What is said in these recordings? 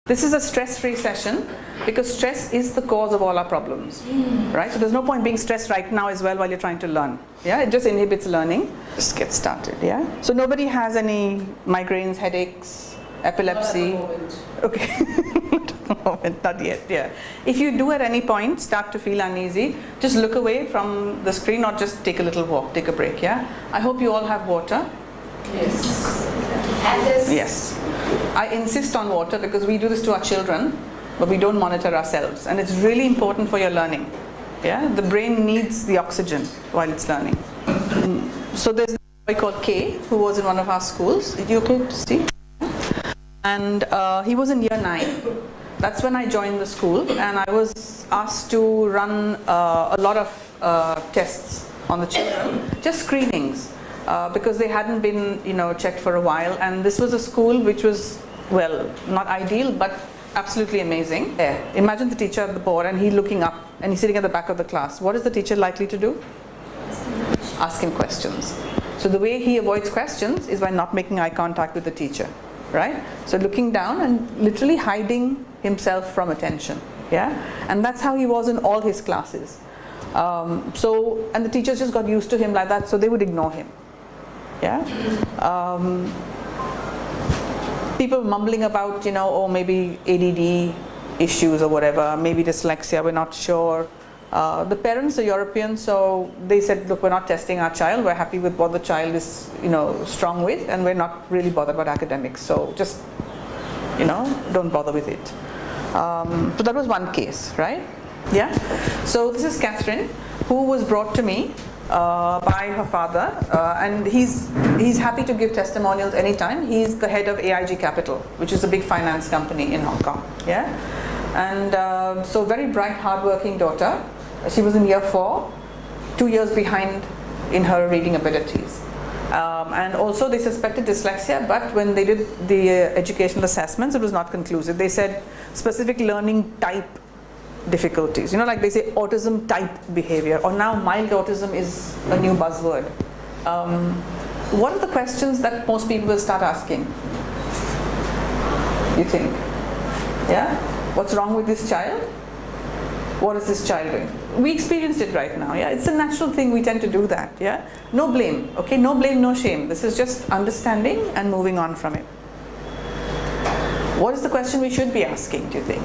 This is a stress-free session because stress is the cause of all our problems, right? So there's no point being stressed right now as well while you're trying to learn. Yeah, it just inhibits learning. Just get started. Yeah. So nobody has any migraines, headaches, epilepsy. Not at the moment. Okay. Not yet. Yeah. If you do at any point start to feel uneasy, just look away from the screen or just take a little walk, take a break. Yeah. I hope you all have water. Yes. And this. Yes. I insist on water because we do this to our children, but we don't monitor ourselves, and it's really important for your learning. Yeah, the brain needs the oxygen while it's learning. So there's a boy called Kay who was in one of our schools. Is he okay to see? And he was in year 9. That's when I joined the school, and I was asked to run a lot of tests on the children, just screenings. Because they hadn't been, checked for a while, and this was a school which was, well, not ideal, but absolutely amazing. Yeah. Imagine the teacher at the board, and he looking up, and he's sitting at the back of the class. What is the teacher likely to do? Ask him questions. So the way he avoids questions is by not making eye contact with the teacher, right? So looking down and literally hiding himself from attention. Yeah, and that's how he was in all his classes. And the teachers just got used to him like that, so they would ignore him. Yeah. People mumbling about, maybe ADD issues or whatever, maybe dyslexia, we're not sure. The parents are European, so they said, look, we're not testing our child, we're happy with what the child is, strong with, and we're not really bothered about academics, so just, don't bother with it. So that was one case, right? Yeah. So this is Catherine, who was brought to me by her father, and he's happy to give testimonials anytime. He's the head of AIG Capital, which is a big finance company in Hong Kong. Yeah, and so very bright, hardworking daughter. She was in year 4, 2 years behind in her reading abilities, and also they suspected dyslexia. But when they did the educational assessments, it was not conclusive. They said specific learning type difficulties, like they say autism type behavior, or now mild autism is a new buzzword. What are the questions that most people will start asking, you think? Yeah? What's wrong with this child? What is this child doing? We experienced it right now. Yeah, it's a natural thing, we tend to do that. Yeah, no blame. Okay, no blame, no shame. This is just understanding and moving on from it. What is the question we should be asking, do you think?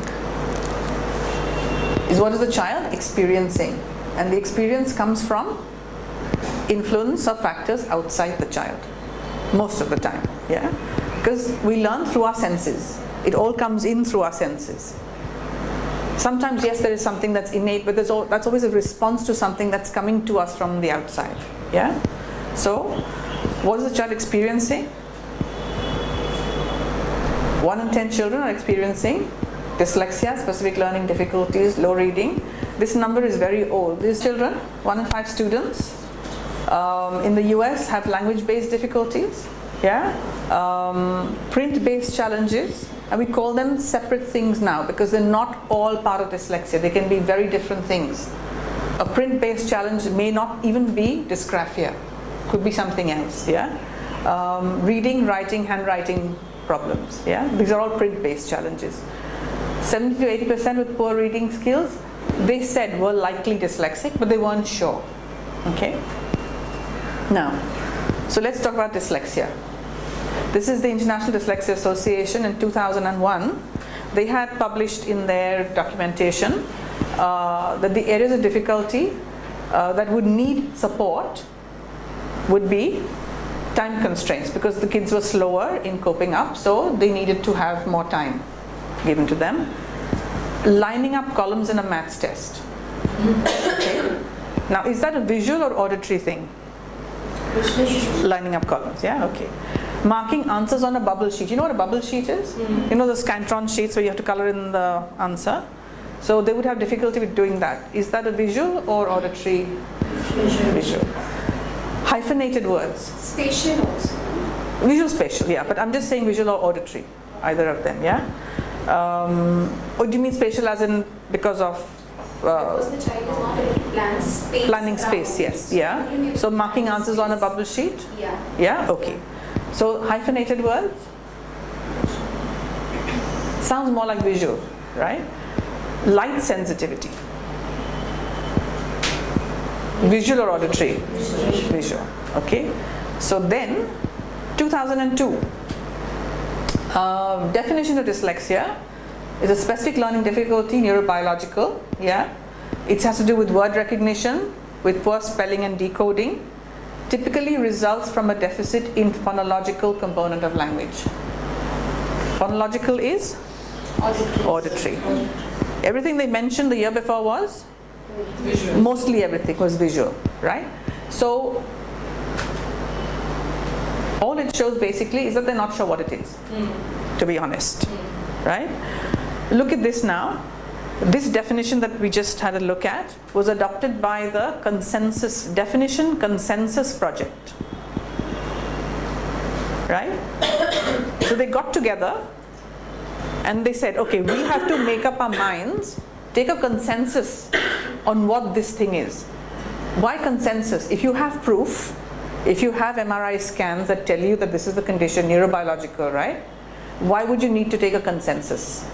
Is what is the child experiencing, and the experience comes from influence of factors outside the child most of the time. Yeah, because we learn through our senses. It all comes in through our senses. Sometimes yes, there is something that's innate, but that's always a response to something that's coming to us from the outside. Yeah, so what is the child experiencing? 1 in 10 children are experiencing dyslexia, specific learning difficulties, low reading. This number is very old. These children, 1 in 5 students in the US have language-based difficulties, yeah, print-based challenges, and we call them separate things now because they're not all part of dyslexia. They can be very different things. A print-based challenge may not even be dysgraphia, could be something else, yeah. Reading, writing, handwriting problems, yeah. These are all print-based challenges. 70 to 80% with poor reading skills, they said were likely dyslexic, but they weren't sure. Okay? Now, so let's talk about dyslexia. This is the International Dyslexia Association in 2001. They had published in their documentation that the areas of difficulty that would need support would be time constraints, because the kids were slower in coping up, so they needed to have more time given to them. Lining up columns in a maths test. Okay. Now, is that a visual or auditory thing? Lining up columns, yeah, okay. Marking answers on a bubble sheet. You know what a bubble sheet is? You know the Scantron sheets where you have to color in the answer? So they would have difficulty with doing that. Is that a visual or auditory? Visual. Hyphenated words. Spatial also. Visual, spatial, yeah, but I'm just saying visual or auditory, either of them, yeah? Or do you mean spatial as in because of because the child is not able to plan space. Planning space, yes, yeah. So marking answers on a bubble sheet? Yeah. Yeah, okay. So hyphenated words? Sounds more like visual, right? Light sensitivity. Visual or auditory? Visual. Okay. So then, 2002, definition of dyslexia is a specific learning difficulty, neurobiological. Yeah, it has to do with word recognition, with poor spelling and decoding. Typically results from a deficit in phonological component of language. Phonological is auditory. Everything they mentioned the year before was visual. Mostly everything was visual, right? So all it shows basically is that they're not sure what it is, to be honest, right? Look at this now. This definition that we just had a look at was adopted by the Consensus Definition Consensus Project, right? So they got together and they said, okay, we have to make up our minds, take a consensus on what this thing is. Why consensus? If you have proof, if you have MRI scans that tell you that this is the condition, neurobiological, right? Why would you need to take a consensus?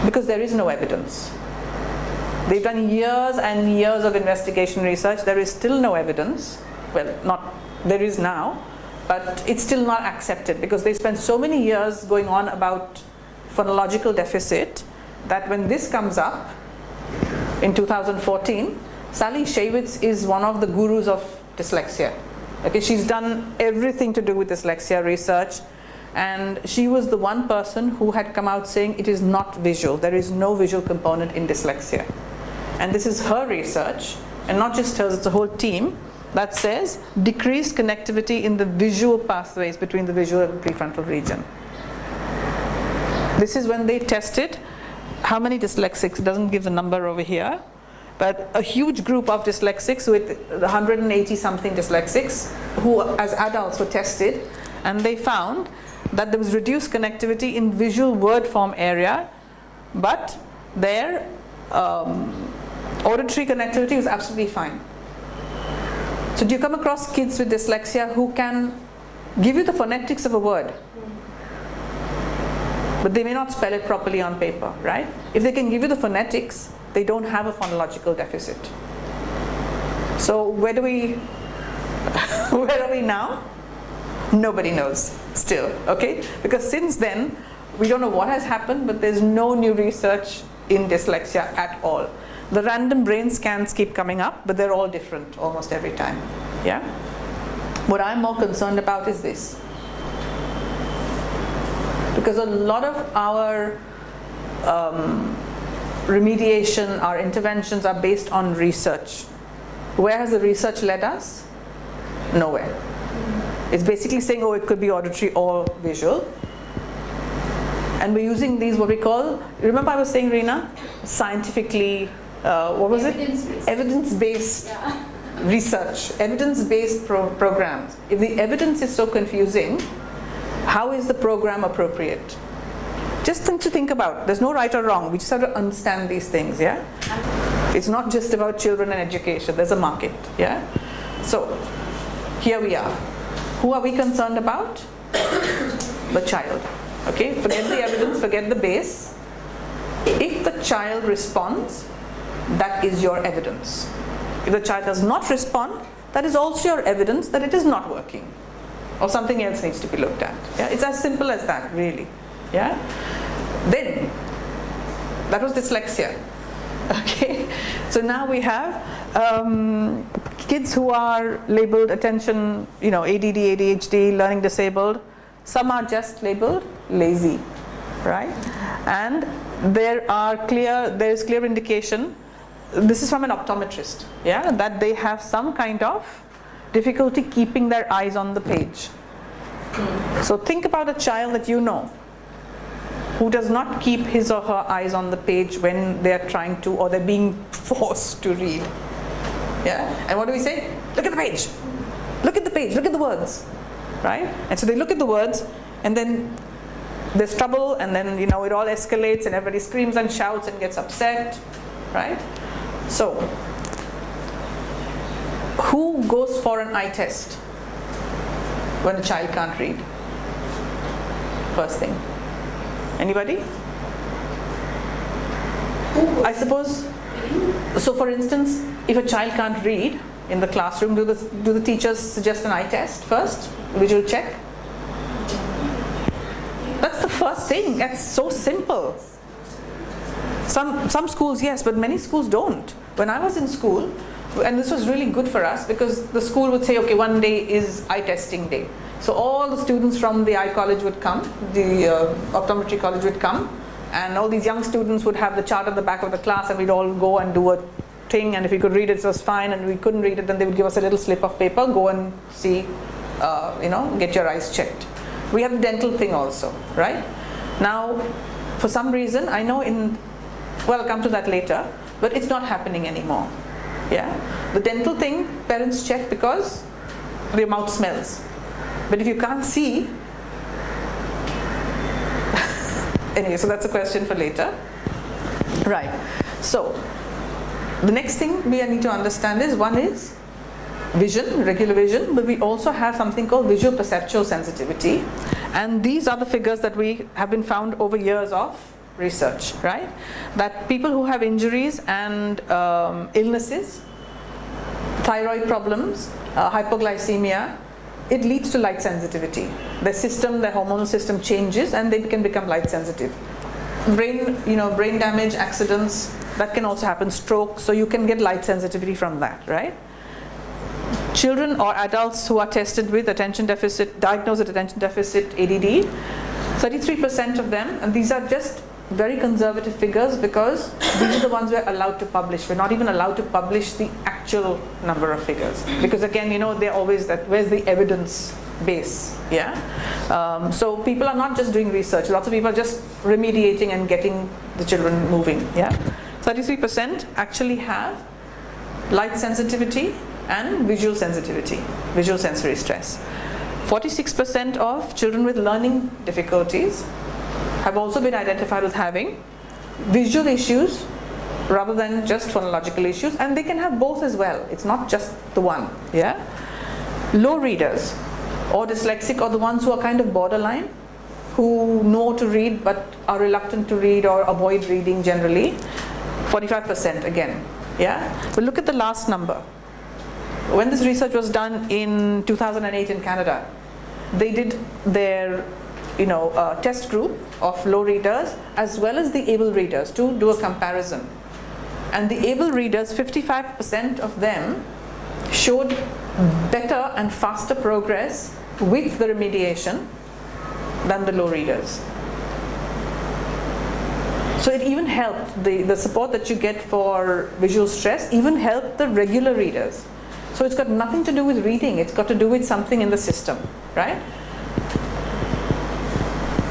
Because there is no evidence. They've done years and years of investigation research. There is still no evidence. Well, there is now, but it's still not accepted because they spent so many years going on about phonological deficit that when this comes up in 2014, Sally Shavitz is one of the gurus of dyslexia. Okay, she's done everything to do with dyslexia research. And she was the one person who had come out saying it is not visual. There is no visual component in dyslexia. And this is her research, and not just hers, it's a whole team that says decreased connectivity in the visual pathways between the visual and prefrontal region. This is when they tested how many dyslexics, it doesn't give the number over here, but a huge group of dyslexics with 180 something dyslexics who as adults were tested, and they found that there was reduced connectivity in visual word form area, but their auditory connectivity was absolutely fine. So do you come across kids with dyslexia who can give you the phonetics of a word, but they may not spell it properly on paper, right? If they can give you the phonetics, they don't have a phonological deficit. So where are we now? Nobody knows still, okay? Because since then, we don't know what has happened, but there's no new research in dyslexia at all. The random brain scans keep coming up, but they're all different almost every time, yeah? What I'm more concerned about is this. Because a lot of our remediation, our interventions are based on research. Where has the research led us? Nowhere. It's basically saying, oh, it could be auditory or visual. And we're using these, what we call, remember I was saying, Reena, scientifically, what was it? Evidence-based research, evidence-based programs. If the evidence is so confusing, how is the program appropriate? Just think to think about. There's no right or wrong. We just have to understand these things, yeah? It's not just about children and education. There's a market, yeah? So, here we are. Who are we concerned about? The child. Okay, forget the evidence, forget the base. If the child responds, that is your evidence. If the child does not respond, that is also your evidence that it is not working, or something else needs to be looked at. Yeah, it's as simple as that, really. Yeah. Then, that was dyslexia. Okay, so now we have kids who are labeled attention, ADD, ADHD, learning disabled. Some are just labeled lazy, right? And there is clear indication. This is from an optometrist, yeah, that they have some kind of difficulty keeping their eyes on the page. So think about a child that you know who does not keep his or her eyes on the page when they are trying to, or they're being forced to read. Yeah, and what do we say? Look at the page. Look at the page. Look at the words, right? And so they look at the words, and then there's trouble, and then it all escalates, and everybody screams and shouts and gets upset, right? So, who goes for an eye test when a child can't read? First thing. Anybody? I suppose, so for instance, if a child can't read in the classroom, do the teachers suggest an eye test first, visual check? That's the first thing. That's so simple. Some schools, yes, but many schools don't. When I was in school, and this was really good for us because the school would say, okay, one day is eye testing day. So all the students from the eye college would come, the optometry college would come, and all these young students would have the chart at the back of the class, and we'd all go and do a thing, and if we could read it, it was fine, and we couldn't read it, then they would give us a little slip of paper, go and see, get your eyes checked. We have the dental thing also, right? Now, for some reason, I know well, I'll come to that later, but it's not happening anymore. Yeah, the dental thing, parents check because their mouth smells. But if you can't see, anyway, so that's a question for later. Right, so the next thing we need to understand is, one is vision, regular vision, but we also have something called visual perceptual sensitivity. And these are the figures that we have been found over years of research, right? That people who have injuries and illnesses, thyroid problems, hypoglycemia, it leads to light sensitivity. Their hormonal system changes and they can become light sensitive. Brain damage, accidents, that can also happen, stroke, so you can get light sensitivity from that, right? Children or adults who are tested with diagnosed with attention deficit ADD, 33% of them, and these are just very conservative figures because these are the ones we're allowed to publish. We're not even allowed to publish the actual number of figures because again, they're always that, where's the evidence base? Yeah. So people are not just doing research. Lots of people are just remediating and getting the children moving. Yeah. 33% actually have light sensitivity and visual sensitivity, visual sensory stress. 46% of children with learning difficulties have also been identified with having visual issues rather than just phonological issues, and they can have both as well. It's not just the one. Yeah. Low readers or dyslexic, or the ones who are kind of borderline, who know to read but are reluctant to read or avoid reading generally, 45% again. Yeah. But look at the last number. When this research was done in 2008 in Canada, they did their test group of low readers as well as the able readers to do a comparison. And the able readers, 55% of them showed better and faster progress with the remediation than the low readers. So it even helped, the support that you get for visual stress even helped the regular readers. So it's got nothing to do with reading, it's got to do with something in the system, right?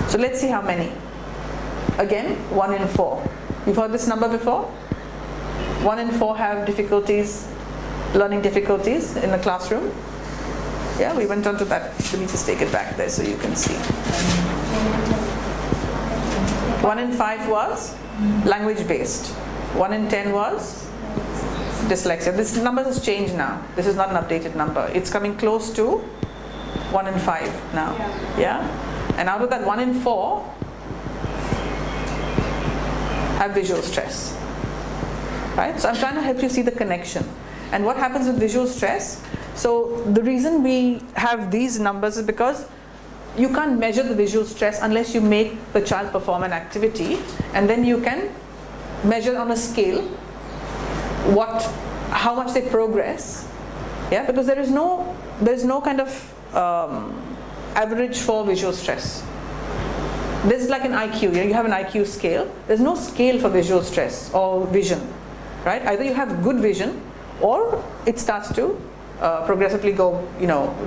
So let's see how many. Again, 1 in 4. You've heard this number before? 1 in 4 have difficulties, learning difficulties in the classroom. Yeah, we went on to that. Let me just take it back there so you can see. 1 in 5 was language-based. 1 in 10 was dyslexia. This number has changed now. This is not an updated number. It's coming close to 1 in 5 now. Yeah? And out of that, 1 in 4 have visual stress. Right? So I'm trying to help you see the connection. And what happens with visual stress? So the reason we have these numbers is because you can't measure the visual stress unless you make the child perform an activity, and then you can measure on a scale how much they progress. Yeah, because there's no kind of average for visual stress. There's like an IQ. You have an IQ scale. There's no scale for visual stress or vision, right? Either you have good vision, or it starts to progressively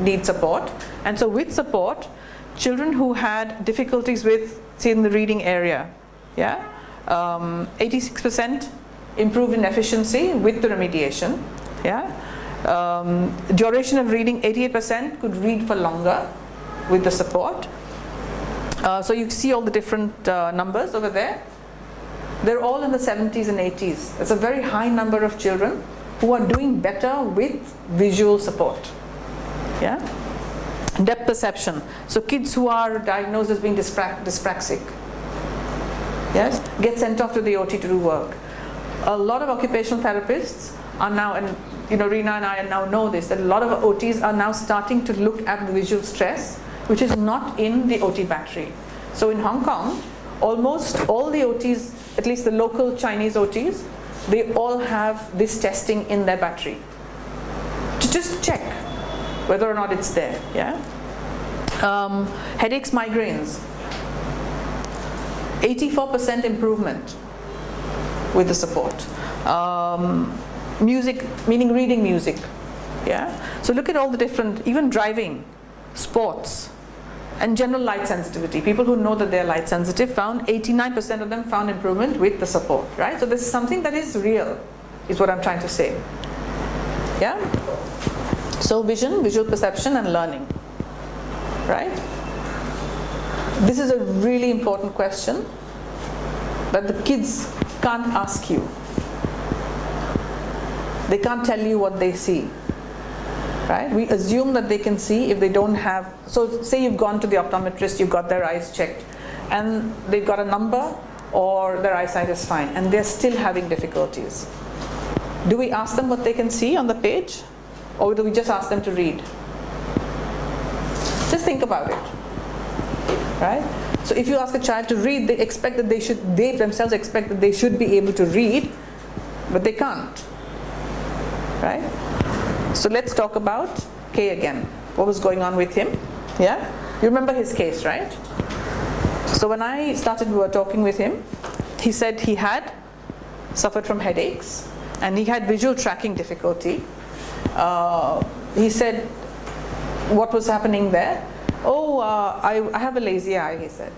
need support. And so with support, children who had difficulties with, say, in the reading area, 86% improved in efficiency with the remediation. Duration of reading, 88% could read for longer with the support. So you see all the different numbers over there. They're all in the 70s and 80s. It's a very high number of children who are doing better with visual support. Yeah. Depth perception. So kids who are diagnosed as being dyspraxic, yes, get sent off to the OT to do work. A lot of occupational therapists are now, and Reena and I now know this, that a lot of OTs are now starting to look at the visual stress, which is not in the OT battery. So in Hong Kong, almost all the OTs, at least the local Chinese OTs, they all have this testing in their battery to just check whether or not it's there. Yeah. Headaches, migraines, 84% improvement with the support. Music, meaning reading music. Yeah. So look at all the different, even driving, sports, and general light sensitivity. People who know that they're light sensitive found 89% of them found improvement with the support, right? So this is something that is real, is what I'm trying to say. Yeah? So vision, visual perception, and learning, right? This is a really important question that the kids can't ask you. They can't tell you what they see. Right? We assume that they can see if they don't have, so say you've gone to the optometrist, you've got their eyes checked, and they've got a number, or their eyesight is fine, and they're still having difficulties. Do we ask them what they can see on the page, or do we just ask them to read? Just think about it, right? So if you ask a child to read, they expect that they themselves expect that they should be able to read, but they can't, right? So let's talk about K again. What was going on with him? Yeah? You remember his case, right? So when I started talking with him, he said he had suffered from headaches and he had visual tracking difficulty. He said, what was happening there? Oh, I have a lazy eye, he said.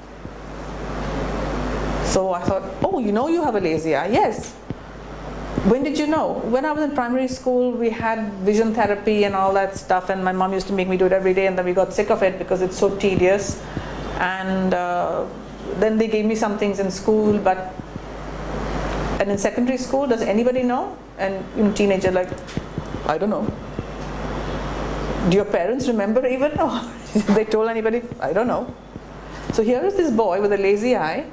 So I thought, oh, you have a lazy eye? Yes. When did you know? When I was in primary school, we had vision therapy and all that stuff, and my mom used to make me do it every day, and then we got sick of it because it's so tedious. And then they gave me some things in school, and in secondary school, does anybody know? And teenager, like, I don't know. Do your parents remember even? Or they told anybody? I don't know. So here is this boy with a lazy eye,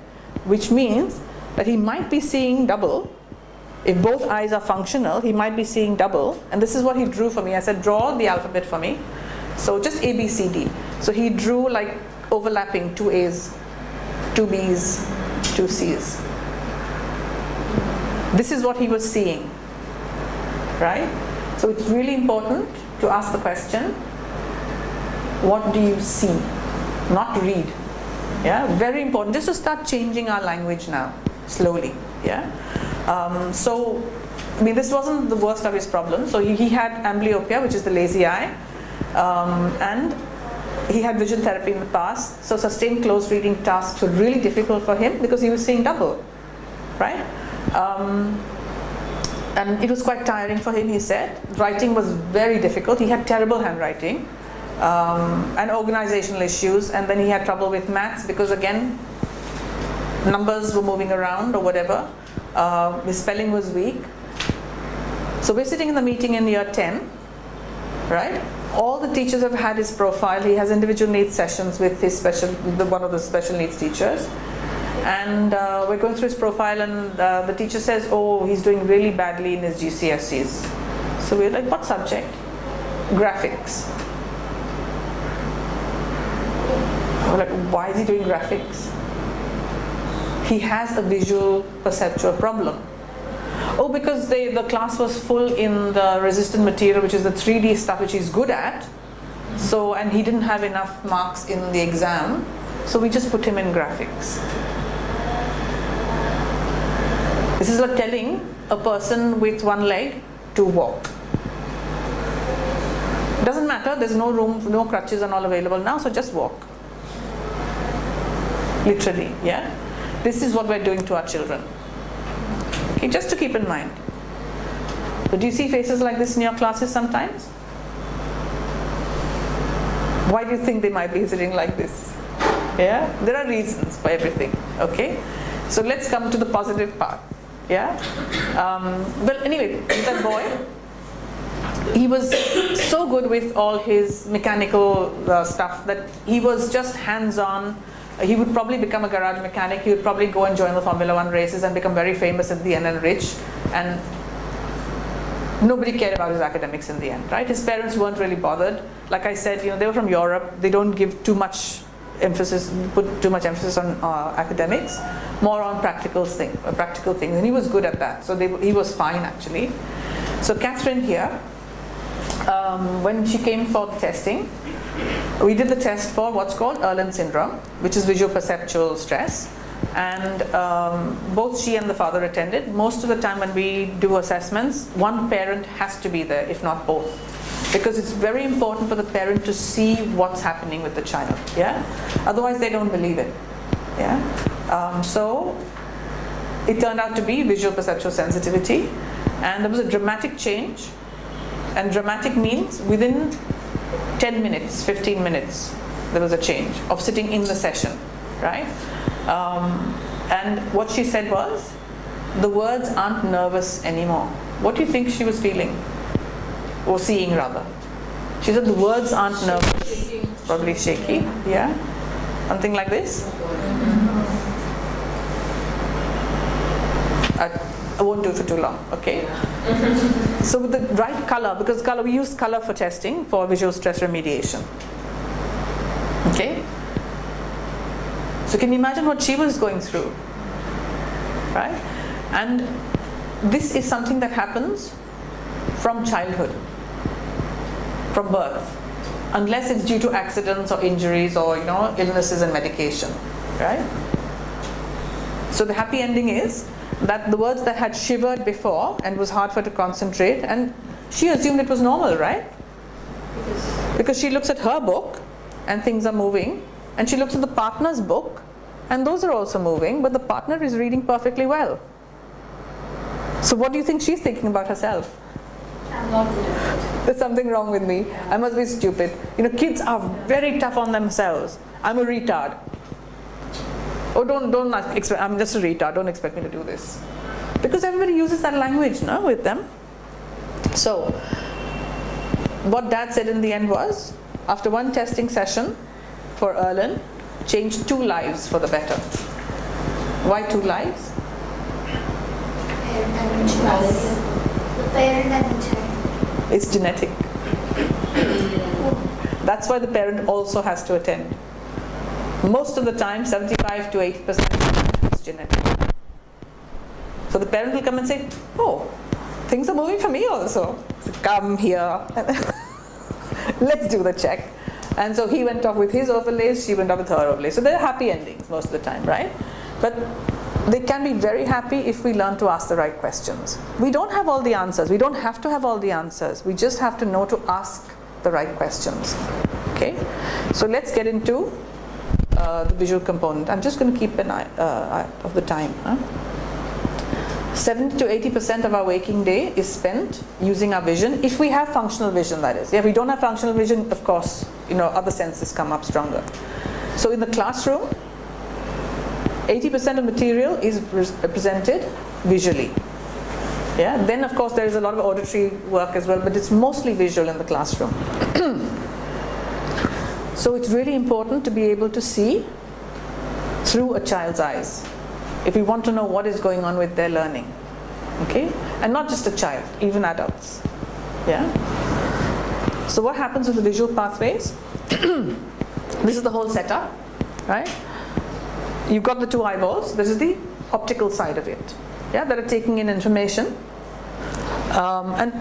which means that he might be seeing double. If both eyes are functional, he might be seeing double. And this is what he drew for me. I said, draw the alphabet for me. So just A, B, C, D. So he drew like overlapping 2 A's, 2 B's, 2 C's. This is what he was seeing, right? So it's really important to ask the question, what do you see? Not read. Yeah, very important. Just to start changing our language now, slowly. Yeah. So, I mean, this wasn't the worst of his problem. So he had amblyopia, which is the lazy eye, and he had vision therapy in the past. So sustained close reading tasks were really difficult for him because he was seeing double, right? And it was quite tiring for him, he said. Writing was very difficult. He had terrible handwriting and organizational issues. And then he had trouble with maths because, again, numbers were moving around or whatever. His spelling was weak. So we're sitting in the meeting in year 10, right? All the teachers have had his profile. He has individual needs sessions with his one of the special needs teachers. And we're going through his profile, and the teacher says, oh, he's doing really badly in his GCSEs. So we're like, what subject? Graphics. We're like, why is he doing graphics? He has a visual perceptual problem. Oh, because the class was full in the resistant material, which is the 3D stuff which he's good at. So, and he didn't have enough marks in the exam, so we just put him in graphics. This is like telling a person with one leg to walk. Doesn't matter, there's no room, no crutches and all available now, so just walk. Literally, yeah? This is what we're doing to our children. Okay, just to keep in mind. So do you see faces like this in your classes sometimes? Why do you think they might be sitting like this? Yeah, there are reasons for everything. Okay, so let's come to the positive part. Yeah. Well, anyway, that boy, he was so good with all his mechanical stuff that he was just hands-on. He would probably become a garage mechanic. He would probably go and join the Formula One races and become very famous at the end and rich. And nobody cared about his academics in the end, right? His parents weren't really bothered. Like I said, they were from Europe. They don't give put too much emphasis on academics, more on practical things. And he was good at that. So he was fine, actually. So Catherine here, when she came for the testing, we did the test for what's called Irlen syndrome, which is visual perceptual stress. And both she and the father attended. Most of the time when we do assessments, one parent has to be there, if not both. Because it's very important for the parent to see what's happening with the child. Yeah? Otherwise they don't believe it. Yeah? So it turned out to be visual perceptual sensitivity. And there was a dramatic change. And dramatic means within 10 minutes, 15 minutes, there was a change of sitting in the session, right? And what she said was, the words aren't nervous anymore. What do you think she was feeling? Or seeing, rather? She said the words aren't nervous. Probably shaky, yeah? Something like this? I won't do it for too long, okay? So with the right color, because we use color for testing for visual stress remediation. Okay? So can you imagine what she was going through? Right? And this is something that happens from childhood, from birth, unless it's due to accidents or injuries or illnesses and medication, right? So the happy ending is that the words that had shivered before and was hard for her to concentrate, and she assumed it was normal, right? Because she looks at her book and things are moving, and she looks at the partner's book and those are also moving, but the partner is reading perfectly well. So what do you think she's thinking about herself? I'm not good at it. There's something wrong with me. I must be stupid. Kids are very tough on themselves. I'm a retard. Oh, don't expect, I'm just a retard, don't expect me to do this. Because everybody uses that language, no, with them. So, what Dad said in the end was, after one testing session for Irlen, changed 2 lives for the better. Why 2 lives? The parent and the child. It's genetic. That's why the parent also has to attend. Most of the time, 75 to 80% is genetic. So the parent will come and say, oh, things are moving for me also. So come here. Let's do the check. And so he went off with his overlays, she went off with her overlays. So they're happy endings most of the time, right? But they can be very happy if we learn to ask the right questions. We don't have all the answers. We don't have to have all the answers. We just have to know to ask the right questions. Okay? So let's get into the visual component. I'm just going to keep an eye of the time. 70 to 80% of our waking day is spent using our vision, if we have functional vision, that is. If we don't have functional vision, of course, other senses come up stronger. So in the classroom, 80% of material is presented visually. Yeah. Then, of course, there is a lot of auditory work as well, but it's mostly visual in the classroom. So it's really important to be able to see through a child's eyes if we want to know what is going on with their learning. Okay? And not just a child, even adults. Yeah? So what happens with the visual pathways? This is the whole setup, right? You've got the 2 eyeballs. This is the optical side of it. Yeah, that are taking in information. And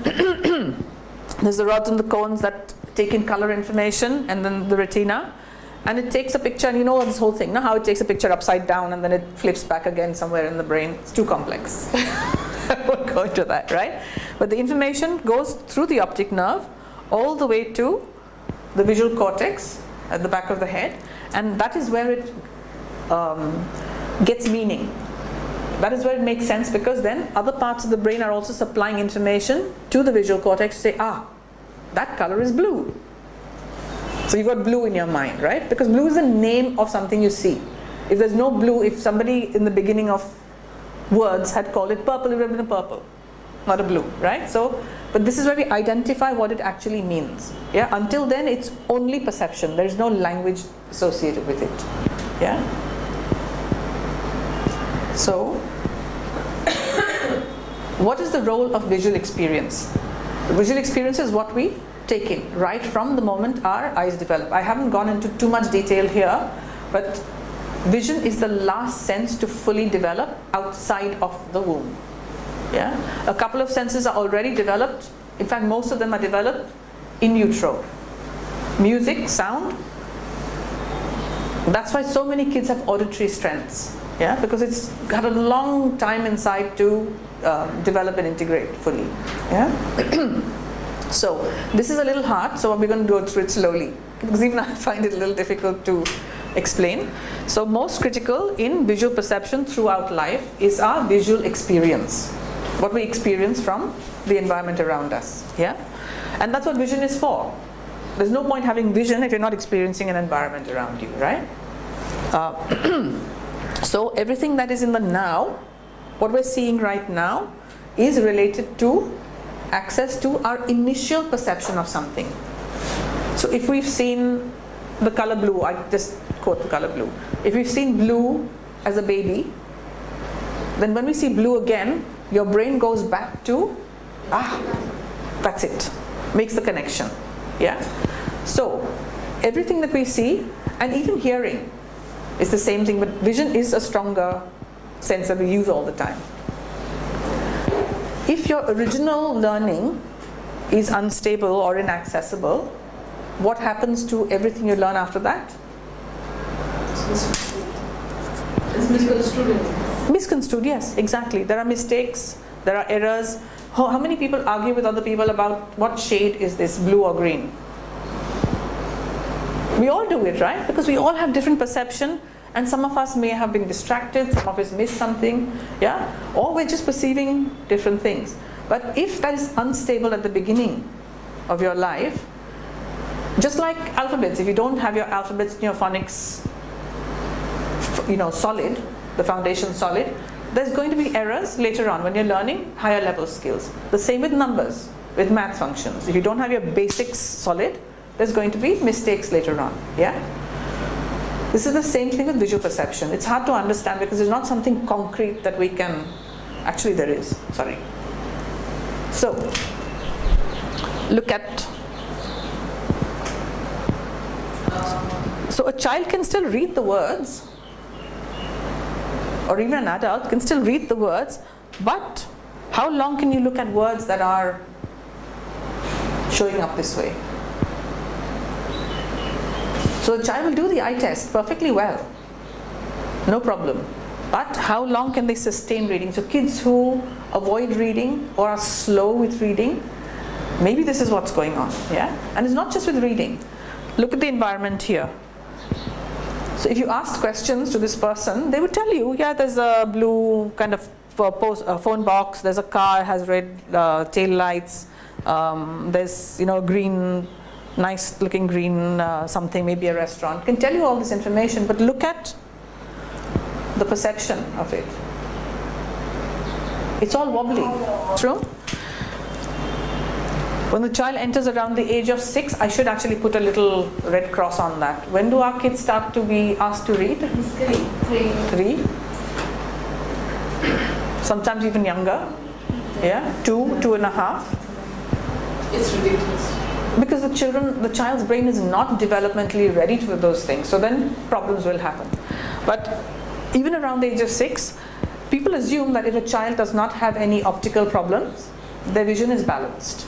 there's the rods and the cones that take in color information, and then the retina. And it takes a picture, and this whole thing, how it takes a picture upside down and then it flips back again somewhere in the brain. It's too complex. I won't go into that, right? But the information goes through the optic nerve all the way to the visual cortex at the back of the head, and that is where it gets meaning. That is where it makes sense, because then other parts of the brain are also supplying information to the visual cortex to say, that color is blue. So you've got blue in your mind, right? Because blue is the name of something you see. If there's no blue, if somebody in the beginning of words had called it purple, it would have been a purple, not a blue, right? So, but this is where we identify what it actually means. Yeah. Until then, it's only perception. There is no language associated with it. Yeah. So, what is the role of visual experience? Visual experience is what we take in right from the moment our eyes develop. I haven't gone into too much detail here, but vision is the last sense to fully develop outside of the womb. Yeah? A couple of senses are already developed. In fact, most of them are developed in utero. Music, sound. That's why so many kids have auditory strengths. Yeah? Because it's got a long time inside to develop and integrate fully. Yeah? So, this is a little hard, so we're going to go through it slowly. Because even I find it a little difficult to explain. So, most critical in visual perception throughout life is our visual experience. What we experience from the environment around us. Yeah? And that's what vision is for. There's no point having vision if you're not experiencing an environment around you, right? So everything that is in the now, what we're seeing right now, is related to access to our initial perception of something. So if we've seen the color blue, I just quote the color blue. If we've seen blue as a baby, then when we see blue again, your brain goes back to, that's it, makes the connection. Yeah. So everything that we see, and even hearing, is the same thing, but vision is a stronger sense that we use all the time. If your original learning is unstable or inaccessible, what happens to everything you learn after that? It's misconstrued. Misconstrued, yes, exactly. There are mistakes, there are errors. How many people argue with other people about what shade is this, blue or green? We all do it, right? Because we all have different perception, and some of us may have been distracted, some of us missed something, yeah? Or we're just perceiving different things. But if that is unstable at the beginning of your life, just like alphabets, if you don't have your alphabets and your phonics, solid, the foundation solid, there's going to be errors later on when you're learning higher level skills. The same with numbers, with math functions. If you don't have your basics solid, there's going to be mistakes later on. Yeah? This is the same thing with visual perception. It's hard to understand because there's not something concrete that we can, actually there is, sorry. So, look at, so a child can still read the words, or even an adult can still read the words, but how long can you look at words that are showing up this way? So the child will do the eye test perfectly well, no problem. But how long can they sustain reading? So kids who avoid reading or are slow with reading, maybe this is what's going on, yeah? And it's not just with reading. Look at the environment here. So if you asked questions to this person, they would tell you, yeah, there's a blue kind of phone box, there's a car, has red tail lights, there's green, nice looking green something, maybe a restaurant. Can tell you all this information, but look at the perception of it. It's all wobbly. True? When the child enters around the age of 6, I should actually put a little red cross on that. When do our kids start to be asked to read? 3. Sometimes even younger. Yeah, 2, 2.5. It's ridiculous. Because the child's brain is not developmentally ready for those things. So then problems will happen. But even around the age of 6, people assume that if a child does not have any optical problems, their vision is balanced.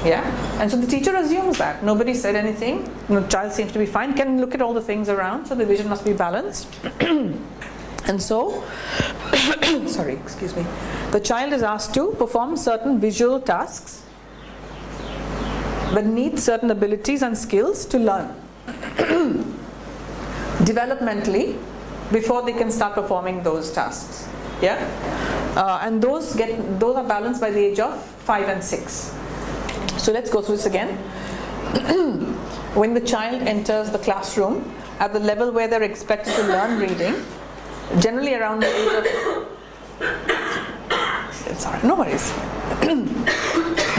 Yeah? And so the teacher assumes that. Nobody said anything. The child seems to be fine. Can look at all the things around, so the vision must be balanced. And so, sorry, excuse me. The child is asked to perform certain visual tasks, but needs certain abilities and skills to learn developmentally before they can start performing those tasks. Yeah? And those are balanced by the age of 5 and 6. So let's go through this again. When the child enters the classroom at the level where they're expected to learn reading, generally around the age of sorry, no worries.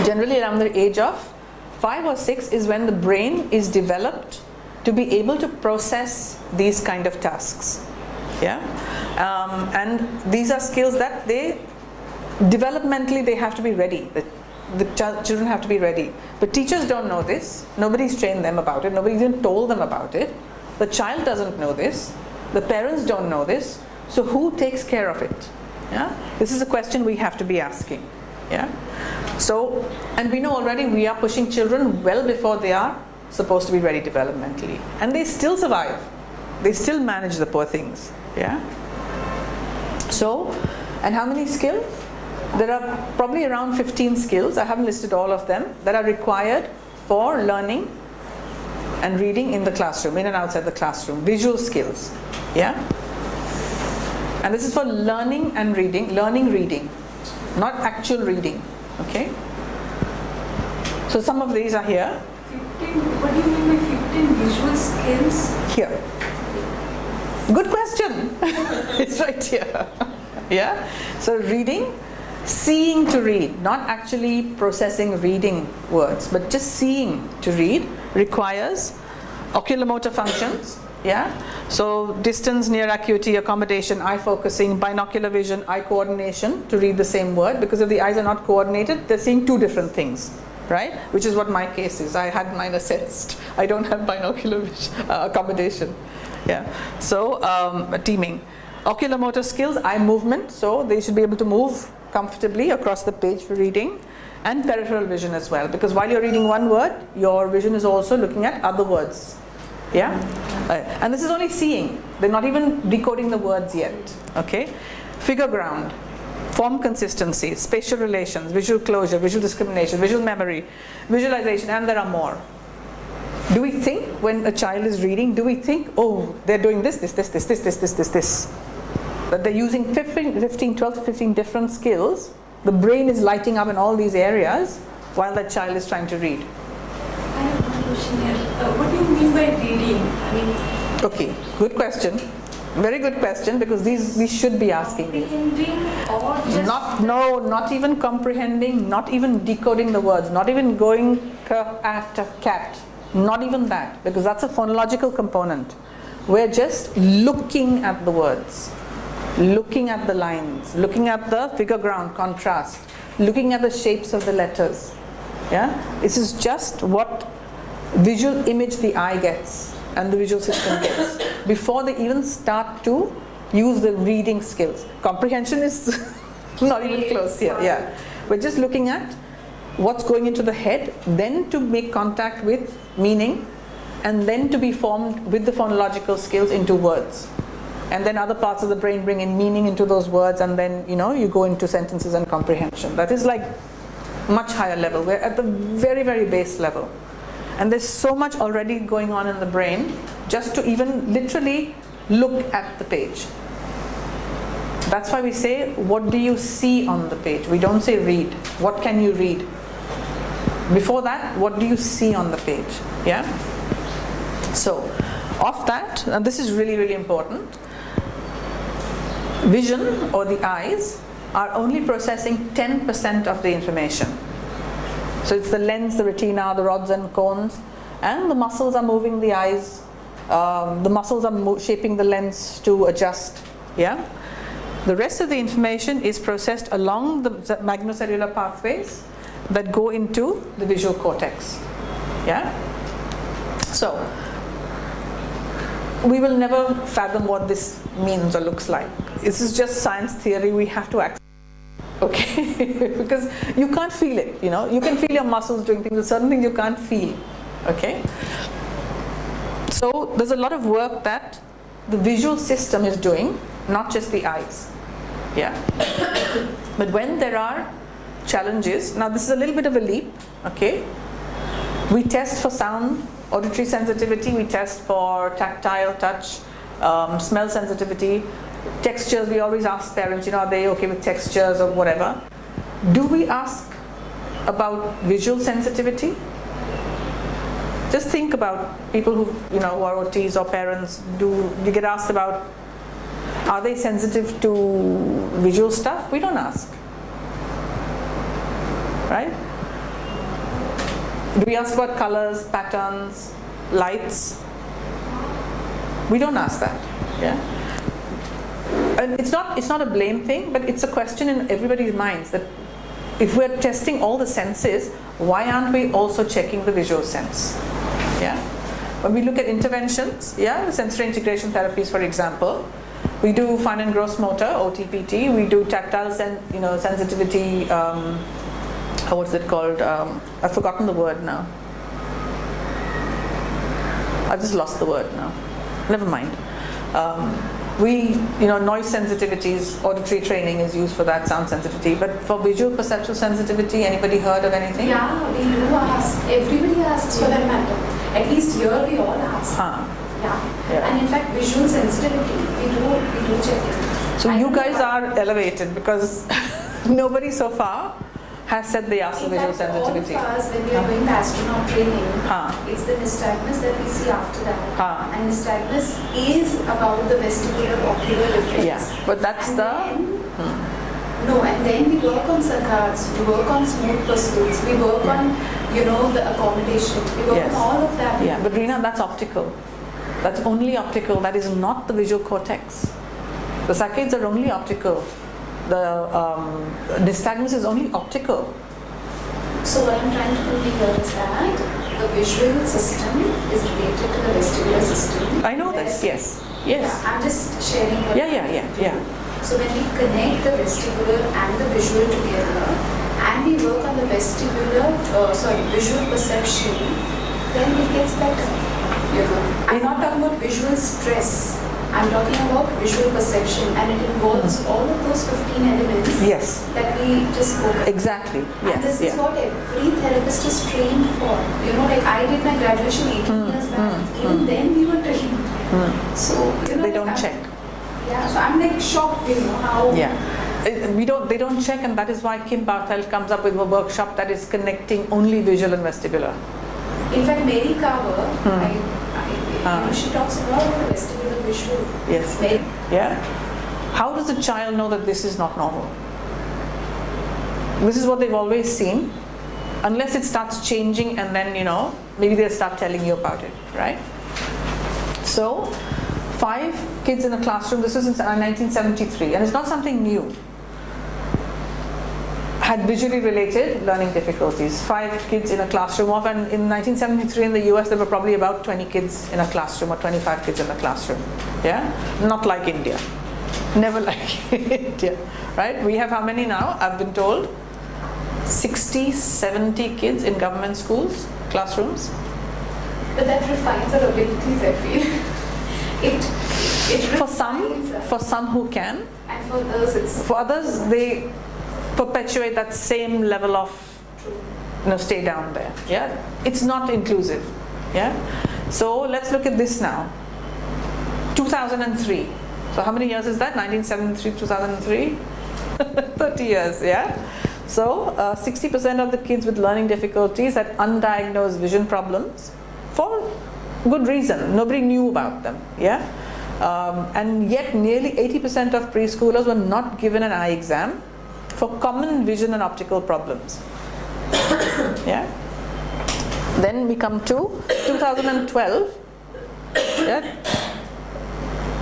Generally around the age of 5 or 6 is when the brain is developed to be able to process these kind of tasks. Yeah, and these are skills that they developmentally they have to be ready. The children have to be ready, but teachers don't know this. Nobody's trained them about it. Nobody's even told them about it. The child doesn't know this. The parents don't know this. So who takes care of it? Yeah, this is a question we have to be asking. Yeah, so, and we know already we are pushing children well before they are supposed to be ready developmentally, and they still survive. They still manage the poor things. Yeah. So, and how many skills? There are probably around 15 skills, I haven't listed all of them, that are required for learning and reading in the classroom, in and outside the classroom. Visual skills, yeah? And this is for learning and reading, not actual reading, okay? So some of these are here. 15, what do you mean by 15 visual skills? Here. Good question. It's right here. Yeah? So reading, seeing to read, not actually processing reading words, but just seeing to read requires oculomotor functions. Yeah? So distance, near acuity, accommodation, eye focusing, binocular vision, eye coordination to read the same word, because if the eyes are not coordinated, they're seeing two different things. Right? Which is what my case is. I had mine assessed. I don't have binocular vision, accommodation. Yeah. So teaming. Oculomotor skills, eye movement. So they should be able to move comfortably across the page for reading. And peripheral vision as well. Because while you're reading one word, your vision is also looking at other words. Yeah. And this is only seeing. They're not even decoding the words yet. Okay. Figure ground. Form consistency, spatial relations, visual closure, visual discrimination, visual memory, visualization, and there are more. Do we think when a child is reading, do we think, oh, they're doing this, that they're using 12 to 15 different skills, the brain is lighting up in all these areas while that child is trying to read? I have one question here. What do you mean by reading? I mean, okay, good question. Very good question, because these we should be asking. Comprehending or just not even comprehending, not even decoding the words, not even going cat, not even that, because that's a phonological component. We're just looking at the words, looking at the lines, looking at the figure ground contrast, looking at the shapes of the letters. Yeah, this is just what visual image the eye gets and the visual system gets before they even start to use the reading skills. Comprehension is not even close here. Yeah, we're just looking at what's going into the head, then to make contact with meaning, and then to be formed with the phonological skills into words. And then other parts of the brain bring in meaning into those words, and then you go into sentences and comprehension. That is like much higher level. We're at the very, very base level. And there's so much already going on in the brain just to even literally look at the page. That's why we say, what do you see on the page? We don't say read. What can you read? Before that, what do you see on the page? Yeah? So, of that, and this is really, really important, vision, or the eyes, are only processing 10% of the information. So it's the lens, the retina, the rods and cones, and the muscles are moving the eyes. The muscles are shaping the lens to adjust. Yeah. The rest of the information is processed along the magnocellular pathways that go into the visual cortex. Yeah. So we will never fathom what this means or looks like. This is just science theory. We have to accept. Okay, because you can't feel it, you can feel your muscles doing things, but certain things you can't feel. Okay, so there's a lot of work that the visual system is doing, not just the eyes. Yeah, but when there are challenges, now this is a little bit of a leap. Okay, we test for sound, auditory sensitivity, we test for tactile, touch, smell sensitivity. Textures, we always ask parents, are they okay with textures or whatever. Do we ask about visual sensitivity? Just think about people who, who are OTs or parents. Do you get asked about, are they sensitive to visual stuff? We don't ask. Right? Do we ask about colors, patterns, lights? We don't ask that. Yeah. And it's not a blame thing, but it's a question in everybody's minds that if we're testing all the senses, why aren't we also checking the visual sense? Yeah. When we look at interventions, yeah, sensory integration therapies, for example, we do fine and gross motor, OTPT. We do tactile sensitivity. What's it called? I've forgotten the word now. I've just lost the word now. Never mind. Noise sensitivities, auditory training is used for that, sound sensitivity. But for visual perceptual sensitivity, anybody heard of anything? Yeah, we do ask. Everybody asks for that matter. At least here we all ask. Yeah. And in fact, visual sensitivity, we do check it. So you guys are elevated because nobody so far has said they ask for visual sensitivity. All of us, when we are doing the astronaut training, it's the nystagmus that we see after that. And nystagmus is about the vestibular ocular reflex. Yeah, but that's and then we work on saccades, we work on smooth pursuits, we work on, the accommodation, we work on all of that. Yeah, but Reena, that's optical. That's only optical. That is not the visual cortex. The saccades are only optical. The nystagmus is only optical. So what I'm trying to do here is that the visual system is related to the vestibular system. I know this. Yes. Yeah, I'm just sharing what Yeah. So when we connect the vestibular and the visual together, and we work on the visual perception, then it gets better. I'm not talking about visual stress. I'm talking about visual perception, and it involves all of those 15 elements that we just spoke about. Exactly. Yes. And this is what every therapist is trained for. Like I did my graduation 18 years back. Even then we were trained. So they don't check. Yeah. So I'm like shocked, how. Yeah. They don't check, and that is why Kim Barthel comes up with a workshop that is connecting only visual and vestibular. In fact, Mary Carver, she talks about the vestibular visual. Yes. Yeah. How does a child know that this is not normal? This is what they've always seen, unless it starts changing, and then maybe they'll start telling you about it, right? So, 5 kids in a classroom. This was in 1973, and it's not something new. Had visually related learning difficulties. 5 kids in a classroom and in 1973 in the US there were probably about 20 kids in a classroom or 25 kids in a classroom. Yeah? Not like India. Never like India. Right? We have how many now? I've been told 60, 70 kids in government schools, classrooms. But that refines our abilities, I feel. It for some who can. And for others for others they perpetuate that same level of stay down there. Yeah, it's not inclusive. Yeah, so let's look at this now. 2003. So how many years is that? 1973, 2003. 30 years. Yeah. So 60% of the kids with learning difficulties had undiagnosed vision problems for good reason. Nobody knew about them. Yeah. And yet nearly 80% of preschoolers were not given an eye exam for common vision and optical problems. Yeah. Then we come to 2012. Yeah.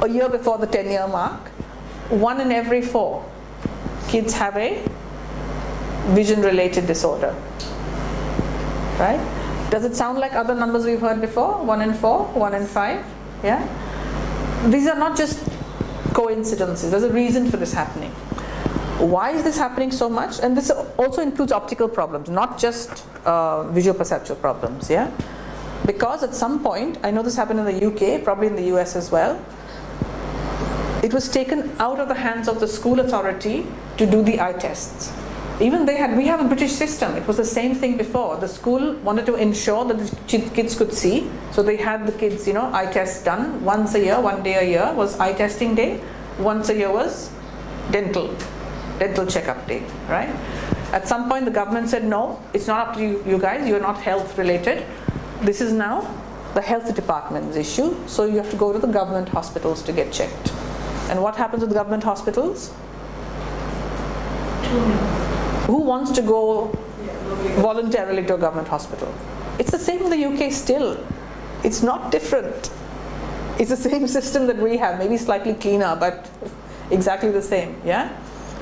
A year before the 10-year mark, 1 in every 4 kids have a vision-related disorder. Right? Does it sound like other numbers we've heard before? 1 in 4, 1 in 5. Yeah. These are not just coincidences. There's a reason for this happening. Why is this happening so much? And this also includes optical problems, not just visual perceptual problems. Yeah, because at some point, I know this happened in the UK, probably in the US as well. It was taken out of the hands of the school authority to do the eye tests. Even we have a British system. It was the same thing before. The school wanted to ensure that the kids could see, so they had the kids, eye tests done once a year. 1 day a year was eye testing day. Once a year was dental checkup day, right? At some point the government said, no, it's not up to you guys, you're not health related. This is now the health department's issue, so you have to go to the government hospitals to get checked. And what happens with the government hospitals? Who wants to go voluntarily to a government hospital? It's the same in the UK still. It's not different. It's the same system that we have, maybe slightly cleaner, but exactly the same, yeah?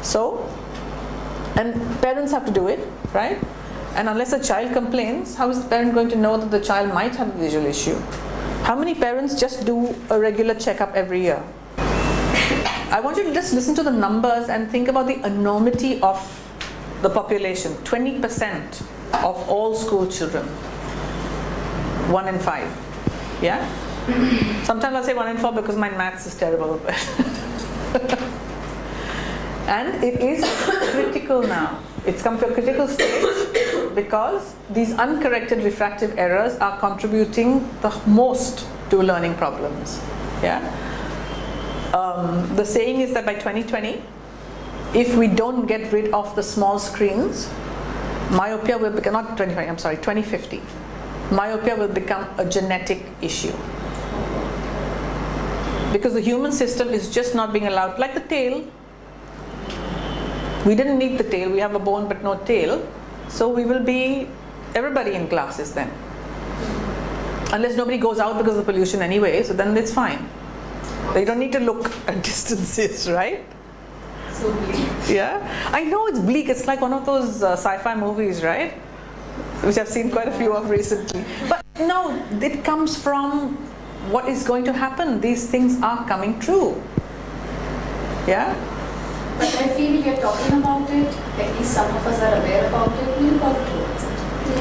So, and parents have to do it, right? And unless a child complains, how is the parent going to know that the child might have a visual issue? How many parents just do a regular checkup every year? I want you to just listen to the numbers and think about the enormity of the population. 20% of all school children, 1 in 5, yeah? Sometimes I'll say 1 in 4 because my maths is terrible. And it is critical now. It's come to a critical stage because these uncorrected refractive errors are contributing the most to learning problems. Yeah. The saying is that by 2020, if we don't get rid of the small screens, myopia will become, not 2020, I'm sorry, 2050, myopia will become a genetic issue. Because the human system is just not being allowed, like the tail. We didn't need the tail, we have a bone but no tail. So we will be everybody in classes then. Unless nobody goes out because of the pollution anyway, so then it's fine. You don't need to look at distances, right? So bleak. Yeah, I know it's bleak. It's like one of those sci-fi movies, right? Which I've seen quite a few of recently. But no, it comes from what is going to happen. These things are coming true. Yeah? But I feel we are talking about it, at least some of us are aware about it, we'll work towards it.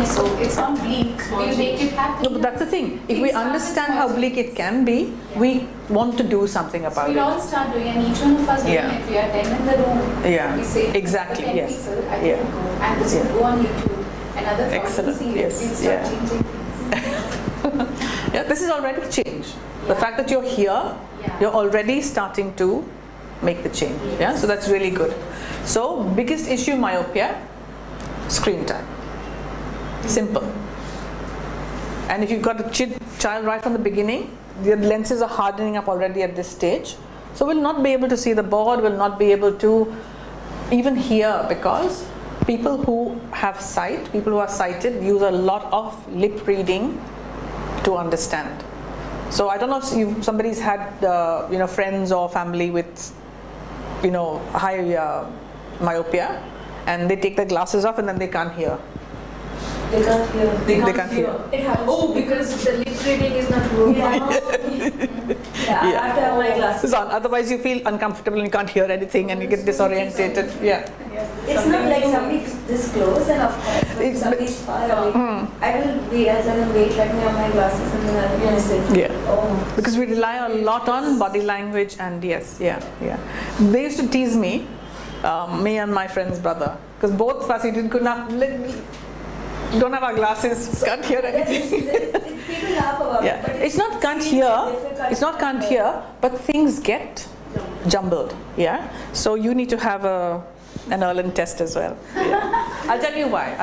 So it's not bleak, we'll make it happen. No, but that's the thing. If we understand how bleak it can be, we want to do something about We'll all it. start doing, and each one of us doing Yeah. it. We are 10 in the room. Yeah, We say, exactly, 10 yes. people, I Yeah. can go. And this Yeah. will go on YouTube. And other people Excellent, see yes, it. We'll start yeah. changing things. Yeah, this is already change. The Yeah. fact that you're here, Yeah. you're already starting to make the change. Yeah, so that's really good. So biggest issue, myopia, screen time. Simple. And if you've got a child right from the beginning, the lenses are hardening up already at this stage. So we'll not be able to see the board, we'll not be able to even hear, because people who have sight, people who are sighted, use a lot of lip reading to understand. So I don't know if somebody's had friends or family with high myopia, and they take their glasses off and then they can't hear. They can't hear. They can't hear. It happens. Oh, because the lip reading is not working. Yeah, I have to have my glasses. So otherwise you feel uncomfortable and you can't hear anything and you get disorientated. Yeah. It's not like somebody's this close, and of course, when It's- somebody's far away, I will wait, let me have my glasses and then I will listen. Yeah. Oh. Because we rely a lot on body language, and yes, yeah. They used to tease me, me and my friend's brother, because both of us don't have our glasses, can't hear anything. People laugh about Yeah, it, but it's not can't really hear. difficult It's not can't hear, but things get jumbled. Yeah. So you need to have an Irlen test as well. Yeah. I'll tell you why.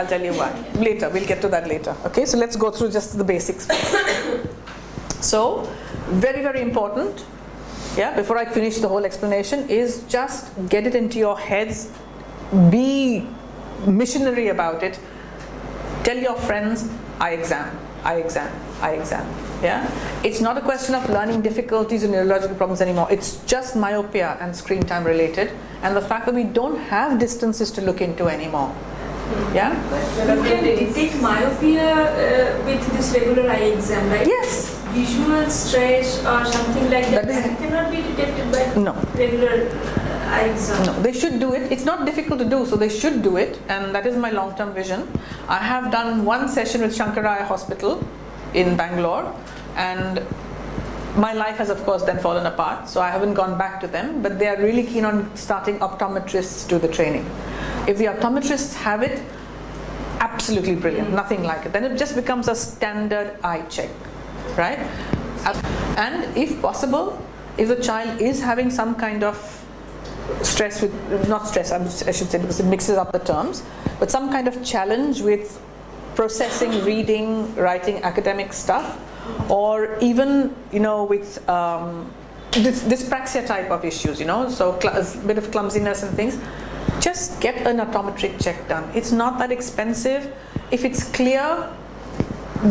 Later, we'll get to that later. Okay. So let's go through just the basics first. So, very, very important. Yeah. Before I finish the whole explanation, is just get it into your heads. Be missionary about it. Tell your friends, I exam. Yeah, it's not a question of learning difficulties and neurological problems anymore. It's just myopia and screen time related, and the fact that we don't have distances to look into anymore. Yeah. You can detect myopia with this regular eye exam, right? Yes. Visual stretch or something like that, That is- that cannot be detected by No. regular eye exam. No, they should do it. It's not difficult to do, so they should do it, and that is my long-term vision. I have done one session with Shankara Eye Hospital in Bangalore, and my life has of course then fallen apart, so I haven't gone back to them, but they are really keen on starting optometrists to the training. If the optometrists have it, absolutely brilliant, nothing like it. Then it just becomes a standard eye check, right? And if possible, if the child is having some kind of stress with, not stress, I should say, because it mixes up the terms, but some kind of challenge with processing, reading, writing academic stuff, or even, with dyspraxia type of issues, so a bit of clumsiness and things, just get an optometric check done. It's not that expensive. If it's clear,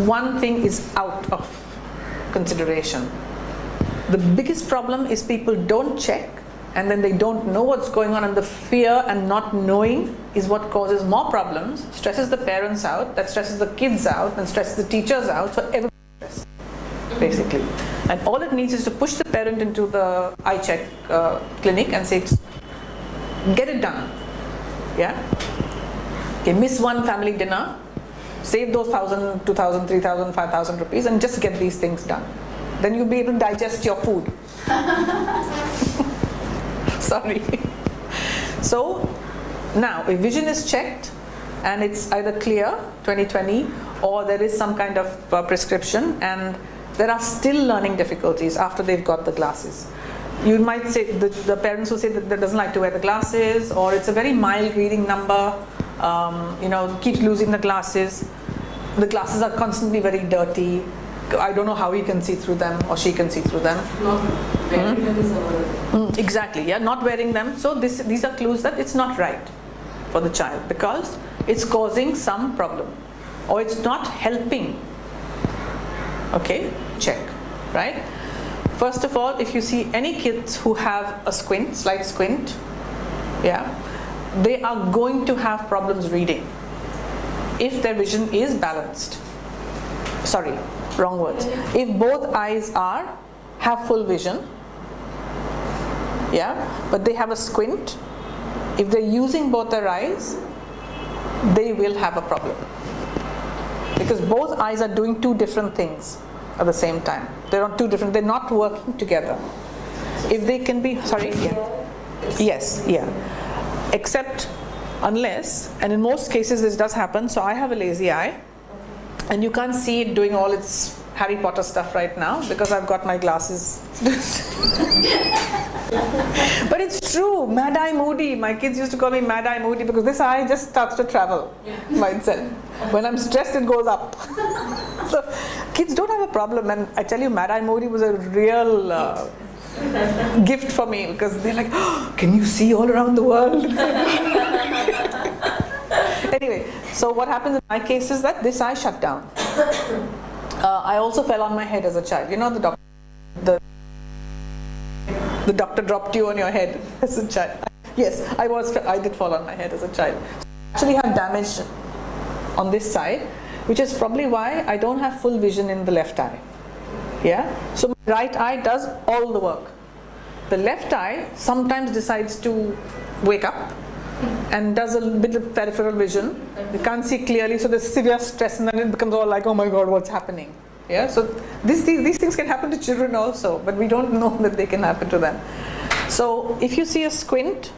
one thing is out of consideration. The biggest problem is people don't check, and then they don't know what's going on, and the fear and not knowing is what causes more problems, stresses the parents out, that stresses the kids out, and stresses the teachers out, so everybody stressed, basically. And all it needs is to push the parent into the eye check clinic and say, get it done. Yeah? Okay, miss one family dinner, save those 1,000, 2,000, 3,000, 5,000 rupees and just get these things done. Then you'll be able to digest your food. Sorry. So now if vision is checked and it's either clear 20/20 or there is some kind of prescription and there are still learning difficulties after they've got the glasses. You might say, the parents will say that they doesn't like to wear the glasses, or it's a very mild reading number, keeps losing the glasses. The glasses are constantly very dirty. I don't know how he can see through them or she can see through them. Not wearing them is another. Exactly, yeah, not wearing them. So these are clues that it's not right for the child because it's causing some problem or it's not helping. Okay, check, right? First of all, if you see any kids who have a squint, slight squint, yeah, they are going to have problems reading if their vision is balanced. Sorry, wrong words. If both eyes have full vision, yeah, but they have a squint, if they're using both their eyes, they will have a problem. Because both eyes are doing two different things at the same time. They're not working together. If they can be, sorry, yeah. Yes, yeah. Except unless, and in most cases this does happen, so I have a lazy eye, and you can't see it doing all its Harry Potter stuff right now because I've got my glasses. But it's true, Mad Eye Moody. My kids used to call me Mad Eye Moody because this eye just starts to travel by itself. When I'm stressed, it goes up. So kids don't have a problem, and I tell you, Mad Eye Moody was a real gift for me because they're like, oh, can you see all around the world? Anyway, so what happens in my case is that this eye shut down. I also fell on my head as a child. You know, the doctor dropped you on your head as a child. Yes, I did fall on my head as a child. So I actually have damage on this side, which is probably why I don't have full vision in the left eye. Yeah, so my right eye does all the work. The left eye sometimes decides to wake up and does a bit of peripheral vision. You can't see clearly, so there's severe stress, and then it becomes all like, oh my God, what's happening? Yeah, so these things can happen to children also, but we don't know that they can happen to them. So if you see a squint,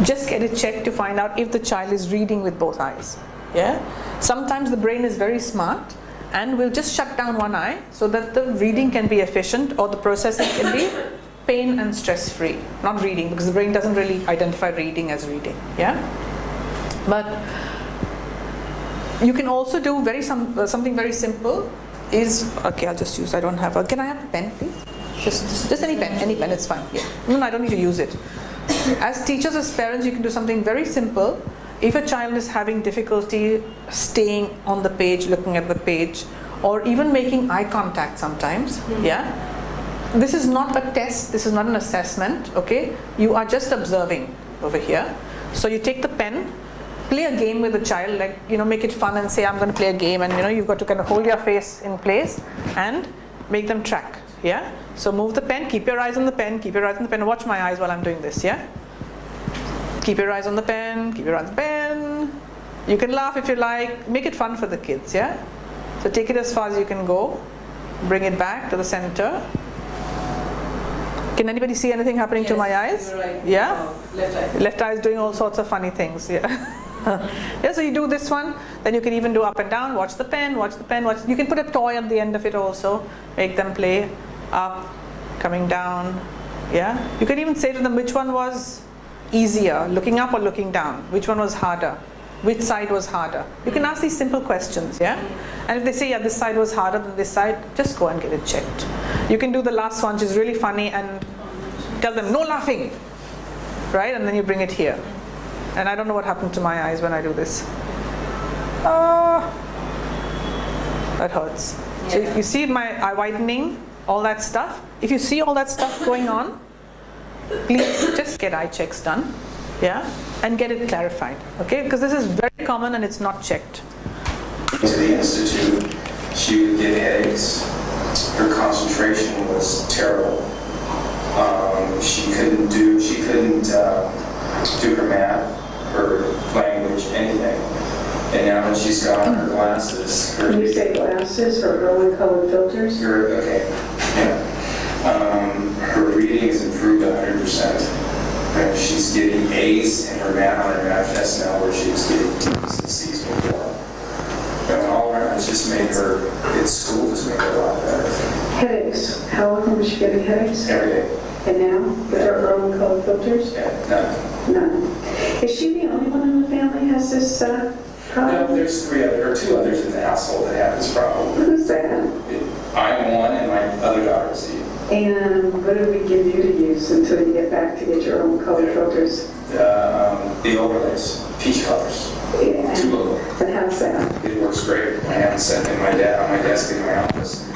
just get it checked to find out if the child is reading with both eyes. Yeah, sometimes the brain is very smart and will just shut down one eye so that the reading can be efficient or the processing can be pain and stress free. Not reading, because the brain doesn't really identify reading as reading. Yeah, but you can also do something very simple. Okay, I'll just use. I don't have a. Can I have a pen, please? Just any pen. It's fine. Yeah. No, I don't need to use it. As teachers, as parents, you can do something very simple. If a child is having difficulty staying on the page, looking at the page, or even making eye contact sometimes, yeah, this is not a test, this is not an assessment, okay? You are just observing over here. So you take the pen, play a game with the child, like, make it fun and say, I'm going to play a game, and you've got to kind of hold your face in place and make them track, yeah? So move the pen, keep your eyes on the pen, watch my eyes while I'm doing this, yeah? Keep your eyes on the pen, keep your eyes on the pen. You can laugh if you like, make it fun for the kids, yeah? So take it as far as you can go, bring it back to the center. Can anybody see anything happening to my eyes? Right. Yeah? Left eye. Left eye is doing all sorts of funny things, yeah. Yeah, so you do this one, then you can even do up and down, watch the pen, you can put a toy at the end of it also, make them play, up, coming down, yeah? You can even say to them which one was easier, looking up or looking down, which one was harder, which side was harder. You can ask these simple questions, yeah? And if they say, yeah, this side was harder than this side, just go and get it checked. You can do the last one, which is really funny, and tell them, no laughing, right? And then you bring it here. And I don't know what happened to my eyes when I do this. That hurts. So you see my eye widening, all that stuff. If you see all that stuff going on, please just get eye checks done, yeah, and get it clarified, okay? Because this is very common and it's not checked. To the institute, she would get headaches. Her concentration was terrible. She couldn't do her math, her language, anything. And now that she's got her glasses, When you say glasses or Irlen colored filters? her reading has improved 100%. And she's getting A's in her math on her math test now, where she was getting D's and C's before. And all around, it's just made her, at school, just made her a lot better. Headaches. How often was she getting headaches? Every day. And now, with her Irlen colored filters? Yeah, None. Is she the only one in the family who has this no, problem? there's two others in the household that have this problem. Who's that? I'm one, and my other daughter is the And what do we give you to use until you get back to get your own color filters? the overlays, peach colors. Yeah. 2 of them. And how's that? It works great. I have them set in on my desk in my office.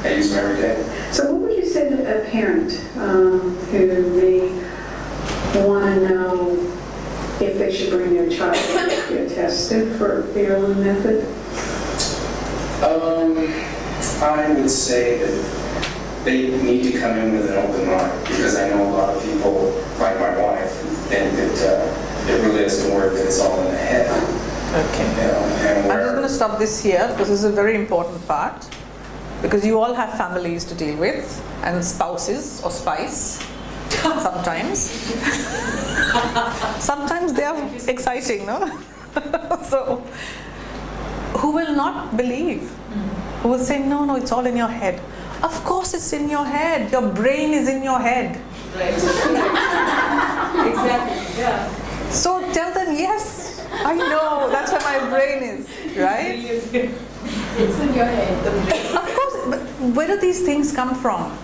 I use them every day. So what would you say to a parent who may want to know if they should bring their child to get tested for the Irlen method? I would say that they need to come in with an open mind, because I know a lot of people, like my wife, think that it really doesn't work, that it's all in the head. Okay. You know, and I'm just going to stop this here because this is a very important part. Because you all have families to deal with and spouses or spice sometimes. Sometimes they are exciting, no? So, who will not believe? Who will say, no, it's all in your head. Of course it's in your head. Your brain is in your head. Right. Exactly. Yeah. So tell them, yes, I know, that's where my brain is, right? It's in your head. Of course, but where do these things come from?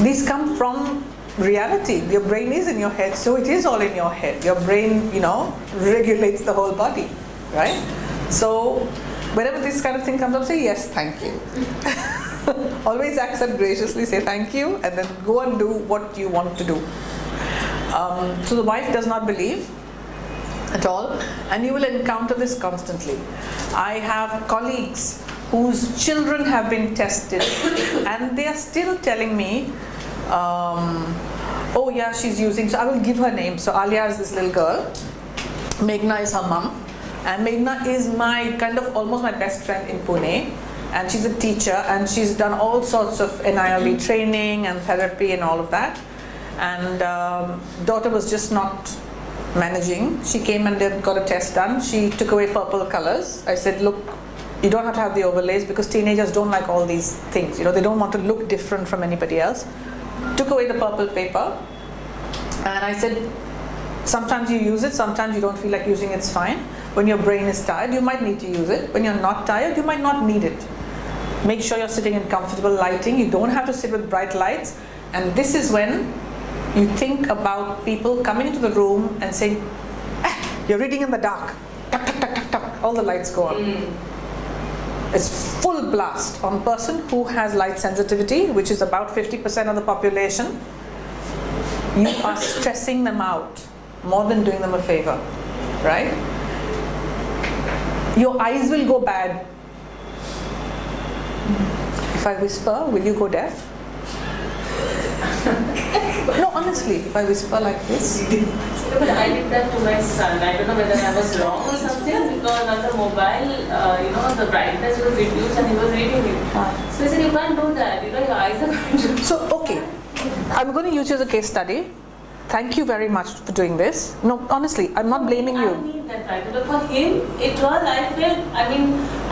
These come from reality. Your brain is in your head, so it is all in your head. Your brain, regulates the whole body, right? So whenever this kind of thing comes up, say yes, thank you. Always accept graciously, say thank you, and then go and do what you want to do. So the wife does not believe at all, and you will encounter this constantly. I have colleagues whose children have been tested and they are still telling me, oh yeah, she's using, so I will give her name. So Alia is this little girl, Meghna is her mum, and Meghna is my almost my best friend in Pune, and she's a teacher and she's done all sorts of NILE training and therapy and all of that, and daughter was just not managing. She came and then got a test done. She took away purple colors. I said, look, you don't have to have the overlays because teenagers don't like all these things. They don't want to look different from anybody else. Took away the purple paper, and I said, sometimes you use it, sometimes you don't feel like using it, it's fine. When your brain is tired, you might need to use it. When you're not tired, you might not need it. Make sure you're sitting in comfortable lighting. You don't have to sit with bright lights. And this is when you think about people coming into the room and saying, you're reading in the dark. Tuck, tuck, tuck, tuck, tuck. All the lights go on. It's full blast on a person who has light sensitivity, which is about 50% of the population. You are stressing them out more than doing them a favor, right? Your eyes will go bad. If I whisper, will you go deaf? No, honestly, if I whisper like this. But I did that to my son. I don't know whether I was wrong or something, because on the mobile, the brightness was reduced and he was reading it. So I said, you can't do that. Your eyes are going to... So, okay, I'm going to use you as a case study. Thank you very much for doing this. No, honestly, I'm not blaming I you. need that right. But for him, it was, I felt,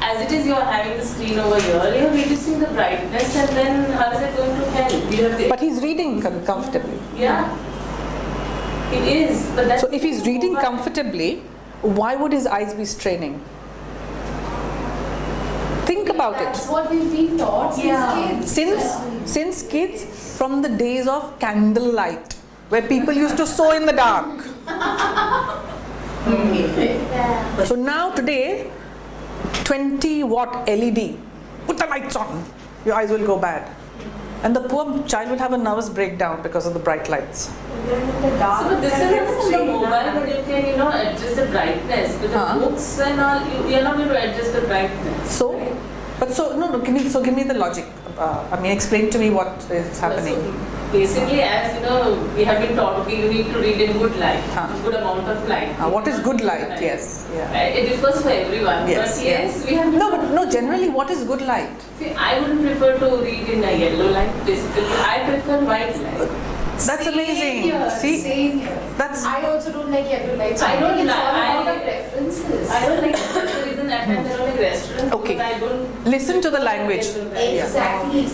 as it is, you are having the screen over here, you're reducing the brightness, and then how is it going to help? But he's reading comfortably. Yeah, it is. But that's So if he's reading comfortably, why would his eyes be straining? Think about That's it. what we've been taught since kids. Since kids, from the days of candlelight, where people used to sew in the dark. So now today, 20 watt LED, put the lights on. your eyes will go bad. And the poor child will have a nervous breakdown because of the bright lights. Then in the dark, So, but this then is it's on the straight mobile, now. but you can, adjust the brightness. With Huh? the books and all, you're not going to adjust the brightness. So, give me the logic. Explain to me what is happening. So basically, as we have been taught, you need to read in good light, Huh. good amount of light. What is good light? Yes. Yeah. It differs for everyone. Yes, But yes, we have. No, generally, what is good light? See, I wouldn't prefer to read in a yellow light. Basically, I prefer white light. That's amazing. Same here, See, same here. that's I also don't like yellow lights. So I I don't think it's all like- about the preferences. I don't like that's the reason at times I don't like restaurants. Okay. because I don't Listen to the language. yellow light. Exactly.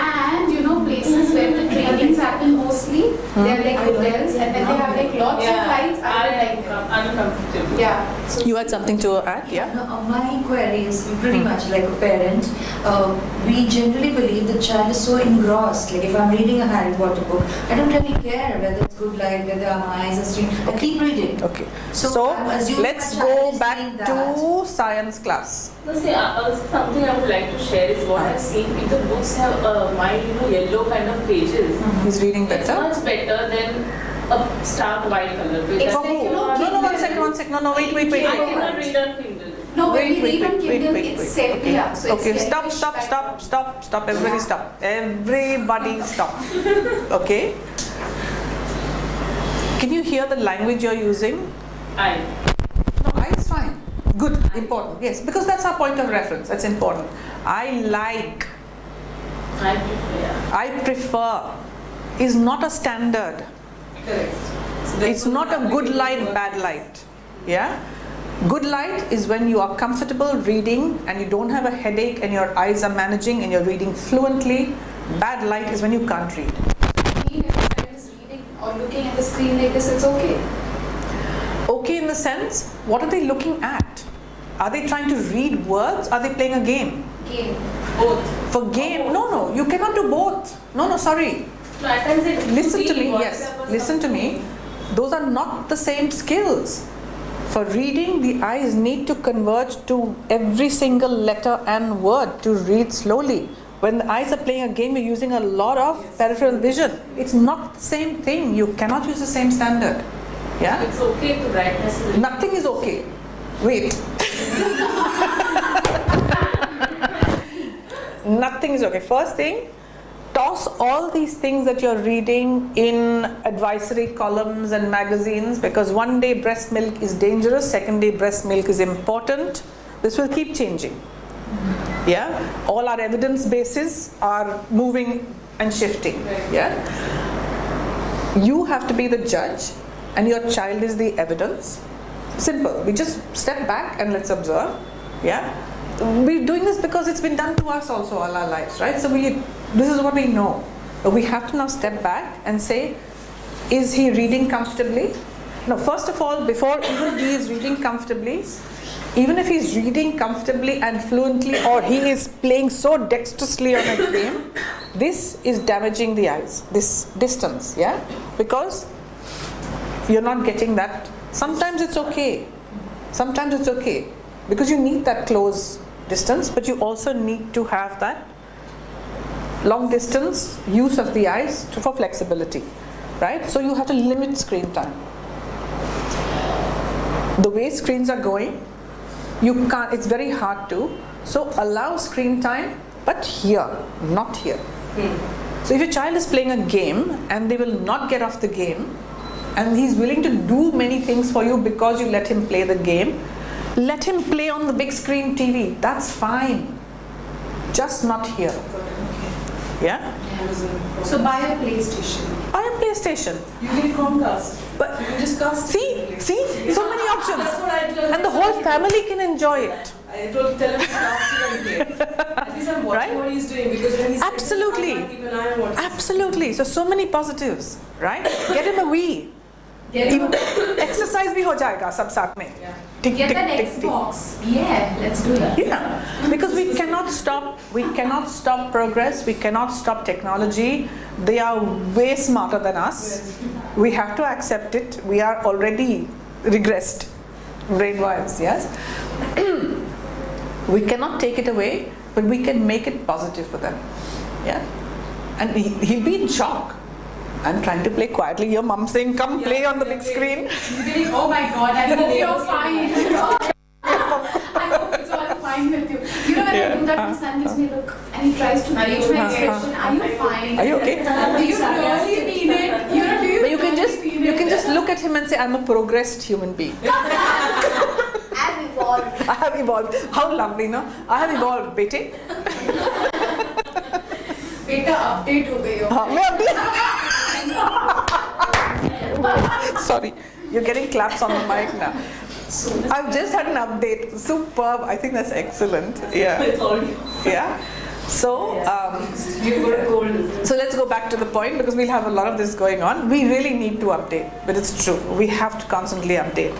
And places where the trainings happen mostly, they're like hotels, and then they have like lots of lights. I don't like them. Uncomfortable. Yeah. So You had something to add, yeah? No, my query is pretty much like a parent. We generally believe the child is so engrossed. Like if I'm reading a Harry Potter book, I don't really care whether it's good light, whether my eyes are strained. I keep reading. Okay. So So I'm assuming let's my child go is back doing that. to science class. No, see, also something I would like to share is what I've seen. If the books have mild, yellow kind of pages, He's reading it's better. much better than a stark white color. Because It's that's- like, No, one second. No, wait. I cannot read on Kindle. no, when we Wait, read on Kindle, wait. it's sepia. Okay, So it's okay. yellowish Stop. background. Everybody stop. Everybody stop. Okay. Can you hear the language you're using? No, it's fine. Good, important. Yes, because that's our point of reference. That's important. I like, I prefer, yeah. I prefer is not a standard. Correct. So It's not a good light, bad light. Yeah? Good light is when you are comfortable reading and you don't have a headache and your eyes are managing and you're reading fluently. Bad light is when you can't read. If a child is reading or looking at the screen like this, it's okay. Okay in the sense, what are they looking at? Are they trying to read words? Are they playing a game? Game. both. For game, no, you cannot do both. No, sorry. So at times it Listen to really me, works yes. up or Listen to me. Those are not the same skills. For reading, the eyes need to converge to every single letter and word to read slowly. When the eyes are playing a game, you're using a lot of peripheral vision. It's not the same thing. You cannot use the same standard. Yeah? It's okay to brightness. Is Nothing is okay. Wait. Nothing is okay. First thing, toss all these things that you're reading in advisory columns and magazines, because one day breast milk is dangerous, second day breast milk is important. This will keep changing. Yeah? All our evidence bases are moving and shifting. Yeah? You have to be the judge and your child is the evidence. Simple. We just step back and let's observe. Yeah? We're doing this because it's been done to us also all our lives, right? So this is what we know. But we have to now step back and say, is he reading comfortably? No, first of all, before even he is reading comfortably, even if he's reading comfortably and fluently, or he is playing so dexterously on a game, this is damaging the eyes, this distance, yeah? Because you're not getting that. Sometimes it's okay. Sometimes it's okay. Because you need that close distance, but you also need to have that long distance use of the eyes for flexibility, right? So you have to limit screen time. The way screens are going, you can't, it's very hard to. So allow screen time, but here, not here. So if your child is playing a game and they will not get off the game, and he's willing to do many things for you because you let him play the game, let him play on the big screen TV. That's fine. Just not here. Yeah? So buy a PlayStation. Buy a PlayStation. You get Chromecast. But You just cast see, so many options. That's what I tell And the whole family can enjoy it. I tell him to cast it and play. At least I'm watching Right? what he's doing, because when he's Absolutely. I can't keep an eye on what's Absolutely. So many positives, right? Get him a Wii. Exercise भी हो जाएगा सब साथ में. Tick, Get tick, an tick, tick. Xbox. Yeah, let's do that. Yeah, because we cannot stop progress, we cannot stop technology. They are way smarter than us. We have to accept it. We are already regressed brain-wise, yes. We cannot take it away, but we can make it positive for them. Yeah, and he'll be in shock. I'm trying to play quietly. Your mum saying, "Come play on the big screen." Oh my God, I hope you're fine. I hope it's all fine with you. You know, when I do that, my son gives me a look and he tries to gauge my expression. Are you fine? Are you okay? Do you really mean it? You know, do you But you can really just look at him and say, "I'm a progressed human being. I've evolved. I have evolved." How lovely, no? I have evolved, bete. Beta update हो गई हो. हाँ, मैं update. Sorry, you're getting claps on the mic now. I've just had an update. Superb. I think that's excellent. Yeah. Yeah. So, so let's go back to the point, because we'll have a lot of this going on. We really need to update, but it's true. We have to constantly update.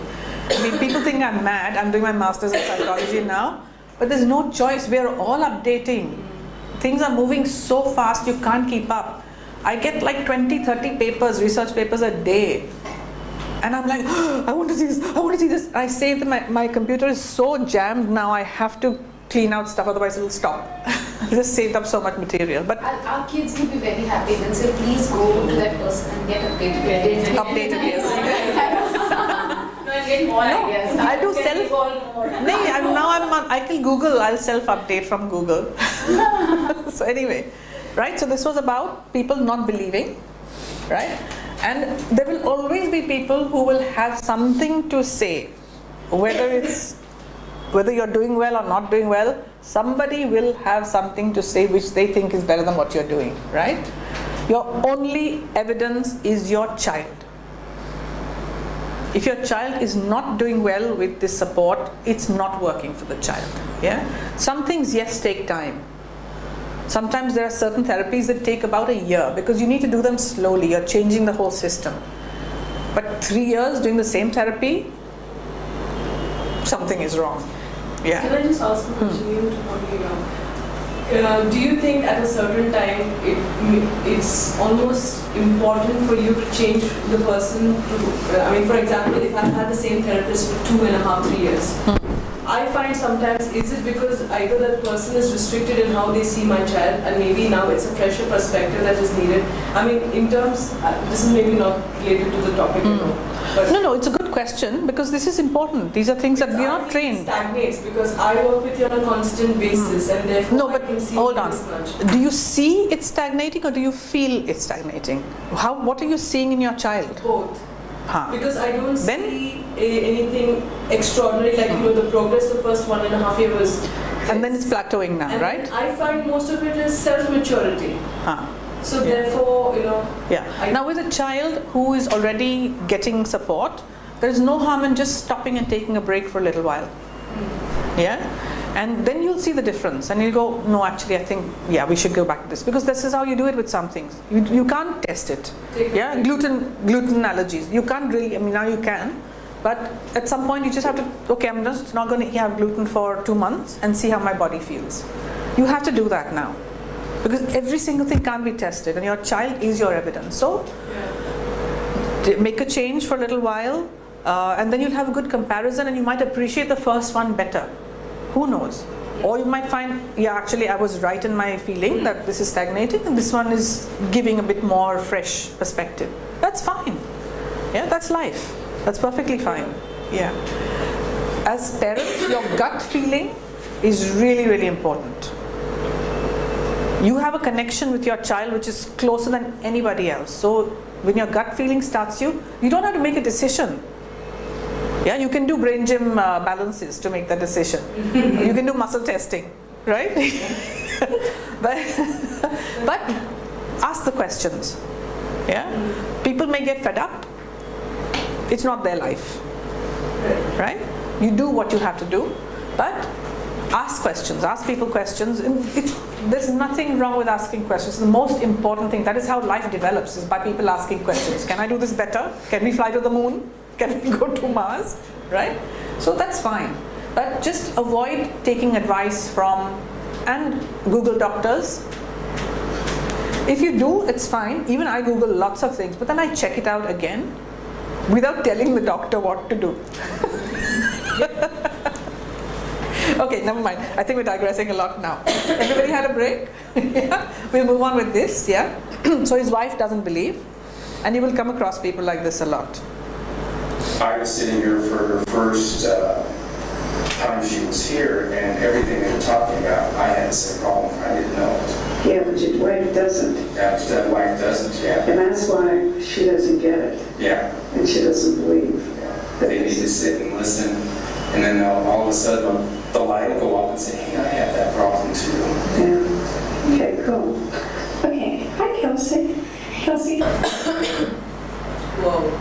I mean, people think I'm mad. I'm doing my master's in psychology now, but there's no choice. We are all updating. Things are moving so fast, you can't keep up. I get like 20, 30 papers, research papers a day. And I'm like, oh, I want to see this, I want to see this. I say that my computer is so jammed now, I have to clean out stuff, otherwise it will stop. I just saved up so much material. But our kids will be very happy and say, please go to that person and get updated. Updated, yes. Get more ideas. I do self. No, I can Google. I'll self-update from Google. So anyway, right? So this was about people not believing, right? And there will always be people who will have something to say, whether you're doing well or not doing well. Somebody will have something to say which they think is better than what you're doing, right? Your only evidence is your child. If your child is not doing well with this support, it's not working for the child. Yeah. Some things, yes, take time. Sometimes there are certain therapies that take about a year, because you need to do them slowly. You're changing the whole system. But 3 years doing the same therapy, something is wrong. Yeah. Can I just ask a question? You were talking about, do you think at a certain time it's almost important for you to change the person to, I mean, for example, if I've had the same therapist for 2.5, 3 years, I find sometimes, is it because either that person is restricted in how they see my child, and maybe now it's a fresher perspective that is needed? I mean, in terms, this is maybe not related to the topic, you know. But No, it's a good question, because this is important. These are things that we are not trained. It stagnates because I work with you on a constant basis, and therefore No, but I can see hold on. this much. Do you see it stagnating, or do you feel it's stagnating? What are you seeing in your child? Both. Huh. Because I don't Then- see anything extraordinary, like, you know, the progress the first 1.5 years was. And then it's plateauing now, And right? I find most of it is self-maturity. Huh. So therefore, you know, Yeah. Now with a child who is already getting support, there is no harm in just stopping and taking a break for a little while. Yeah. And then you'll see the difference, and you'll go, no, actually, I think, yeah, we should go back to this, because this is how you do it with some things. You can't test it. Yeah. Gluten allergies. You can't really. I mean, now you can, but at some point you just have to. Okay, I'm just not going to have gluten for 2 months and see how my body feels. You have to do that now, because every single thing can't be tested, and your child is your evidence. So make a change for a little while, and then you'll have a good comparison, and you might appreciate the first one better. Who knows? Or you might find, yeah, actually I was right in my feeling that this is stagnating, and this one is giving a bit more fresh perspective. That's fine. Yeah, that's life. That's perfectly fine. Yeah. As parents, your gut feeling is really, really important. You have a connection with your child which is closer than anybody else. So when your gut feeling starts you don't have to make a decision. Yeah, you can do brain gym balances to make that decision. You can do muscle testing, right? but ask the questions. Yeah, people may get fed up. It's not their life, right? You do what you have to do, but ask questions. Ask people questions. There's nothing wrong with asking questions. The most important thing, that is how life develops, is by people asking questions. Can I do this better? Can we fly to the moon? Can we go to Mars? Right? So that's fine. But just avoid taking advice from and Google doctors. If you do, it's fine. Even I Google lots of things, but then I check it out again without telling the doctor what to do. Okay, never mind. I think we're digressing a lot now. Everybody had a break? Yeah. We'll move on with this, yeah. So his wife doesn't believe, and you will come across people like this a lot. I was sitting here for her first time she was here, and everything they were talking about, I had the same problem. I didn't know it. Yeah, but your wife doesn't. Yeah, that wife doesn't, yeah. And that's why she doesn't get it. Yeah. And she doesn't believe. They need to sit and listen, and then all of a sudden the light will go up and say, hey, I have that problem too. Yeah. Okay, cool. Okay. Hi, Kelsey. Kelsey. Whoa.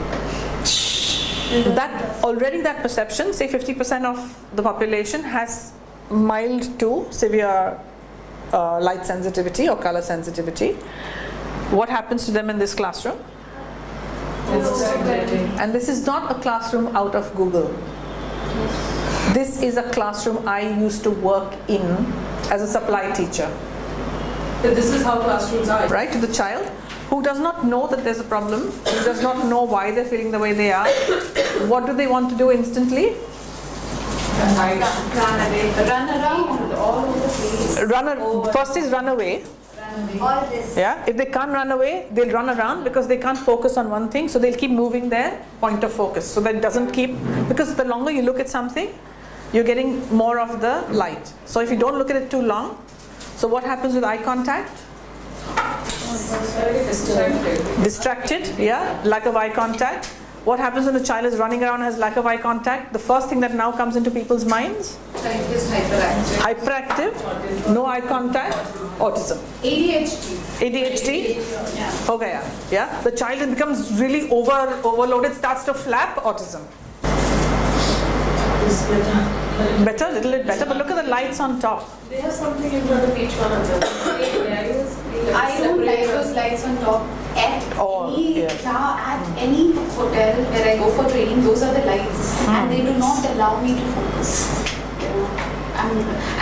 That perception, say 50% of the population has mild to severe light sensitivity or color sensitivity. What happens to them in this classroom? And this is not a classroom out of Google. This is a classroom I used to work in as a supply teacher. But this is how classrooms are. Right, to the child who does not know that there's a problem, who does not know why they're feeling the way they are. What do they want to do instantly? Run away. Run around all over the place. First is run away. All this. Yeah, if they can't run away, they'll run around because they can't focus on one thing, so they'll keep moving their point of focus. So that doesn't keep, because the longer you look at something, you're getting more of the light. So if you don't look at it too long, so what happens with eye contact? Distracted, yeah, lack of eye contact. What happens when the child is running around and has lack of eye contact? The first thing that now comes into people's minds? Is hyperactive. Hyperactive, no eye contact, autism. ADHD? Yeah. Okay, yeah. The child becomes really overloaded, starts to flap, autism. Better, little bit better, but look at the lights on top. They have something in front of each one of them. I don't like those lights on top at any hotel where I go for training. Those are the lights, and they do not allow me to focus.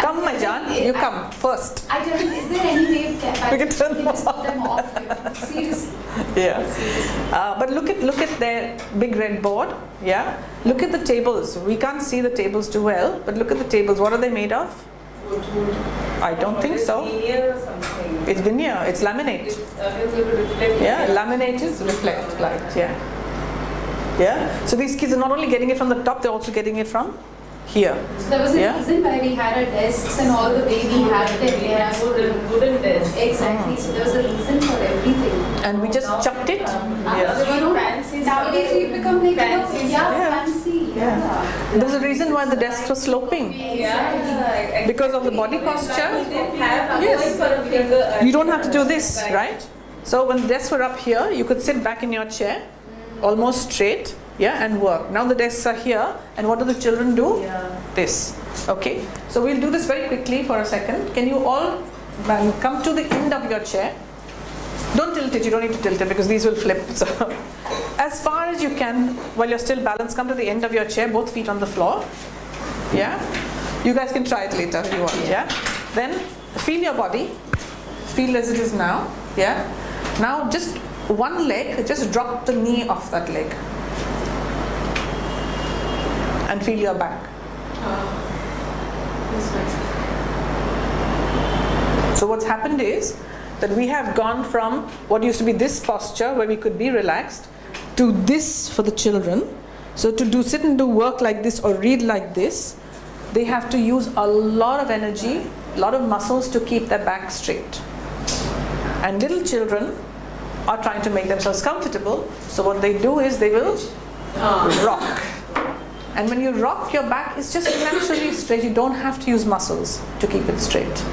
Come, my John, you come first. I tell them, is there any way We can turn them just put them off? Seriously. Yeah, but look at their big red board. Yeah, look at the tables. We can't see the tables too well, but look at the tables. What are they made of? Wood. I don't think so. Veneer or something. It's veneer. It's laminate. Yeah, laminate is reflect light. Yeah. So these kids are not only getting it from the top; they're also getting it from here. So there was a reason why we had our desks and all the way we had it. Wooden desks. Exactly. So there was a reason for everything. And we just chucked it. Nowadays we've become like fancy. Yeah. There's a reason why the desks were sloping. Yeah. Because of the body posture. Yes. You don't have to do this, right? So when the desks were up here, you could sit back in your chair, almost straight, and work. Now the desks are here, and what do the children do? This. Okay. So we'll do this very quickly for a second. Can you all come to the end of your chair? Don't tilt it. You don't need to tilt it because these will flip. So as far as you can, while you're still balanced, come to the end of your chair, both feet on the floor. Yeah. You guys can try it later if you want. Yeah. Then feel your body. Feel as it is now. Yeah. Now just one leg. Just drop the knee off that leg. And feel your back. So what's happened is that we have gone from what used to be this posture where we could be relaxed to this for the children. So to sit and do work like this or read like this, they have to use a lot of energy, a lot of muscles to keep their back straight. And little children are trying to make themselves comfortable. So what they do is they will rock. And when you rock, your back is just naturally straight. You don't have to use muscles to keep it straight.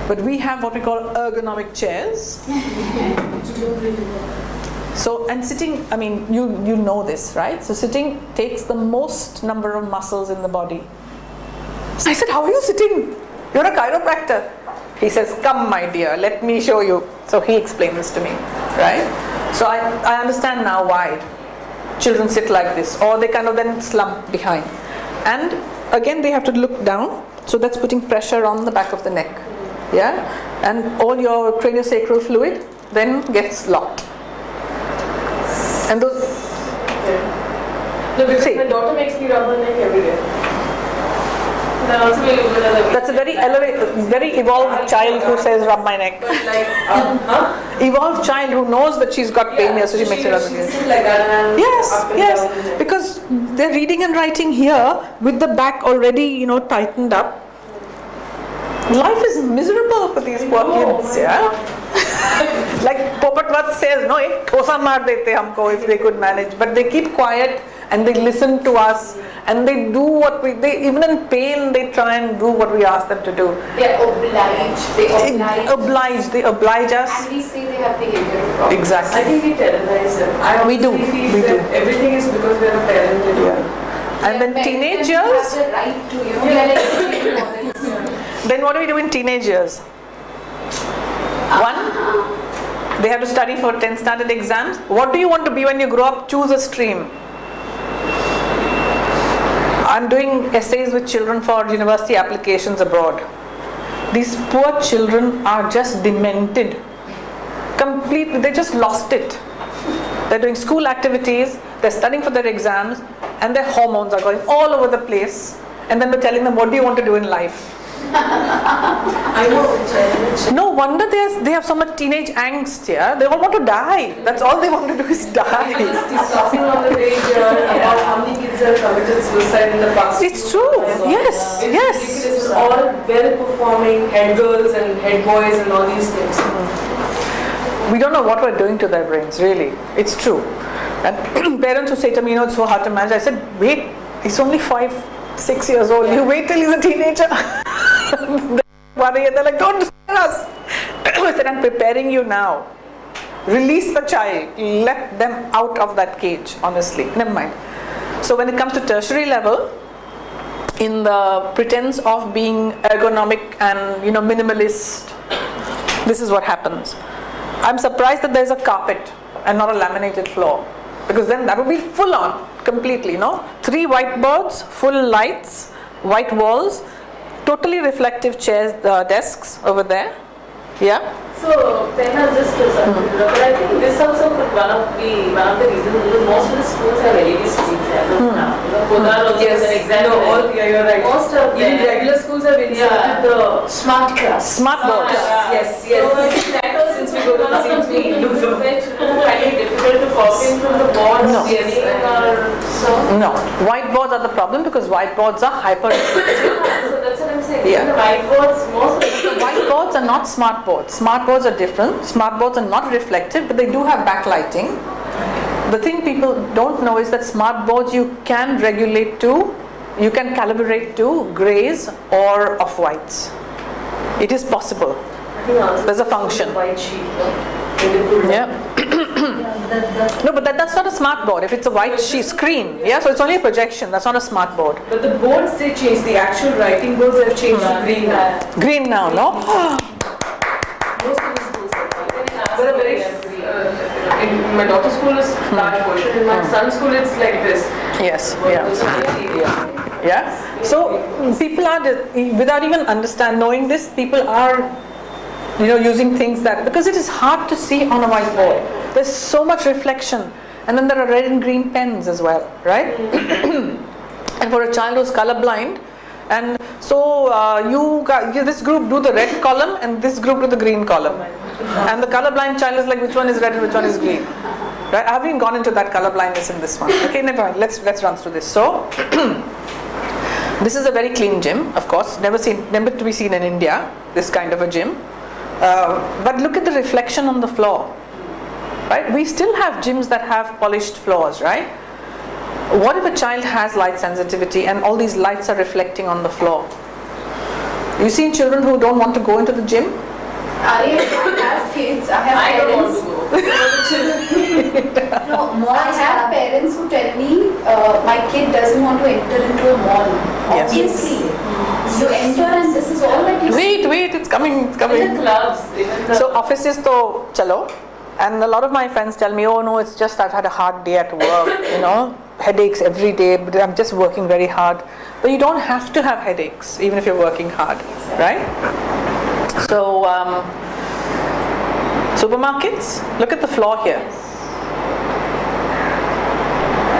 But we have what we call ergonomic chairs. So, and sitting, I mean, you know this, right? So sitting takes the most number of muscles in the body. So I said, how are you sitting? You're a chiropractor. He says, come my dear, let me show you. So he explained this to me, right? So I understand now why children sit like this, or they kind of then slump behind. And again, they have to look down. So that's putting pressure on the back of the neck. Yeah, and all your craniosacral fluid then gets locked. And those. No, because my daughter makes me rub her neck every day. then also we look at the That's a very evolved child who says, rub my neck. But like, Evolved child who knows that she's got pain here, so she makes it rub She's again. still like that and Yes, up and yes, down. because they're reading and writing here with the back already, tightened up. Life is miserable for these poor kids, yeah. Like Popatwat says, no, ek thosa maar dete humko if they could manage, but they keep quiet and they listen to us and they do what they even in pain they try and do what we ask them to do. They Oblige us. And we say they have behavioral problems. Exactly. I think we terrorize them. I We do, honestly feel we that do. everything is because we're a parent. And then Parents teenagers, have the right to, we are like children models. then what do we do in teenagers? One, they have to study for 10th standard exams. What do you want to be when you grow up? Choose a stream. I'm doing essays with children for university applications abroad. These poor children are just demented. Completely, they just lost it. They're doing school activities, they're studying for their exams, and their hormones are going all over the place. And then we're telling them, what do you want to do in life? I know. No wonder they have so much teenage angst, yeah? They all want to die. That's all they want to do is die. Discussing on the page about how many kids have committed suicide in the past. It's true. Yes, It's yes. ridiculous. All well-performing head girls and head boys and all these things. We don't know what we're doing to their brains, really. It's true. And parents who say to me, it's so hard to manage. I said, wait, he's only 5-6 years old. You wait till he's a teenager. They're like, don't scare us. I said, I'm preparing you now. Release the child. Let them out of that cage, honestly. Never mind. So when it comes to tertiary level, in the pretense of being ergonomic and minimalist, this is what happens. I'm surprised that there's a carpet and not a laminated floor, because then that would be full on, completely, 3 whiteboards, full lights, white walls, totally reflective chairs, desks over there. Yeah. So, Tehnaaz, just to but I think this also could one of the reasons, because most of the schools have LED screens as of now. Kodal also is an example. No, all, yeah, you're right. Most of Even them. regular schools have inserted the Smart class. Smart boards. Yes, So I yes. think that was Since we go to the same school, we do so. where children find it difficult to copy from the boards. No. Yes. Or so. No, whiteboards are the problem because whiteboards are hyper. So that's what I'm saying. Yeah. The whiteboards, most of the Whiteboards are not smart boards. Smart boards are different. Smart boards are not reflective, but they do have backlighting. The thing people don't know is that smart boards you can regulate to, you can calibrate to grays or off-whites. It is possible. There's a function. White sheet. No? Yeah. No, but that's not a smart board. If it's a white screen, yeah, so it's only a projection. That's not a smart board. But the boards they changed. The actual writing boards have changed to green now. Green now, no? Most of the schools have that. But a very, in my daughter's school is large portion. In my son's school it's like this. Yes. Yeah. Yeah. So people are, without even knowing this, people are, using things that, because it is hard to see on a whiteboard. There's so much reflection, and then there are red and green pens as well, right? And for a child who's colorblind, and so this group do the red column and this group do the green column, and the colorblind child is like, which one is red and which one is green, right? I haven't gone into that colorblindness in this one. Okay, never mind. Let's run through this. So this is a very clean gym, of course, never to be seen in India, this kind of a gym. But look at the reflection on the floor, right? We still have gyms that have polished floors, right? What if a child has light sensitivity and all these lights are reflecting on the floor? You seen children who don't want to go into the gym? I have kids, I have I don't want parents. to go. No, I have parents who tell me my kid doesn't want to enter into a mall. Yes. Obviously, you enter and this is all that you see. Wait, it's coming. Even the clubs, even the So offices to chalo, and a lot of my friends tell me, oh no, it's just I've had a hard day at work, headaches every day, but I'm just working very hard. But you don't have to have headaches, even if you're working hard, right? So supermarkets, look at the floor here.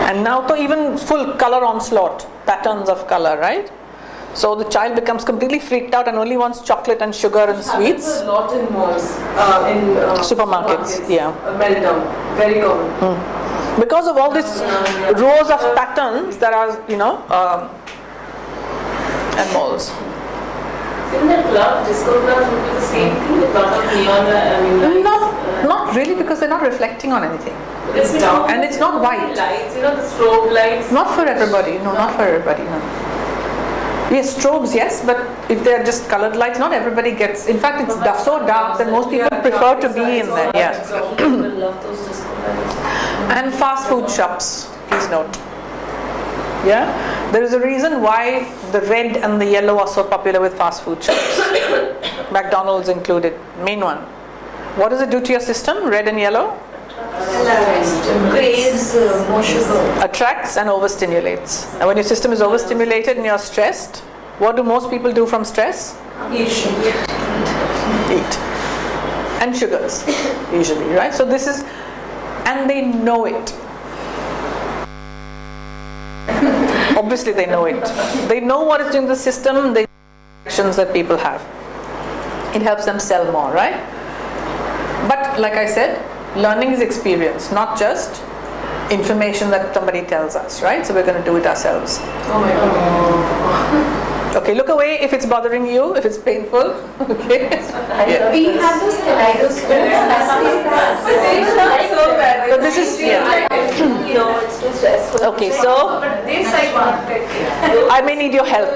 And now to even full color onslaught, patterns of color, right? So the child becomes completely freaked out and only wants chocolate and sugar and sweets. Happens a lot in malls, in Supermarkets, yeah. Meltdown, very common. Because of all these rows of patterns that are, and malls. In the club, disco club would be the same thing with lot of neon, lights. Not really, because they're not reflecting on anything. It's dark. And it's not white. Lights, the strobe lights. Not for everybody, no, not for everybody, no. Yes, strobes, yes, but if they're just colored lights, not everybody gets. In fact, it's so dark that most people prefer to be in there. Yeah. People love those disco lights. And fast food shops, please note. Yeah, there is a reason why the red and the yellow are so popular with fast food shops. McDonald's included, main one. What does it do to your system? Red and yellow? Craves more sugar. Attracts and overstimulates. And when your system is overstimulated and you're stressed, what do most people do from stress? Eat. Eat. And sugars, usually, right? So this is, and they know it. Obviously they know it. They know what is in the system, the actions that people have. It helps them sell more, right? But like I said, learning is experience, not just information that somebody tells us, right? So we're going to do it ourselves. Oh my God. Okay, look away if it's bothering you, if it's painful. Okay. Yeah. We have those kaleidoscopes. So bad. So this is, yeah. It's too stressful. Okay, so This I can't take. I may need your help.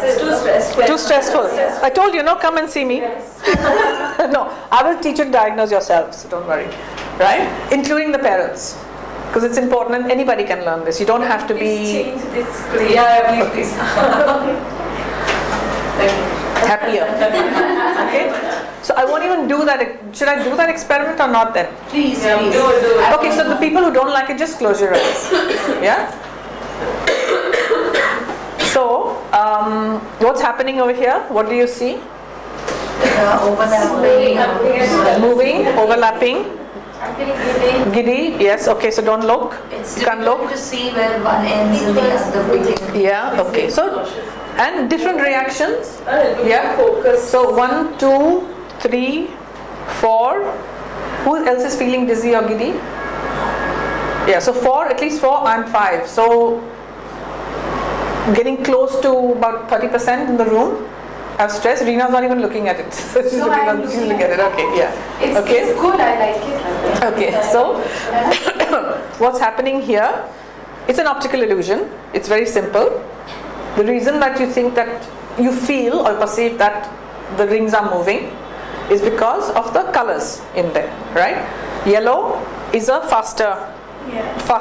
It's too stressful. Too stressful. I told you, no, come and see me. No, I will teach you to diagnose yourselves, don't worry. Right? Including the parents. Because it's important and anybody can learn this. You don't have to be Change this. Yeah, please. happier. Okay? So I won't even do that. Should I do that experiment or not then? Please, Yeah, please. do it. Okay, so the people who don't like it, just close your eyes. Yeah? So, what's happening over here? What do you see? Moving, overlapping, giddy. Yes, okay, so don't look. It's You can't difficult look. to see where one ends and the other begins. Yeah, okay. So, and different reactions. Yeah. Focus. So 1, 2, 3, 4. Who else is feeling dizzy or giddy? Yeah, so 4, at least 4 and 5. So getting close to about 30% in the room have stress. Reena's not even looking at it. She's No, looking I'm at looking it. Okay, yeah. It's good, I like it. Okay, so what's happening here? It's an optical illusion. It's very simple. The reason that you think that you feel or perceive that the rings are moving is because of the colors in there, right? Yellow is a faster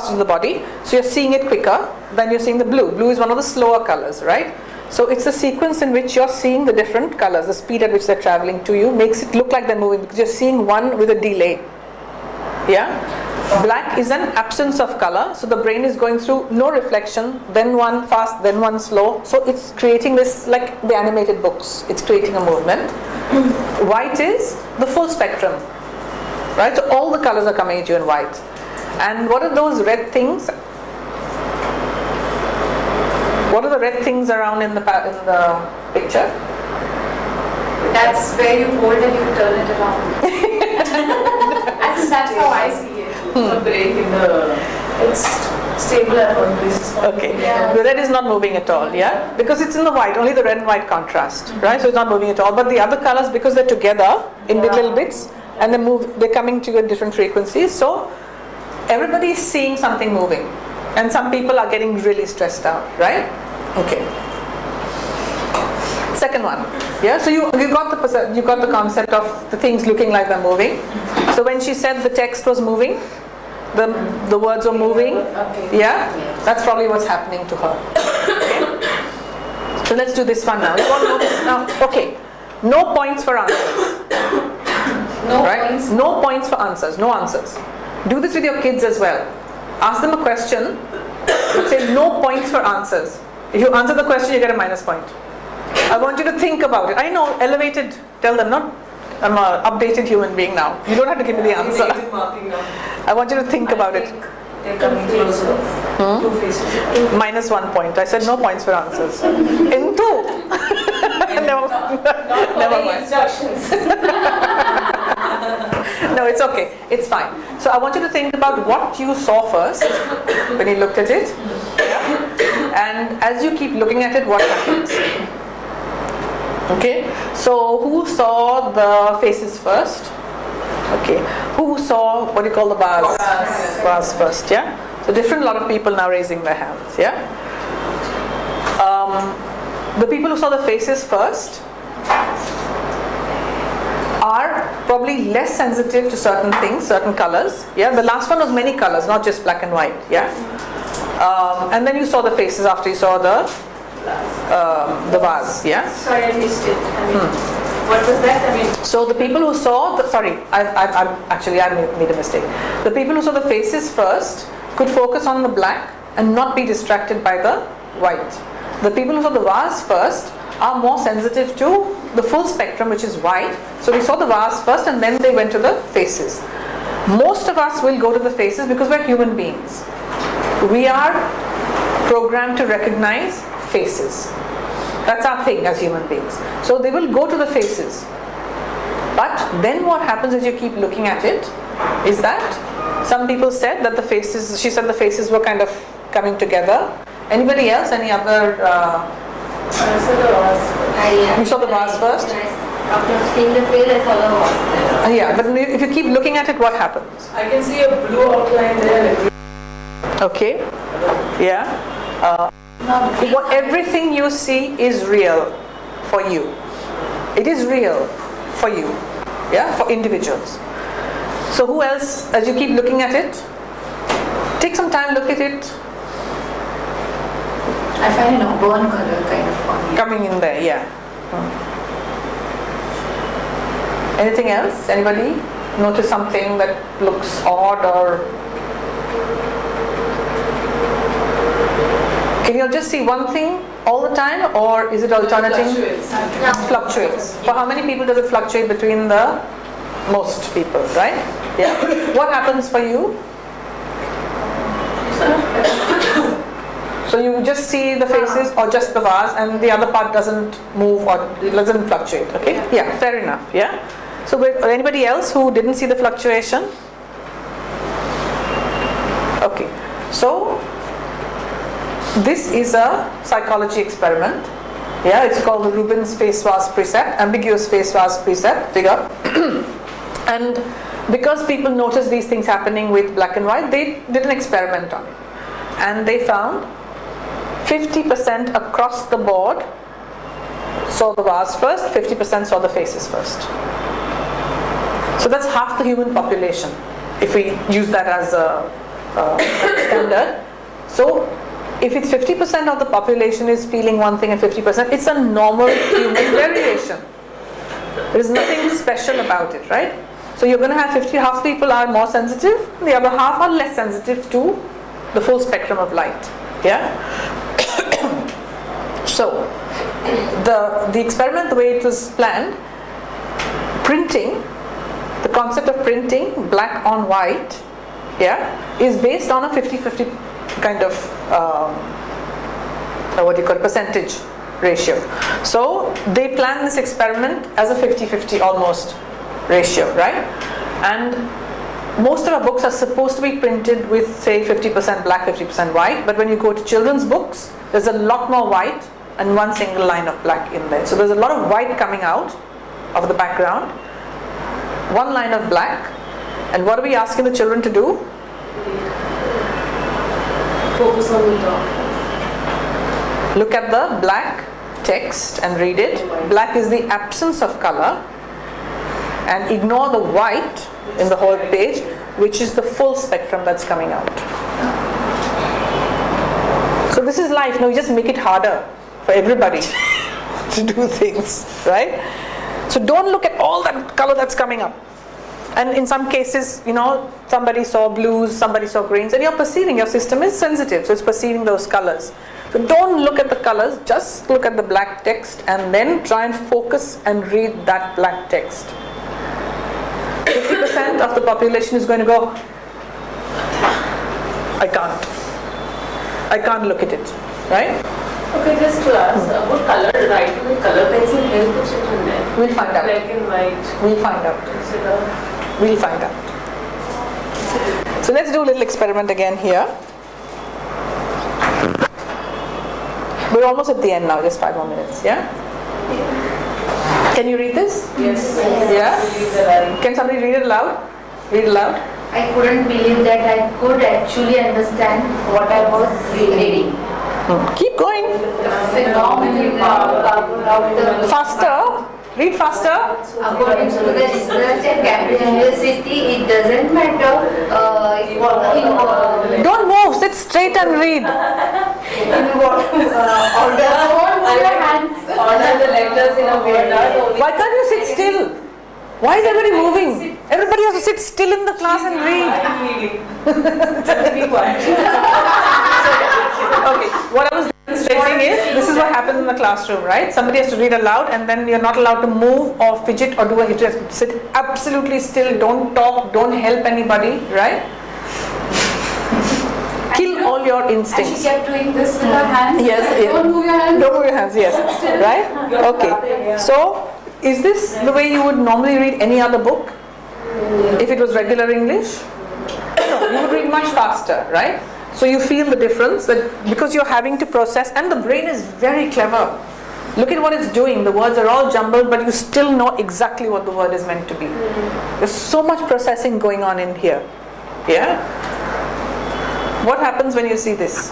to the body, so you're seeing it quicker than you're seeing the blue. Blue is one of the slower colors, right? So it's a sequence in which you're seeing the different colors. The speed at which they're traveling to you makes it look like they're moving because you're seeing one with a delay. Yeah? Black is an absence of color, so the brain is going through no reflection, then one fast, then one slow. So it's creating this, like the animated books, it's creating a movement. White is the full spectrum, right? So all the colors are coming at you in white. And what are those red things? What are the red things around in the picture? That's where you hold and you turn it around. That's how I see it. A break in the. It's stable at one place. Okay, the red is not moving at all, yeah? Because it's in the white, only the red and white contrast, right? So it's not moving at all. But the other colors, because they're together in little bits and they're coming to at different frequencies. So everybody is seeing something moving. And some people are getting really stressed out, right? Okay. Second one, yeah. So you got the concept of the things looking like they're moving. So when she said the text was moving, the words are moving, yeah. That's probably what's happening to her. Okay. So let's do this one now. You want to know this now? Okay. No points for answers. No points for answers. No answers. Do this with your kids as well. Ask them a question. Say no points for answers. If you answer the question, you get a minus point. I want you to think about it. I know, elevated, tell them, not, I'm an updated human being now. You don't have to give me the answer. I want you to think about it. They're coming closer. -1 point. I said no points for answers. In 2. Never mind. Instructions. No, it's okay. It's fine. So I want you to think about what you saw first when you looked at it. And as you keep looking at it, what happens? Okay. So who saw the faces first? Okay. Who saw what do you call the vase? Vase first, yeah? So different lot of people now raising their hands, yeah? The people who saw the faces first are probably less sensitive to certain things, certain colors. Yeah, the last one was many colors, not just black and white. Yeah, and then you saw the faces after you saw the vase. Yeah. Sorry, I missed it. What was that? So the people who saw the I made a mistake. The people who saw the faces first could focus on the black and not be distracted by the white. The people who saw the vase first are more sensitive to the full spectrum, which is white. So we saw the vase first and then they went to the faces. Most of us will go to the faces because we're human beings. We are programmed to recognize faces. That's our thing as human beings. So they will go to the faces. But then what happens as you keep looking at it is that some people said that the faces, she said the faces were kind of coming together. Anybody else? Any other? You saw the vase first? After seeing the face, I saw the vase. Yeah, but if you keep looking at it, what happens? I can see a blue outline there. Okay. Yeah. Everything you see is real for you. It is real for you. Yeah, for individuals. So who else, as you keep looking at it, take some time, look at it. I find a burn color kind of funny. Coming in there, yeah. Anything else? Anybody notice something that looks odd or? Can you just see one thing all the time, or is it alternating? Fluctuates. For how many people does it fluctuate between the most people, right? Yeah. What happens for you? So you just see the faces or just the vase and the other part doesn't move or it doesn't fluctuate, okay? Yeah, fair enough, yeah? So anybody else who didn't see the fluctuation? Okay, so this is a psychology experiment. Yeah, it's called the Rubin's face vase precept, ambiguous face vase precept figure. And because people noticed these things happening with black and white, they did an experiment on it. And they found 50% across the board saw the vase first, 50% saw the faces first. So that's half the human population, if we use that as a standard. So if it's 50% of the population is feeling one thing and 50%, it's a normal human variation. There's nothing special about it, right? So you're going to have half people are more sensitive, the other half are less sensitive to the full spectrum of light. Yeah? So the experiment, the way it was planned, printing, the concept of printing black on white, yeah, is based on a 50-50 kind of percentage ratio. So they planned this experiment as a 50-50 almost ratio, right? And most of our books are supposed to be printed with, say, 50% black, 50% white, but when you go to children's books, there's a lot more white and one single line of black in there. So there's a lot of white coming out of the background, one line of black, and what are we asking the children to do? Focus on the top. Look at the black text and read it. Black is the absence of color, and ignore the white in the whole page, which is the full spectrum that's coming out. So this is life. Now you just make it harder for everybody to do things, right? So don't look at all that color that's coming up. And in some cases, you know, somebody saw blues, somebody saw greens, and you're perceiving, your system is sensitive, so it's perceiving those colors. So don't look at the colors, just look at the black text and then try and focus and read that black text. 50% of the population is going to go, I can't look at it, right? Okay, just to ask, would color writing with color pencil help the children then? We'll find out. Black and white. We'll find out. Instead of We'll find out. So let's do a little experiment again here. We're almost at the end now, just 5 more minutes, yeah? Can you read this? yes. Yeah? Can somebody read it aloud? Read it aloud. I couldn't believe that I could actually understand what I was reading. Keep going. Phenomenal power of the Faster. Read faster. According to the research at Cambridge University, it doesn't matter Don't move. Sit straight and read. Order the letters in a word. Why can't you sit still? Why is everybody moving? Everybody has to sit still in the class and read. I'm reading. Just be quiet. Okay, what I was demonstrating is, this is what happens in the classroom, right? Somebody has to read aloud and then you're not allowed to move or fidget or do anything. You just sit absolutely still, don't talk, don't help anybody, right? Kill all your And she instincts. kept doing this with her hands. Yes, yes. Don't move your hands. Don't move your hands, yes. Right? Okay. So, is this the way you would normally read any other book? If it was regular English? No, you would read much faster, right? So you feel the difference that because you're having to process, and the brain is very clever. Look at what it's doing. The words are all jumbled, but you still know exactly what the word is meant to be. There's so much processing going on in here. Yeah? What happens when you see this?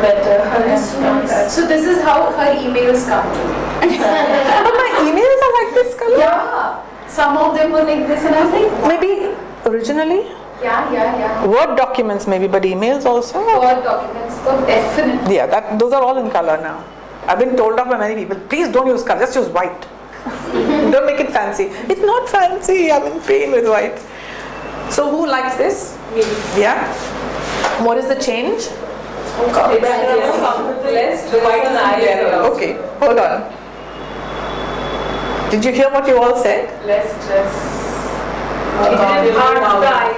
Better. So this is how her emails come to me. But my emails are like this color. Yeah. Some of them were like this and I was like, Maybe originally? yeah. Word documents maybe, but emails also? Word documents, so definitely. Yeah, those are all in color now. I've been told off by many people, please don't use color, just use white. Don't make it fancy. It's not fancy, I'm in pain with white. So who likes this? Me. Yeah? What is the change? Less white and eye. Okay, hold on. Did you hear what you all said? Less stress.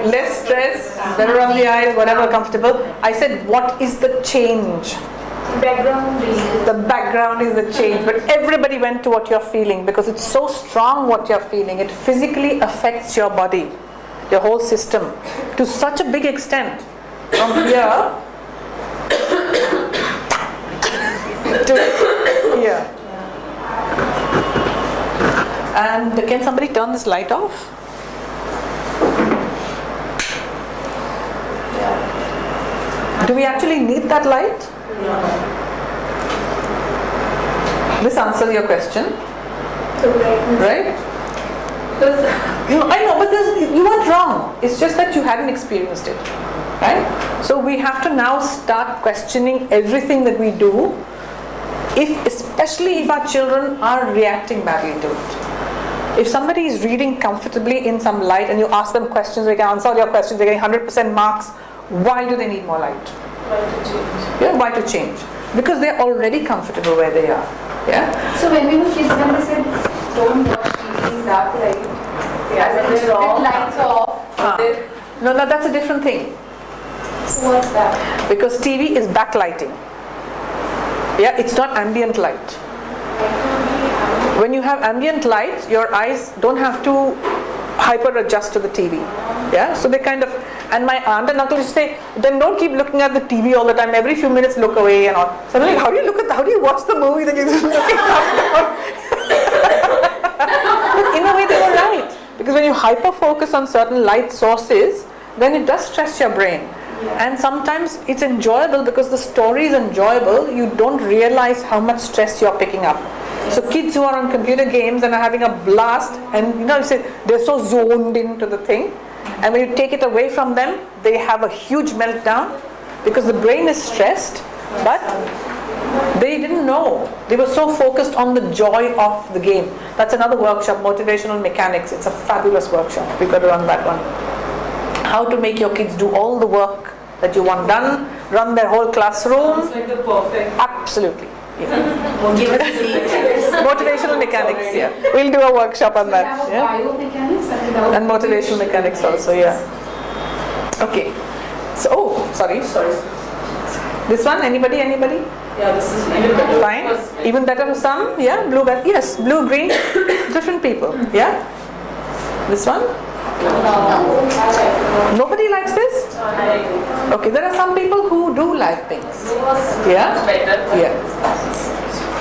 Less stress, better on the eyes, whatever comfortable. I said, what is the change? Background reason. The background is the change, but everybody went to what you're feeling because it's so strong what you're feeling. It physically affects your body, your whole system, to such a big extent. From here to here. And can somebody turn this light off? Do we actually need that light? This answers your question, right? I know, but you weren't wrong. It's just that you hadn't experienced it, right? So we have to now start questioning everything that we do, especially if our children are reacting badly to it. If somebody is reading comfortably in some light and you ask them questions, they can answer all your questions, they're getting 100% marks, why do they need more light? Why to change? Yeah, why to change? Because they're already comfortable where they are. Yeah? So when we were kids, when they said, don't watch TV in dark light, with lights off. No, that's a different thing. So what's that? Because TV is backlighting. Yeah, it's not ambient light. When you have ambient light, your eyes don't have to hyper adjust to the TV. Yeah, so they kind of, and my aunt and uncle used to say, then don't keep looking at the TV all the time, every few minutes look away and all. So I'm like, how do you watch the movie that you're just looking up? But in a way they were right, because when you hyper focus on certain light sources, then it does stress your brain. And sometimes it's enjoyable because the story is enjoyable, you don't realize how much stress you're picking up. So kids who are on computer games and are having a blast, and you say they're so zoned into the thing, and when you take it away from them, they have a huge meltdown because the brain is stressed, but they didn't know. They were so focused on the joy of the game. That's another workshop, motivational mechanics. It's a fabulous workshop. We've got to run that one. How to make your kids do all the work that you want done, run their whole classroom. It's like the perfect. Absolutely. Yeah. Motivational mechanics, yeah. We'll do a workshop on that. We have Yeah? biomechanics And motivational mechanics also, yeah. Okay. So, sorry. This one, anybody? Yeah, this is even better. Fine. Even better for some? Yeah, blue, yes, blue, green, different people. Yeah? This one? Nobody likes this? Okay, there are some people who do like pinks. Yeah? Yeah.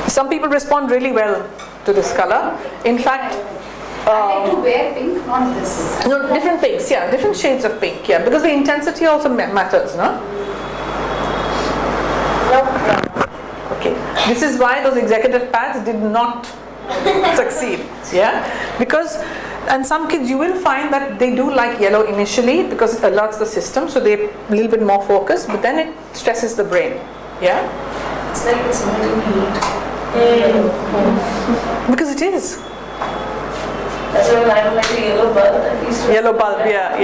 Some people respond really well to this color. In fact, I like to wear pink, not this. no, different pinks, yeah, different shades of pink, yeah, because the intensity also matters, no? Okay, this is why those executive pads did not succeed, yeah, because, and some kids you will find that they do like yellow initially because it alerts the system, so they're a little bit more focused, but then it stresses the brain, yeah? It's like it's not in heat. Because it is. That's why I don't like the yellow bulb. At least Yellow bulb, yeah.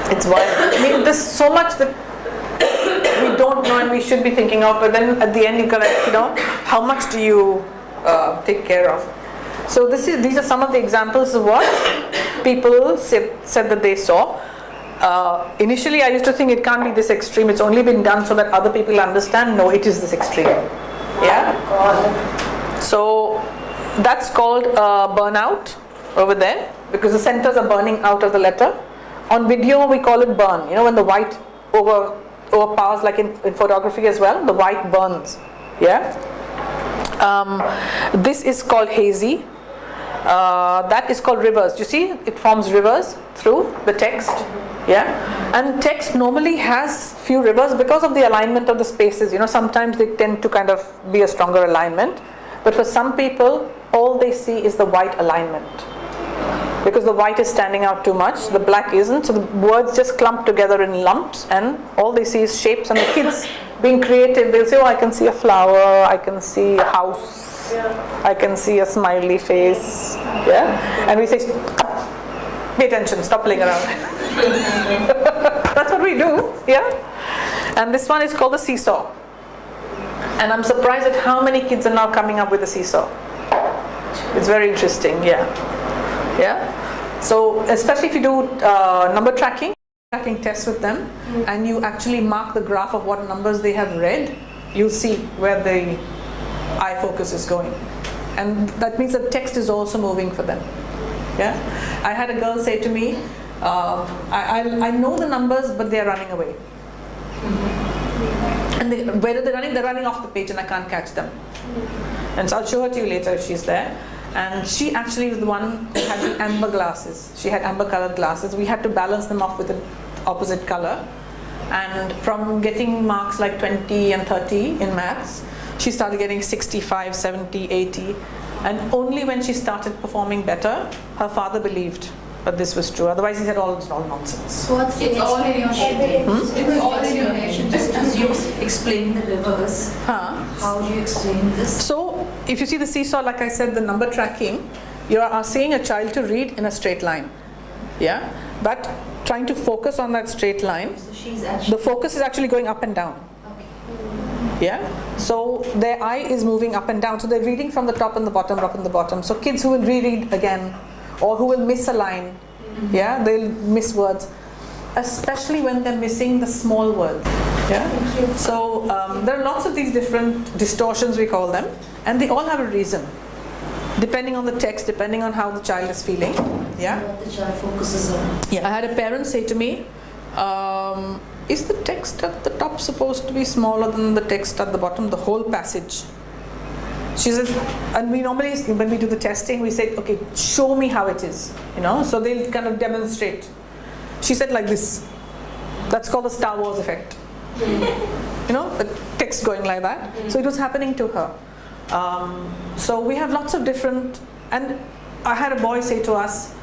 It's wild. I mean, there's so much that we don't know and we should be thinking of, but then at the end you collect, how much do you take care of? So these are some of the examples of what people said that they saw. Initially I used to think it can't be this extreme, it's only been done so that other people understand, no, it is this extreme. Yeah? So that's called burnout over there, because the centers are burning out of the letter. On video we call it burn, when the white overpowers, like in photography as well, the white burns. Yeah. This is called hazy. That is called rivers. You see, it forms rivers through the text. Yeah, and text normally has few rivers because of the alignment of the spaces. Sometimes they tend to kind of be a stronger alignment, but for some people, all they see is the white alignment. Because the white is standing out too much, the black isn't, so the words just clump together in lumps, and all they see is shapes. And the kids, being creative, they'll say, oh, I can see a flower, I can see a house, I can see a smiley face, yeah? And we say, pay attention, stop playing around. That's what we do, yeah? And this one is called the seesaw. And I'm surprised at how many kids are now coming up with the seesaw. It's very interesting, yeah. So especially if you do number tracking tests with them, and you actually mark the graph of what numbers they have read, you'll see where the eye focus is going, and that means that text is also moving for them. Yeah, I had a girl say to me, I know the numbers, but they're running away. And where are they running? They're running off the page and I can't catch them. And so I'll show her to you later if she's there. And she actually was the one who had the amber glasses. She had amber colored glasses. We had to balance them off with an opposite color. And from getting marks like 20 and 30 in maths, she started getting 65, 70, 80. And only when she started performing better, her father believed that this was true. Otherwise, he said, it's all nonsense. So what's the It's all in your head. It's all in your head. Just as you explain the reverse, how do you explain this? So, if you see the seesaw, like I said, the number tracking, you are seeing a child to read in a straight line. Yeah? But trying to focus on that straight line, So she's actually the focus is actually going up and down. Yeah? So their eye is moving up and down. So they're reading from the top and the bottom, up and the bottom. So kids who will reread again, or who will miss a line, yeah, they'll miss words, especially when they're missing the small words. Yeah. So there are lots of these different distortions, we call them, and they all have a reason, depending on the text, depending on how the child is feeling. Yeah. what the child focuses on. Yeah. I had a parent say to me, is the text at the top supposed to be smaller than the text at the bottom, the whole passage? She says, and we normally, when we do the testing, we say, okay, show me how it is, so they'll kind of demonstrate. She said like this. That's called the Star Wars effect. The text going like that. So it was happening to her. So we have lots of different, and I had a boy say to us,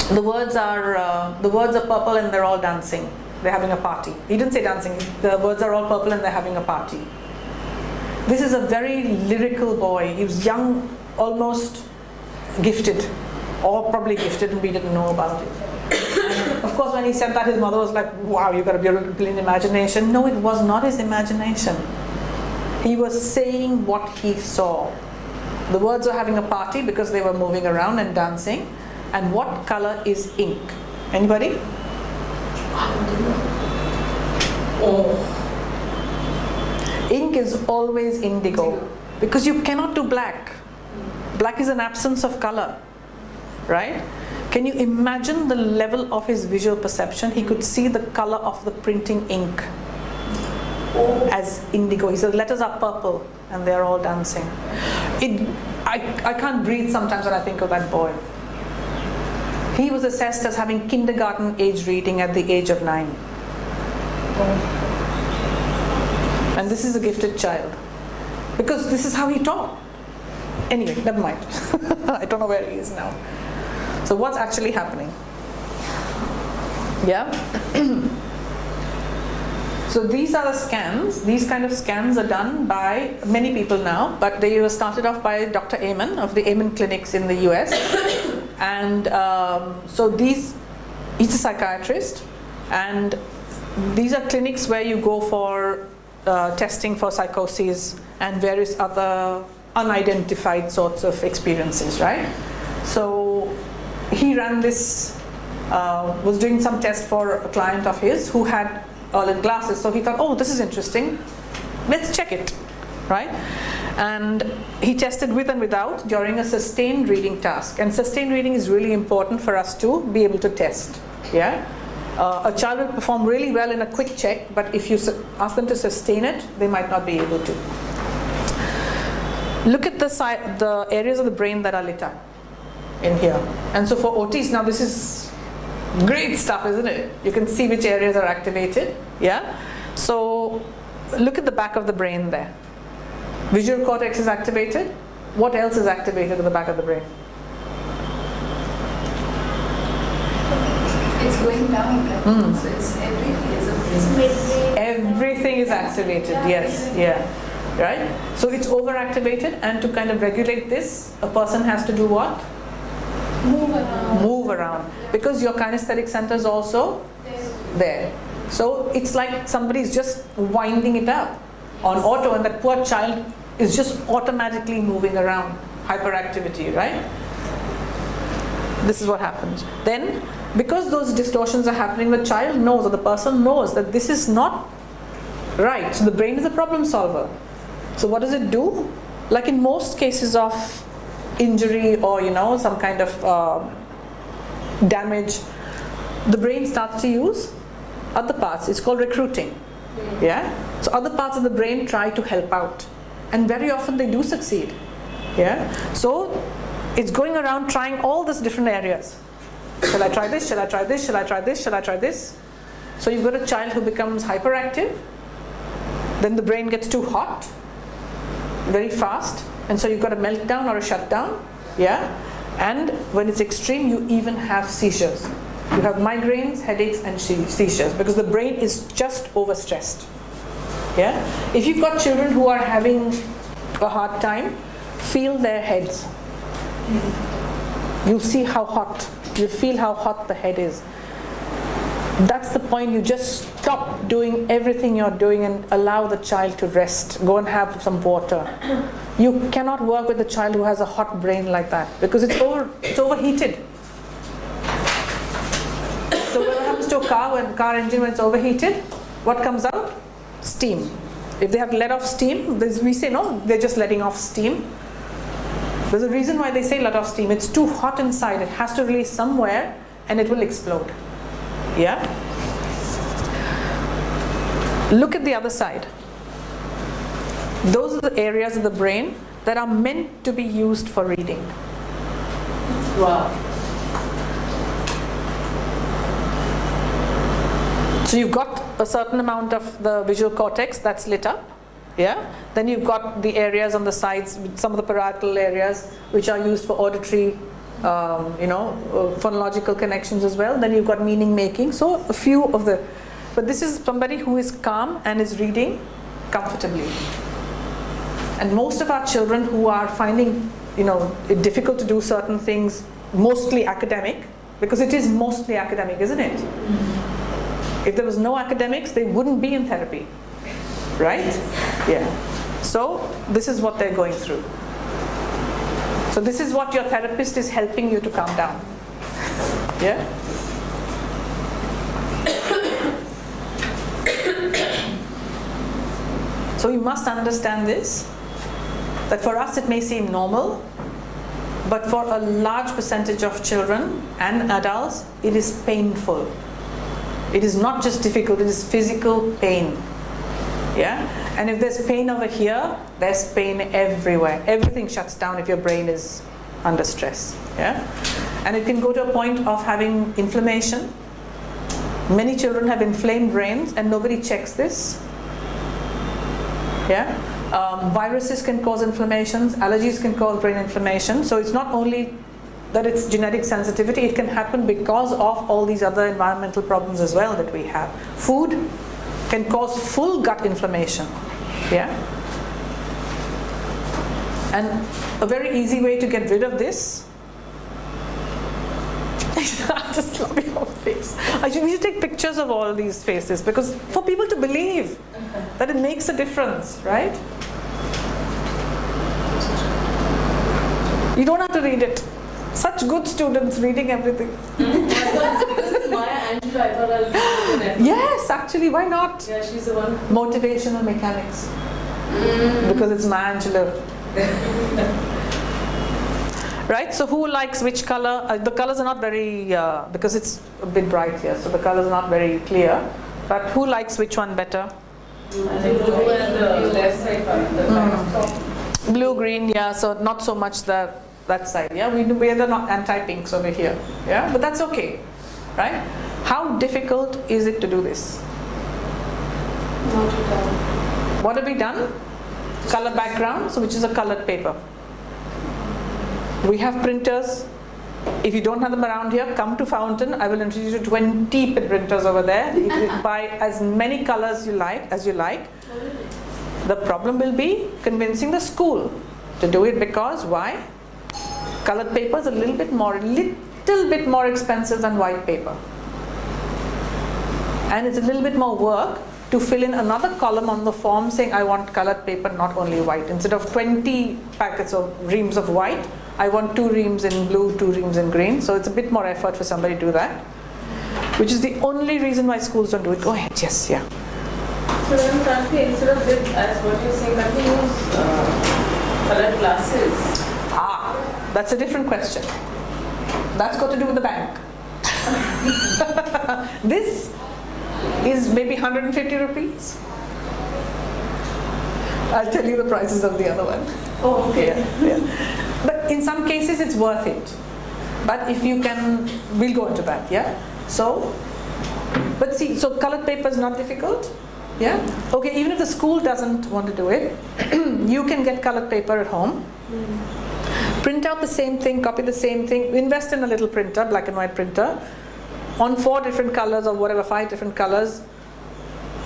the words are purple and they're all dancing. They're having a party. He didn't say dancing. The words are all purple and they're having a party. This is a very lyrical boy. He was young, almost gifted, or probably gifted, and we didn't know about it. And of course, when he said that, his mother was like, wow, you've got a brilliant imagination. No, it was not his imagination. He was saying what he saw. The words were having a party because they were moving around and dancing. And what color is ink? Anybody? Oh. Ink is always indigo because you cannot do black. Black is an absence of color, right? Can you imagine the level of his visual perception? He could see the color of the printing ink as indigo. He said letters are purple and they're all dancing. I can't breathe sometimes when I think of that boy. He was assessed as having kindergarten age reading at the age of 9. And this is a gifted child. Because this is how he taught. Anyway, never mind. I don't know where he is now. So what's actually happening? Yeah? So these are the scans. These kind of scans are done by many people now, but they were started off by Dr. Amen of the Amen clinics in the US. And so he's a psychiatrist, and these are clinics where you go for testing for psychoses and various other unidentified sorts of experiences, right? So he ran this, was doing some test for a client of his who had OLED glasses. So he thought, oh, this is interesting, let's check it, right? And he tested with and without during a sustained reading task. And sustained reading is really important for us to be able to test, yeah? A child will perform really well in a quick check, but if you ask them to sustain it, they might not be able to. Look at the areas of the brain that are lit up in here. And so for OTs, now this is great stuff, isn't it? You can see which areas are activated, yeah? So look at the back of the brain there. Visual cortex is activated. What else is activated at the back of the brain? It's going down, right? So it's everything. Everything is activated, yes, yeah, right? So it's overactivated, and to kind of regulate this, a person has to do what? Move around. Because your kinesthetic center is also there. So it's like somebody's just winding it up on auto, and that poor child is just automatically moving around. Hyperactivity, right? This is what happens. Then, because those distortions are happening, the child knows, or the person knows, that this is not right. So the brain is a problem solver. So what does it do? Like in most cases of injury or some kind of damage, the brain starts to use other parts. It's called recruiting. Yeah. So other parts of the brain try to help out, and very often they do succeed. Yeah. So it's going around trying all these different areas. Shall I try this? Shall I try this? Shall I try this? Shall I try this? So you've got a child who becomes hyperactive. Then the brain gets too hot very fast, and so you've got a meltdown or a shutdown. Yeah. And when it's extreme, you even have seizures. You have migraines, headaches, and seizures because the brain is just overstressed. Yeah. If you've got children who are having a hard time, feel their heads. You'll see how hot. You'll feel how hot the head is. That's the point. You just stop doing everything you're doing and allow the child to rest. Go and have some water. You cannot work with a child who has a hot brain like that because it's overheated. So what happens to a car when engine when it's overheated? What comes out? Steam. If they have let off steam, we say no, they're just letting off steam. There's a reason why they say let off steam. It's too hot inside. It has to release somewhere and it will explode. Yeah? Look at the other side. Those are the areas of the brain that are meant to be used for reading. Wow. So you've got a certain amount of the visual cortex that's lit up. Yeah. Then you've got the areas on the sides, some of the parietal areas, which are used for auditory, phonological connections as well. Then you've got meaning making. So a few of the, but this is somebody who is calm and is reading comfortably. And most of our children who are finding, it difficult to do certain things, mostly academic, because it is mostly academic, isn't it? Mm-hmm. If there was no academics, they wouldn't be in therapy. Right? Yeah. So this is what they're going through. So this is what your therapist is helping you to calm down. Yeah? So we must understand this, that for us it may seem normal, but for a large percentage of children and adults, it is painful. It is not just difficult, it is physical pain. Yeah? And if there's pain over here, there's pain everywhere. Everything shuts down if your brain is under stress. Yeah? And it can go to a point of having inflammation. Many children have inflamed brains and nobody checks this. Yeah? Viruses can cause inflammations, allergies can cause brain inflammation. So it's not only that it's genetic sensitivity, it can happen because of all these other environmental problems as well that we have. Food can cause full gut inflammation. Yeah? And a very easy way to get rid of this, I just love your face. We should take pictures of all these faces, because for people to believe that it makes a difference, right? You don't have to read it. Such good students reading everything. Because it's Maya Angelou, I thought I'll do it. Yes, actually, why not? Yeah, she's the one. Motivational mechanics. Because it's Maya Angelou. Right, so who likes which color? The colors are not very, because it's a bit bright here, so the colors are not very clear. But who likes which one better? Blue and the left side part, the top. Blue, green, yeah, so not so much that side, yeah? We are not anti-pinks over here, yeah? But that's okay, right? How difficult is it to do this? Not at all. What have we done? Color background, so which is a colored paper. We have printers. If you don't have them around here, come to Fountain. I will introduce you to 20 printers over there. You can buy as many colors as you like. The problem will be convincing the school to do it, because why? Colored paper is a little bit more expensive than white paper. And it's a little bit more work to fill in another column on the form saying I want colored paper, not only white. Instead of 20 packets of reams of white, I want 2 reams in blue, 2 reams in green. So it's a bit more effort for somebody to do that, which is the only reason why schools don't do it. Go ahead, yes, yeah. So then Kranti, instead of this, as what you're saying, that we use colored glasses. That's a different question. That's got to do with the bank. This is maybe 150 rupees. I'll tell you the prices of the other one. Oh, okay. Yeah. But in some cases it's worth it. But if you can, we'll go into that, yeah? So, but see, so colored paper is not difficult, yeah? Okay, even if the school doesn't want to do it, you can get colored paper at home. Print out the same thing, copy the same thing, invest in a little printer, black and white printer, on 4 different colors or whatever, 5 different colors.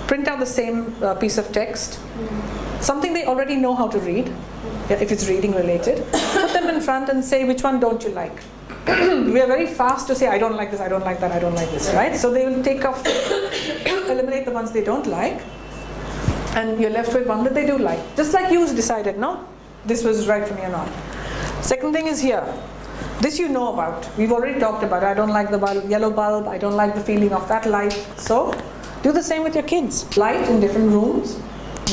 Print out the same piece of text, something they already know how to read, if it's reading related. Put them in front and say, which one don't you like? We are very fast to say, I don't like this, I don't like that, I don't like this, right? So they will take off, eliminate the ones they don't like, and you're left with one that they do like. Just like you decided, no, this was right for me or not. Second thing is here. This you know about. We've already talked about it. I don't like the bulb, yellow bulb. I don't like the feeling of that light. So do the same with your kids. Light in different rooms.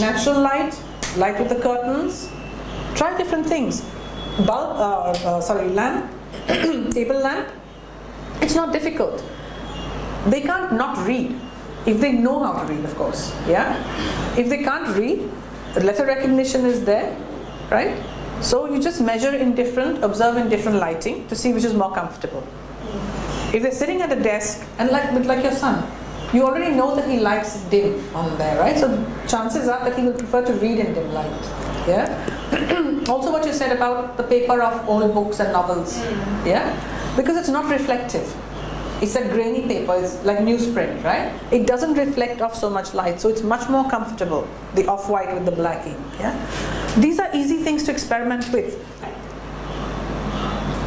Natural light. Light with the curtains. Try different things. Lamp. Table lamp. It's not difficult. They can't not read. If they know how to read, of course. Yeah? If they can't read, the letter recognition is there. Right? So you just measure in different, observe in different lighting to see which is more comfortable. If they're sitting at a desk, and like your son, you already know that he likes dim on there, right? So chances are that he will prefer to read in dim light. Yeah. Also, what you said about the paper of old books and novels. Yeah. Because it's not reflective. It's a grainy paper. It's like newsprint, right? It doesn't reflect off so much light, so it's much more comfortable. The off-white with the black ink. Yeah. These are easy things to experiment with.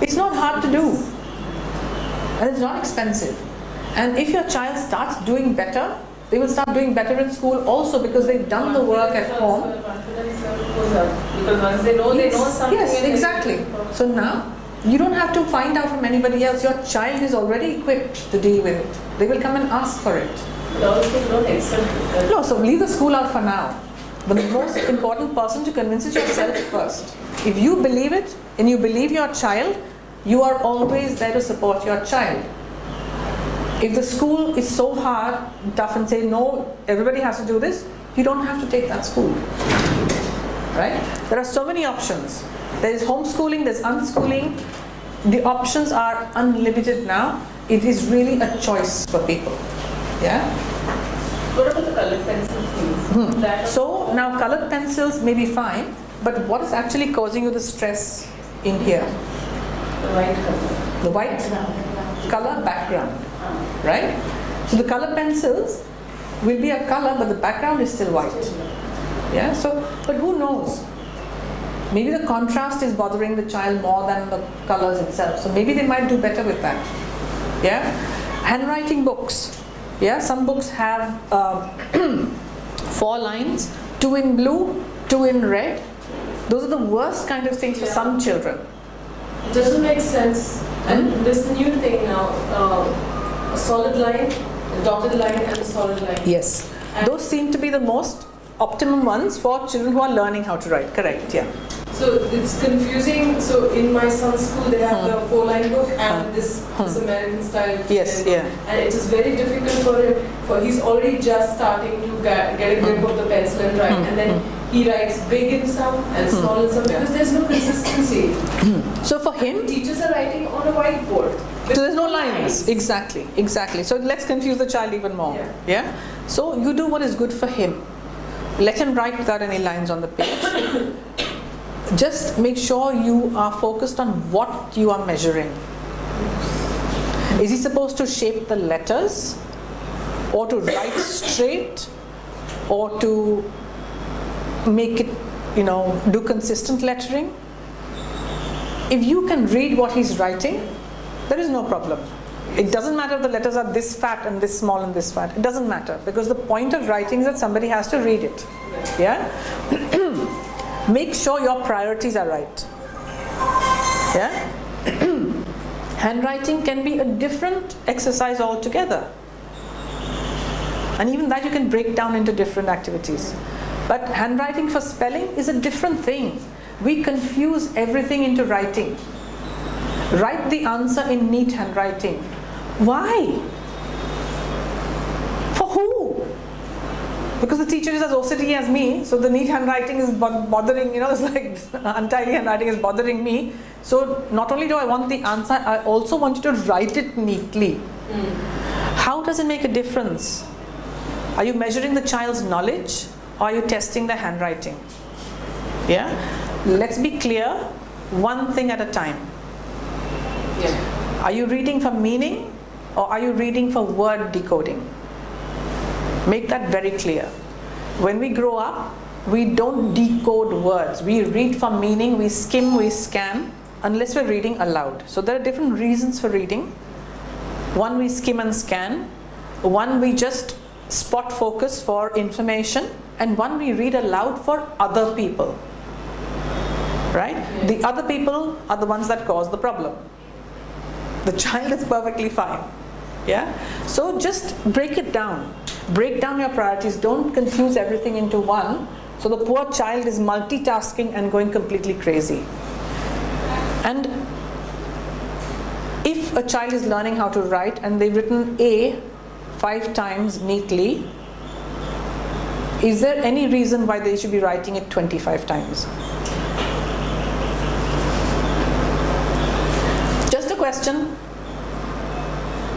It's not hard to do, and it's not expensive. And if your child starts doing better, they will start doing better in school also, because they've done the work at home. Because once they know something. Yes, exactly. So now, you don't have to find out from anybody else. Your child is already equipped to deal with it. They will come and ask for it. They also don't accept it. No, so leave the school out for now. The most important person to convince is yourself first. If you believe it and you believe your child, you are always there to support your child. If the school is so hard, tough and say, no, everybody has to do this, you don't have to take that school. Right? There are so many options. There is homeschooling, there's unschooling. The options are unlimited now. It is really a choice for people. Yeah? What about the colored pencil things? That So now colored pencils may be fine, but what is actually causing you the stress in here? the white color. The white color background, right? So the color pencils will be a color, but the background is still white. Yeah, so, but who knows? Maybe the contrast is bothering the child more than the colors itself. So maybe they might do better with that. Yeah, handwriting books. Yeah, some books have 4 lines, 2 in blue, 2 in red. Those are the worst kind of things for some children. It doesn't make sense. And there's a new thing now, a solid line, a dotted line and a solid line. Yes, And those seem to be the most optimum ones for children who are learning how to write. Correct, yeah. So it's confusing. So in my son's school, they have the 4-line book and this American style. Yes, pen book. yeah. And it is very difficult for him. For he's already just starting to get a grip of the pencil and write, and then he writes big in some and small in some because there's no consistency. So for him, Teachers are writing on a whiteboard. so there's no lines. Exactly, exactly. So let's confuse the child even more. Yeah. So you do what is good for him. Let him write without any lines on the page. Just make sure you are focused on what you are measuring. Is he supposed to shape the letters, or to write straight, or to make it, do consistent lettering? If you can read what he's writing, there is no problem. It doesn't matter if the letters are this fat and this small and this fat. It doesn't matter, because the point of writing is that somebody has to read it. Yeah? Make sure your priorities are right. Yeah? Handwriting can be a different exercise altogether. And even that you can break down into different activities. But handwriting for spelling is a different thing. We confuse everything into writing. Write the answer in neat handwriting. Why? For who? Because the teacher is as OCD as me, so the neat handwriting is bothering, it's like untidy handwriting is bothering me. So not only do I want the answer, I also want you to write it neatly. How does it make a difference? Are you measuring the child's knowledge, or are you testing the handwriting? Yeah? Let's be clear, one thing at a time. Are you reading for meaning, or are you reading for word decoding? Make that very clear. When we grow up, we don't decode words. We read for meaning, we skim, we scan, unless we're reading aloud. So there are different reasons for reading. One, we skim and scan. One, we just spot focus for information. And one, we read aloud for other people. Right? The other people are the ones that cause the problem. The child is perfectly fine. Yeah? So just break it down. Break down your priorities. Don't confuse everything into one. So the poor child is multitasking and going completely crazy. And if a child is learning how to write and they've written A 5 times neatly, is there any reason why they should be writing it 25 times? Just a question.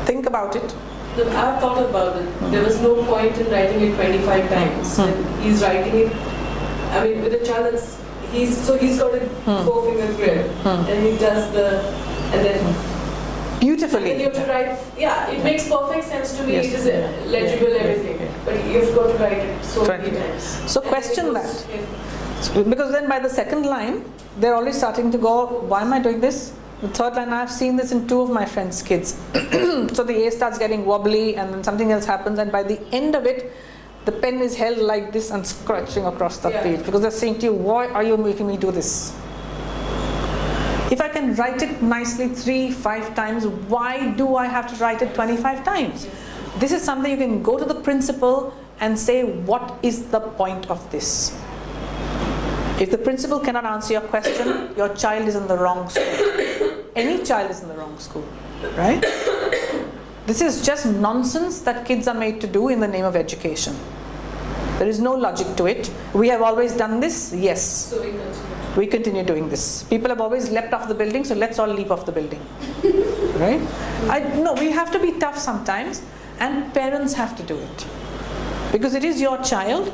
Think about it. I've thought about it. There was no point in writing it 25 times. He's writing it, with a child he's got a 4-finger grip, and he does and then beautifully. And you have to write, it makes perfect sense to me, it is legible, everything, but you've got to write it so many times. So question that. Because then by the second line, they're already starting to go, why am I doing this? The third line, I've seen this in 2 of my friends' kids. So the A starts getting wobbly and then something else happens, and by the end of it, the pen is held like this and scratching across the page, because they're saying to you, why are you making me do this? If I can write it nicely 3-5 times, why do I have to write it 25 times? This is something you can go to the principal, and say, what is the point of this? If the principal cannot answer your question, your child is in the wrong school. Any child is in the wrong school, right? This is just nonsense that kids are made to do in the name of education. There is no logic to it. We have always done this, yes. So we continue. We continue doing this. People have always leapt off the building, so let's all leap off the building. Right? No, we have to be tough sometimes, and parents have to do it. Because it is your child,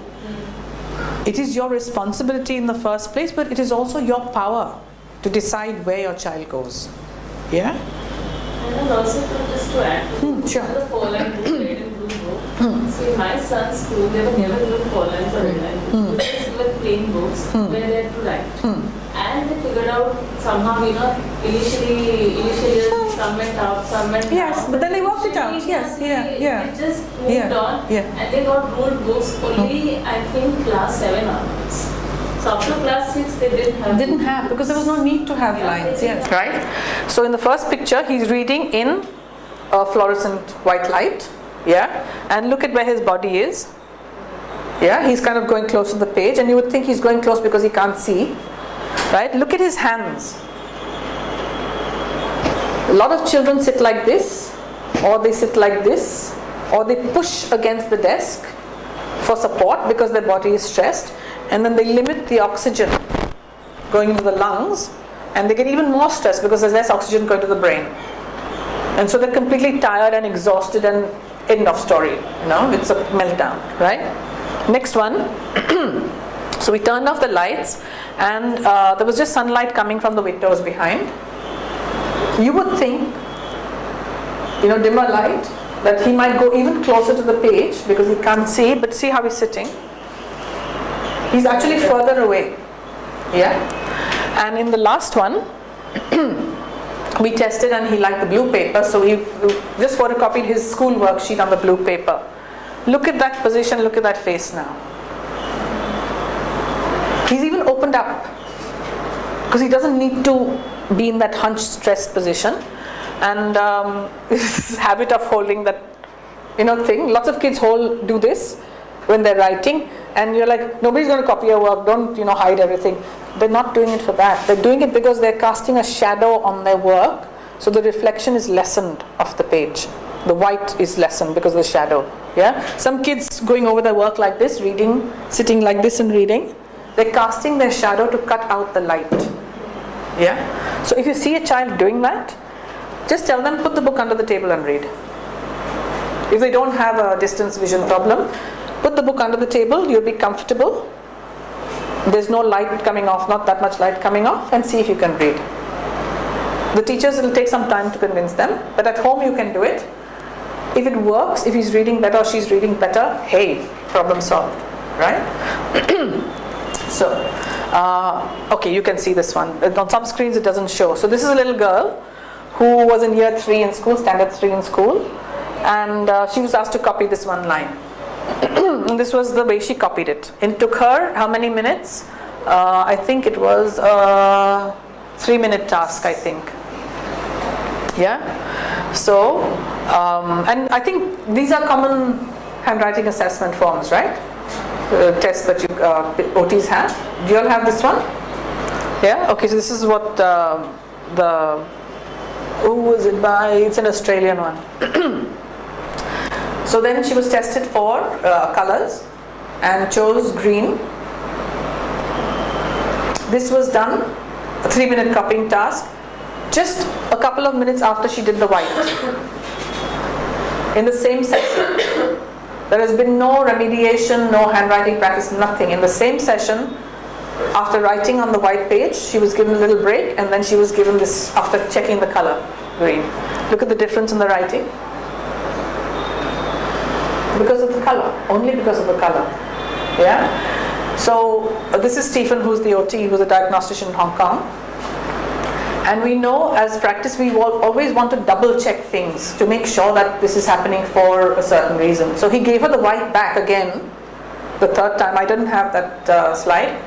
it is your responsibility in the first place, but it is also your power to decide where your child goes. Yeah? And also just to add to Sure. the 4-line book, red and blue book. See, my son's school, they were never given 4 lines or red line books. They just given plain books where they had to write. And they figured out somehow, initially some went out, some went Yes, down. but then they worked it out. Eventually, Yes, yeah. They just moved on, and they got ruled books only, I think, class 7 onwards. So after class 6, they didn't have. Because there was no need to have lines. Yes. Right? So in the first picture, he's reading in a fluorescent white light. Yeah? And look at where his body is. Yeah? He's kind of going close to the page, and you would think he's going close because he can't see. Right? Look at his hands. A lot of children sit like this, or they sit like this, or they push against the desk for support because their body is stressed, and then they limit the oxygen going into the lungs, and they get even more stressed because there's less oxygen going to the brain. And so they're completely tired and exhausted, and end of story. It's a meltdown, right? Next one. So we turned off the lights, and there was just sunlight coming from the windows behind. You would think, dimmer light, that he might go even closer to the page because he can't see, but see how he's sitting. He's actually further away. Yeah? And in the last one, we tested, and he liked the blue paper, so we just photocopied his school worksheet on the blue paper. Look at that position, look at that face now. He's even opened up because he doesn't need to be in that hunched, stressed position. And this habit of holding that, thing. Lots of kids do this when they're writing, and you're like, nobody's going to copy your work, don't, hide everything. They're not doing it for that. They're doing it because they're casting a shadow on their work, so the reflection is lessened off the page. The white is lessened because of the shadow. Yeah? Some kids going over their work like this, reading, sitting like this and reading, they're casting their shadow to cut out the light. Yeah? So if you see a child doing that, just tell them, put the book under the table and read. If they don't have a distance vision problem, put the book under the table, you'll be comfortable. There's no light coming off, not that much light coming off, and see if you can read. The teachers, it'll take some time to convince them, but at home you can do it. If it works, if he's reading better or she's reading better, hey, problem solved, right? So, okay, you can see this one. On some screens it doesn't show. So this is a little girl who was in year 3 in school, standard 3 in school, and she was asked to copy this one line. And this was the way she copied it. It took her how many minutes? I think it was a 3-minute task, I think. Yeah? So, and I think these are common handwriting assessment forms, right? Tests that you OTs have. Do you all have this one? Yeah? Okay, so this is what who was it by? It's an Australian one. So then she was tested for colors and chose green. This was done, a 3-minute copying task, just a couple of minutes after she did the white. In the same session. There has been no remediation, no handwriting practice, nothing. In the same session, after writing on the white page, she was given a little break, and then she was given this after checking the color, green. Look at the difference in the writing. Because of the color, only because of the color. Yeah? So this is Stephen, who's the OT, who's a diagnostician in Hong Kong. And we know as practice, we always want to double check things to make sure that this is happening for a certain reason. So he gave her the white back again, the third time. I didn't have that slide.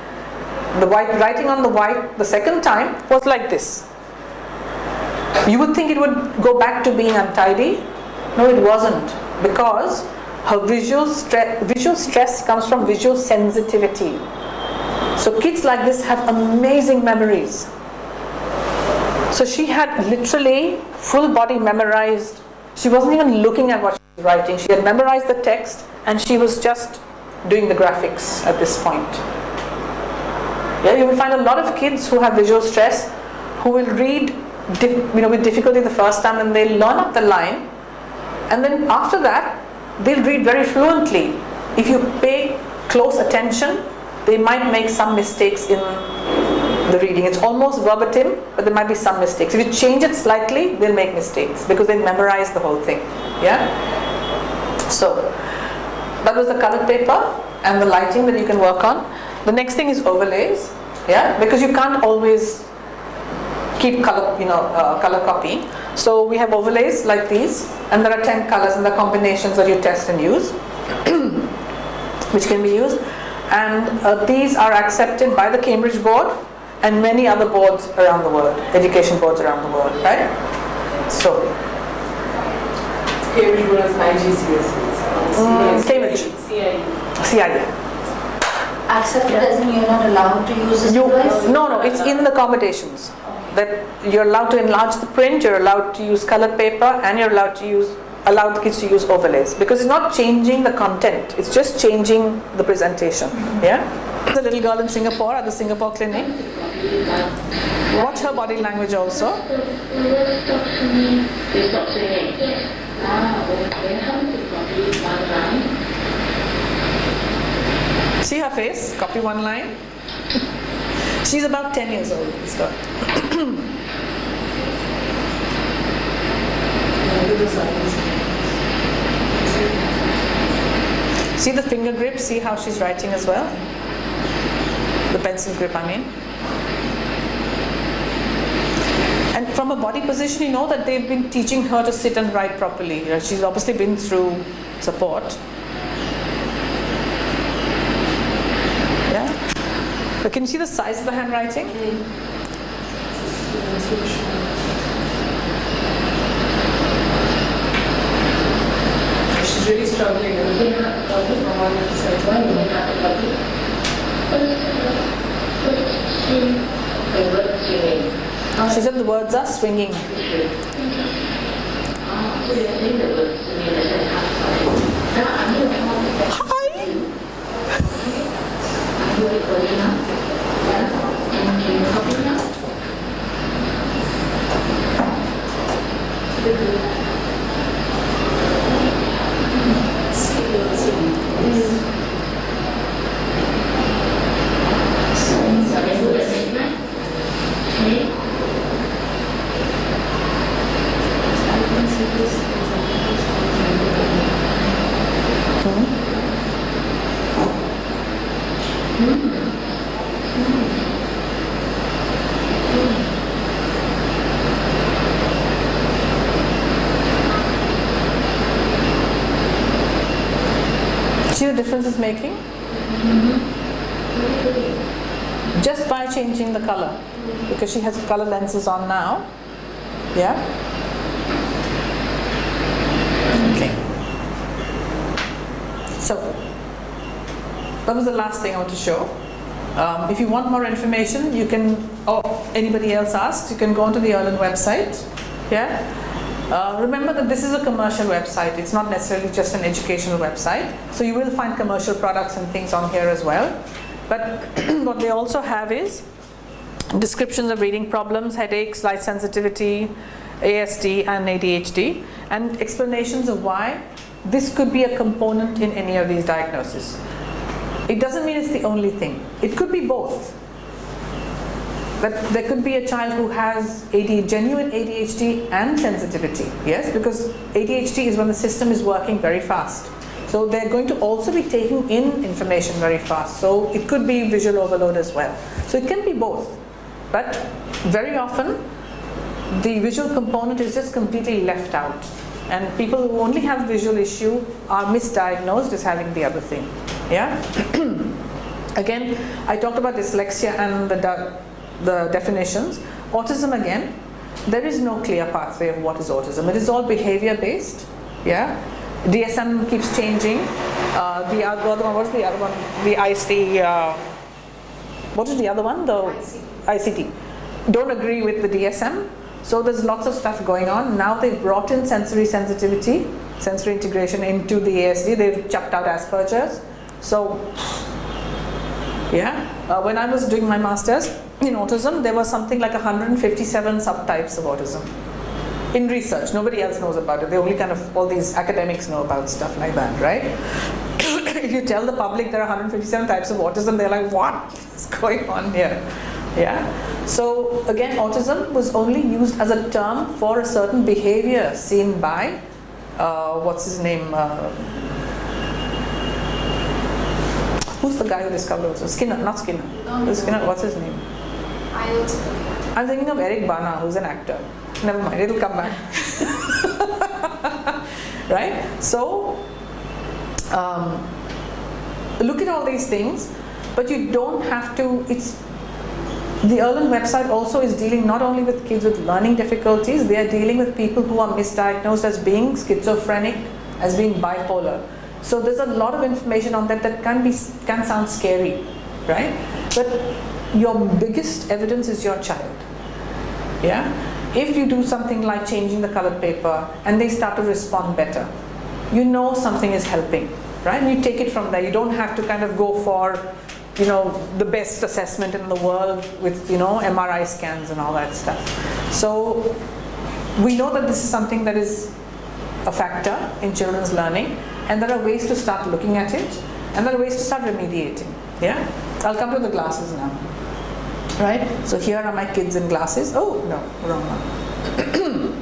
The white, writing on the white the second time was like this. You would think it would go back to being untidy. No, it wasn't. Because Her visual stress comes from visual sensitivity. So kids like this have amazing memories. So she had literally full body memorized. She wasn't even looking at what she was writing. She had memorized the text and she was just doing the graphics at this point. Yeah, you will find a lot of kids who have visual stress who will read with difficulty the first time and they'll learn up the line, and then after that they'll read very fluently. If you pay close attention, they might make some mistakes in the reading. It's almost verbatim, but there might be some mistakes. If you change it slightly, they'll make mistakes because they memorize the whole thing. Yeah. So that was the colored paper and the lighting that you can work on. The next thing is overlays. Yeah, because you can't always keep color, color copy. So we have overlays like these, and there are 10 colors and the combinations that you test and use, which can be used. And these are accepted by the Cambridge board and many other boards around the world, education boards around the world, right? So Cambridge board is IGCSE. Cambridge. CIE. Accepted doesn't mean you're not allowed to use this device? No, it's in the accommodations. That you're allowed to enlarge the print, you're allowed to use colored paper, and you're allowed the kids to use overlays, because it's not changing the content, it's just changing the presentation. Yeah? There's a little girl in Singapore at the Singapore clinic. Watch her body language also. See her face, copy one line. She's about 10 years old, this girl. See the finger grip, see how she's writing as well? The pencil grip, I mean. And from a body position, you know that they've been teaching her to sit and write properly. She's obviously been through support. Yeah? But can you see the size of the handwriting? She's really struggling. She said the words are swinging. See the difference it's making? Just by changing the color, because she has color lenses on now. Yeah? Okay. So, that was the last thing I want to show. If you want more information, you can, or anybody else asks, you can go onto the Irlen website. Yeah? Remember that this is a commercial website. It's not necessarily just an educational website. So you will find commercial products and things on here as well. But what they also have is descriptions of reading problems, headaches, light sensitivity, ASD and ADHD, and explanations of why this could be a component in any of these diagnoses. It doesn't mean it's the only thing. It could be both. But there could be a child who has genuine ADHD and sensitivity, yes, because ADHD is when the system is working very fast. So they're going to also be taking in information very fast. So it could be visual overload as well. So it can be both. But very often, the visual component is just completely left out. And people who only have visual issue are misdiagnosed as having the other thing. Yeah? Again, I talked about dyslexia and the definitions. Autism, again, there is no clear pathway of what is autism. It is all behavior based. Yeah? DSM keeps changing. The other one, what's the other one? The IC, what is the other one? The ICT. Don't agree with the DSM. So there's lots of stuff going on. Now they've brought in sensory sensitivity, sensory integration into the ASD. They've chopped out Asperger's. So, yeah. When I was doing my master's in autism, there was something like 157 subtypes of autism. In research, nobody else knows about it. They only kind of, all these academics know about stuff like that, right? If you tell the public there are 157 types of autism, they're like, what is going on here? Yeah. So again, autism was only used as a term for a certain behavior seen by, what's his name? Who's the guy who discovered autism? Skinner, not Skinner. Skinner, what's his name? I also forget. I'm thinking of Eric Bana, who's an actor. Never mind, it'll come back. Right? So, look at all these things, but you don't have to, the Irlen website also is dealing not only with kids with learning difficulties, they are dealing with people who are misdiagnosed as being schizophrenic, as being bipolar. So there's a lot of information on that can sound scary, right? But your biggest evidence is your child. Yeah? If you do something like changing the colored paper and they start to respond better, you know something is helping, right? And you take it from there. You don't have to kind of go for, you know, the best assessment in the world with, you know, MRI scans and all that stuff. So we know that this is something that is a factor in children's learning, and there are ways to start looking at it, and there are ways to start remediating. Yeah? I'll come to the glasses now. Right? So here are my kids in glasses. Oh, no, wrong one.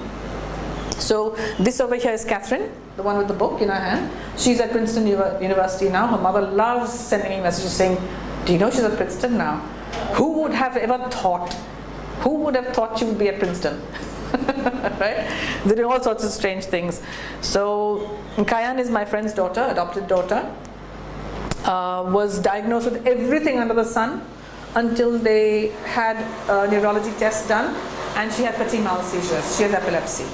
So this over here is Catherine, the one with the book in her hand. She's at Princeton University now. Her mother loves sending me messages saying, do you know she's at Princeton now? Who would have ever thought? Who would have thought she would be at Princeton? Right? They do all sorts of strange things. So Kayan is my friend's daughter, adopted daughter. Was diagnosed with everything under the sun until they had a neurology test done, and she had petit mal seizures. She has epilepsy.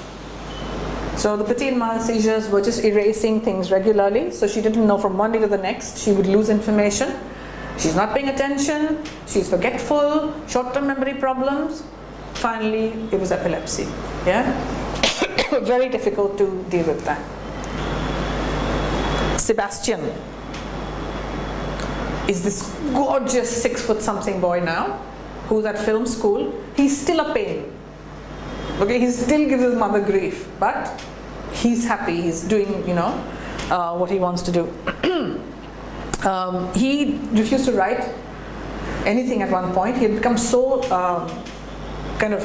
So the petit mal seizures were just erasing things regularly, so she didn't know from one day to the next. She would lose information. She's not paying attention, she's forgetful, short-term memory problems. Finally, it was epilepsy. Yeah? Very difficult to deal with that. Sebastian is this gorgeous 6-foot-something boy now, who's at film school. He's still a pain. Okay, he still gives his mother grief, but he's happy. He's doing, you know, what he wants to do. He refused to write anything at one point. He had become so kind of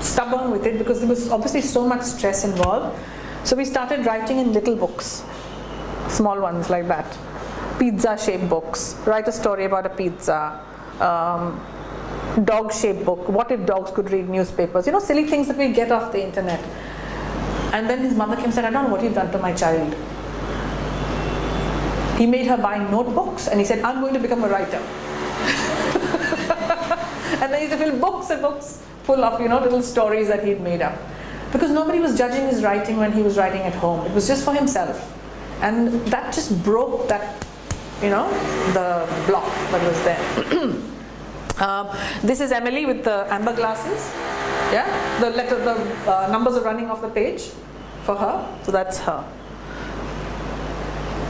stubborn with it because there was obviously so much stress involved. So we started writing in little books, small ones like that. Pizza-shaped books, write a story about a pizza, dog-shaped book, what if dogs could read newspapers, you know, silly things that we get off the internet. And then his mother came and said, I don't know what you've done to my child. He made her buy notebooks and he said, I'm going to become a writer. And then he used to fill books and books full of, you know, little stories that he'd made up. Because nobody was judging his writing when he was writing at home. It was just for himself. And that just broke that, you know, the block that was there. This is Emily with the amber glasses. Yeah, the numbers are running off the page for her. So that's her.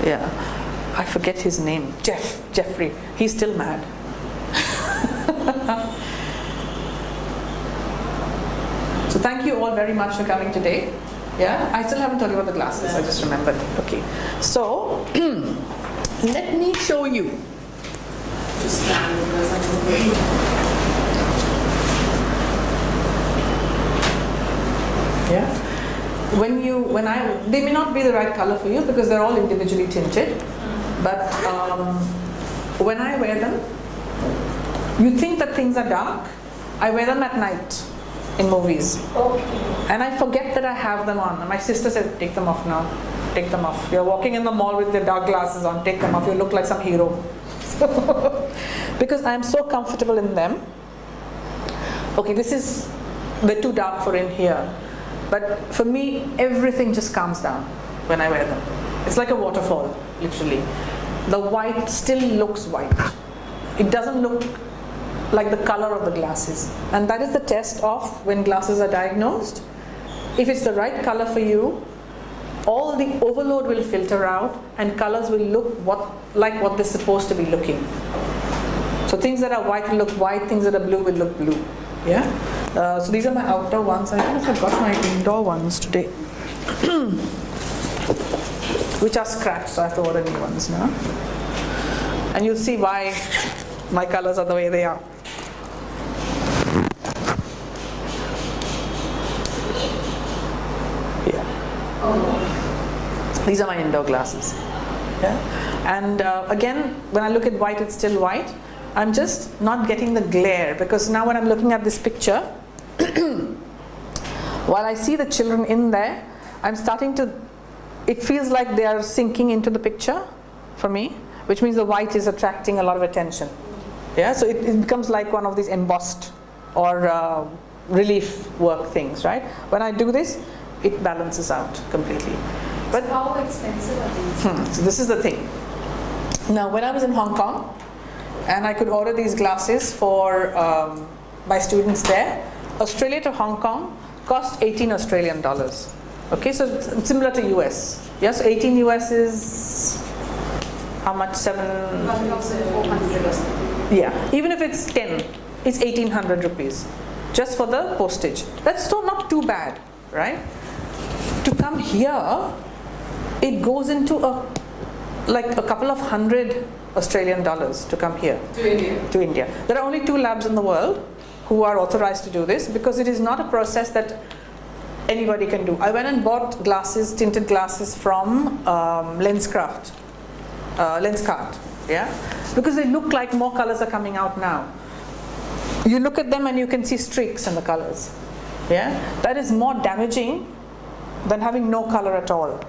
Yeah, I forget his name. Jeffrey. He's still mad. So thank you all very much for coming today. Yeah, I still haven't told you about the glasses. I just remembered. Okay, so let me show you. Just Yeah. They may not be the right color for you because they're all individually tinted. But when I wear them, you think that things are dark. I wear them at night in movies. Okay. And I forget that I have them on. And my sister said, take them off now. Take them off. You're walking in the mall with your dark glasses on. Take them off. You look like some hero. Because I'm so comfortable in them. Okay, they're too dark for in here. But for me, everything just calms down. when I wear them. It's like a waterfall, literally. The white still looks white. It doesn't look like the color of the glasses. And that is the test of when glasses are diagnosed. If it's the right color for you, all the overload will filter out and colors will look like what they're supposed to be looking. So things that are white will look white, things that are blue will look blue. Yeah. So these are my outdoor ones. I don't know if I've got my indoor ones today, which are scratched, so I have to order new ones now. And you'll see why my colors are the way they are. These are my indoor glasses. Yeah? And again, when I look at white, it's still white. I'm just not getting the glare, because now when I'm looking at this picture, while I see the children in there, I'm starting to, it feels like they are sinking into the picture for me, which means the white is attracting a lot of attention. Yeah, so it becomes like one of these embossed or relief work things, right? When I do this, it balances out completely. But how expensive are these? So this is the thing. Now, when I was in Hong Kong, and I could order these glasses for my students there, Australia to Hong Kong cost 18 Australian dollars. Okay, so it's similar to US. Yes, 18 US is how much? 1,400 or something. Yeah, even if it's 10, it's 1,800 rupees just for the postage. That's still not too bad, right? To come here, it goes into like a couple of hundred Australian dollars to come here. To India. To India. There are only 2 labs in the world who are authorized to do this, because it is not a process that anybody can do. I went and bought glasses, tinted glasses from Lenscraft, yeah, because they look like more colors are coming out now. You look at them and you can see streaks in the colors. Yeah, that is more damaging than having no color at all.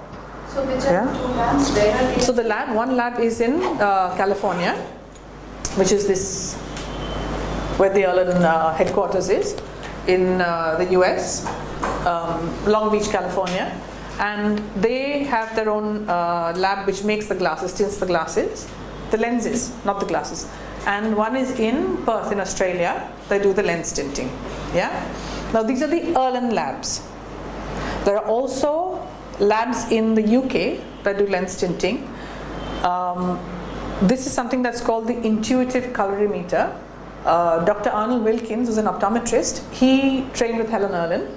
So which are the 2 labs? Where are they? So the lab, one lab is in California, which is this, where the Irlen headquarters is, in the US, Long Beach, California. And they have their own lab which makes the glasses, tints the glasses, the lenses, not the glasses. And one is in Perth in Australia. They do the lens tinting. Yeah. Now these are the Irlen labs. There are also labs in the UK that do lens tinting. This is something that's called the intuitive colorimeter. Dr. Arnold Wilkins was an optometrist. He trained with Helen Irlen,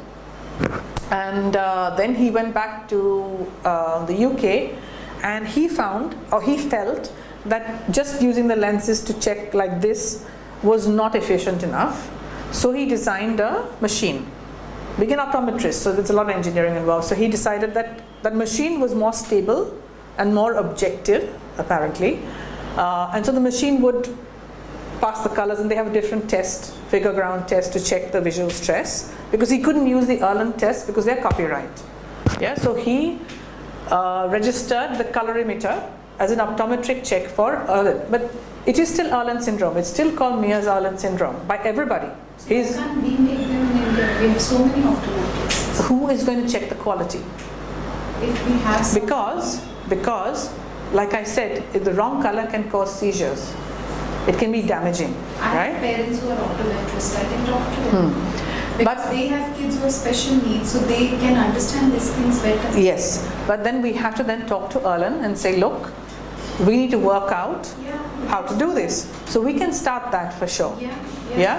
and then he went back to the UK, and he found, or he felt, that just using the lenses to check like this was not efficient enough. So he designed a machine. Being an optometrist, so there's a lot of engineering involved. So he decided that that machine was more stable and more objective, apparently. And so the machine would pass the colors, and they have a different test, figure ground test, to check the visual stress, because he couldn't use the Irlen test because they're copyright. Yeah, so he registered the colorimeter as an optometric check for Irlen. But it is still Irlen syndrome. It's still called Mears-Irlen syndrome by everybody. So why can't we make them in India? We have so many optometrists. Who is going to check the quality? If we have some, Because, like I said, if the wrong color can cause seizures. It can be damaging, I right? have parents who are optometrists. I can talk to them. Because But they have kids who have special needs, so they can understand these things better. yes, but then we have to then talk to Irlen and say, look, we need to work out how to do this. So we can start that for sure. Yeah?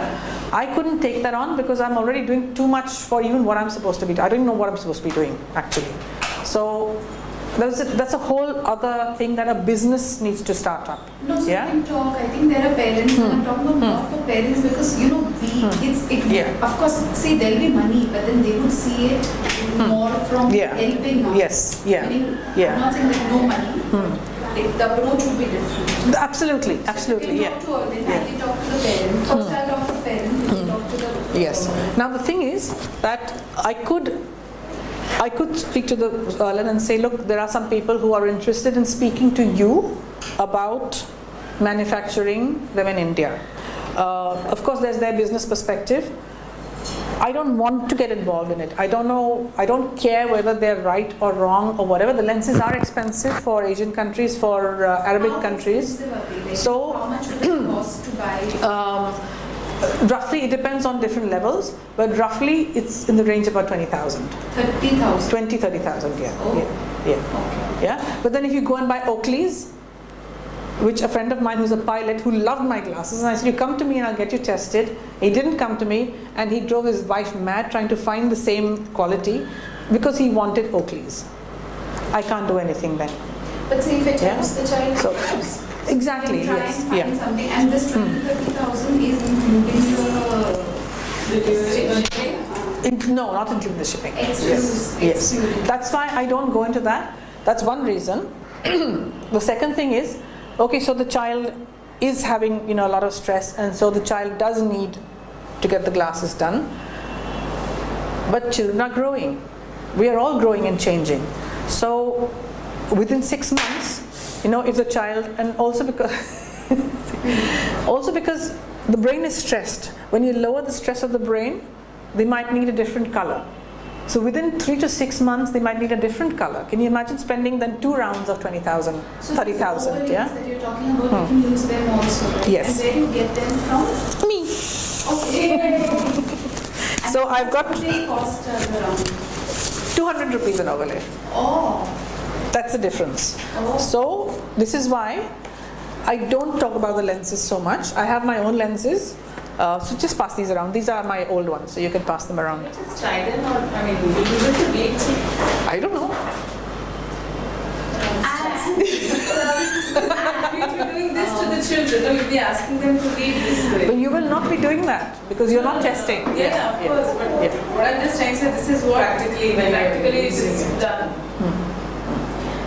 I couldn't take that on because I'm already doing too much for even what I'm supposed to be doing. I don't know what I'm supposed to be doing, actually. So that's a whole other thing that a business needs to start up. No, so we can talk. I think there are parents, and I'm talking about not for parents, because we of course, see, there'll be money, but then they would see it more from helping us. Yes, Meaning, I'm not saying there's no money. The approach would be different. Absolutely, absolutely, I can talk to the parents. First I'll talk to the parents, then talk to the Yes. Now the thing is that I could speak to the Irlen and say, look, there are some people who are interested in speaking to you about manufacturing them in India. Of course, there's their business perspective. I don't want to get involved in it. I don't know, I don't care whether they're right or wrong or whatever. The lenses are expensive for Asian countries, for Arabic countries. So, how much would it cost to buy? Roughly, it depends on different levels, but roughly it's in the range of about 20,000. 30,000. 20, 30,000, yeah. Oh. Yeah. Yeah. But then if you go and buy Oakley's, which a friend of mine who's a pilot who loved my glasses, and I said, you come to me and I'll get you tested. He didn't come to me, and he drove his wife mad trying to find the same quality because he wanted Oakley's. I can't do anything then. But see, if it helps the child, So, it helps. exactly, You can try yes. and find Yeah. something, and this 30,000 is including the No, not including the shipping. Excuse. Yes. That's why I don't go into that. That's one reason. The second thing is, okay, so the child is having, a lot of stress, and so the child does need to get the glasses done. But children are growing. We are all growing and changing. So within 6 months, if the child, and also because the brain is stressed. When you lower the stress of the brain, they might need a different color. So within 3 to 6 months, they might need a different color. Can you imagine spending then 2 rounds of 20,000, 30,000? Yeah. That you're talking about, you can use them also. Right? Yes. And where do you get them from? Me. Okay. So I've got They cost around. 200 rupees an overlay. Oh. That's the difference. Oh. So this is why I don't talk about the lenses so much. I have my own lenses. So just pass these around. These are my old ones, so you can pass them around. Just try them, or will you be able to read? I don't know. You'll be doing this to the children, or you'll be asking them to read this way. But you will not be doing that because you're not testing. Yeah, of course. But what I'm just trying to say, this is what practically it is done.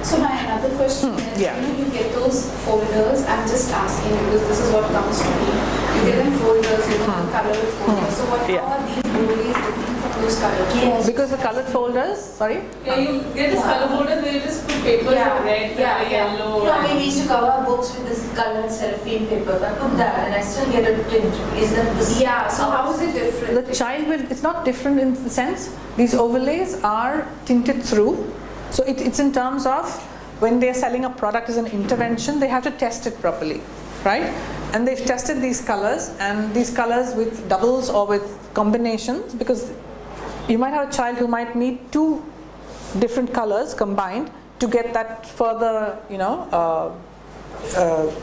So my another question is, Yeah. you get those folders, I'm just asking because this is what comes to me. You get them folders, colored folders. So how are these overlays different from those colored folders? Because the colored folders, sorry? Yeah, you get this color folder where you just put papers of red, yellow. We used to cover books with this colored cellophane paper. I put that and I still get a tint. Is that the same? Yeah, so how is it different? The child will, it's not different in the sense, these overlays are tinted through. So it's in terms of when they're selling a product as an intervention, they have to test it properly, right? And they've tested these colors, and these colors with doubles or with combinations, because you might have a child who might need 2 different colors combined to get that further,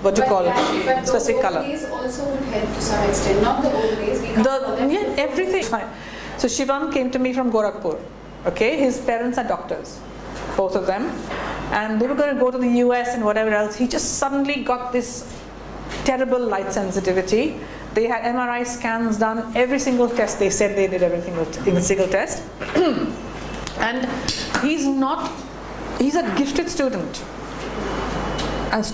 what do you call it, specific color. But the overlays also would help to some extent, not the overlays. We can't call them Everything. So Shivam came to me from Gorakhpur. Okay, his parents are doctors, both of them, and they were going to go to the US and whatever else. He just suddenly got this terrible light sensitivity. They had MRI scans done, every single test. They said they did everything in a single test. And he's a gifted student. And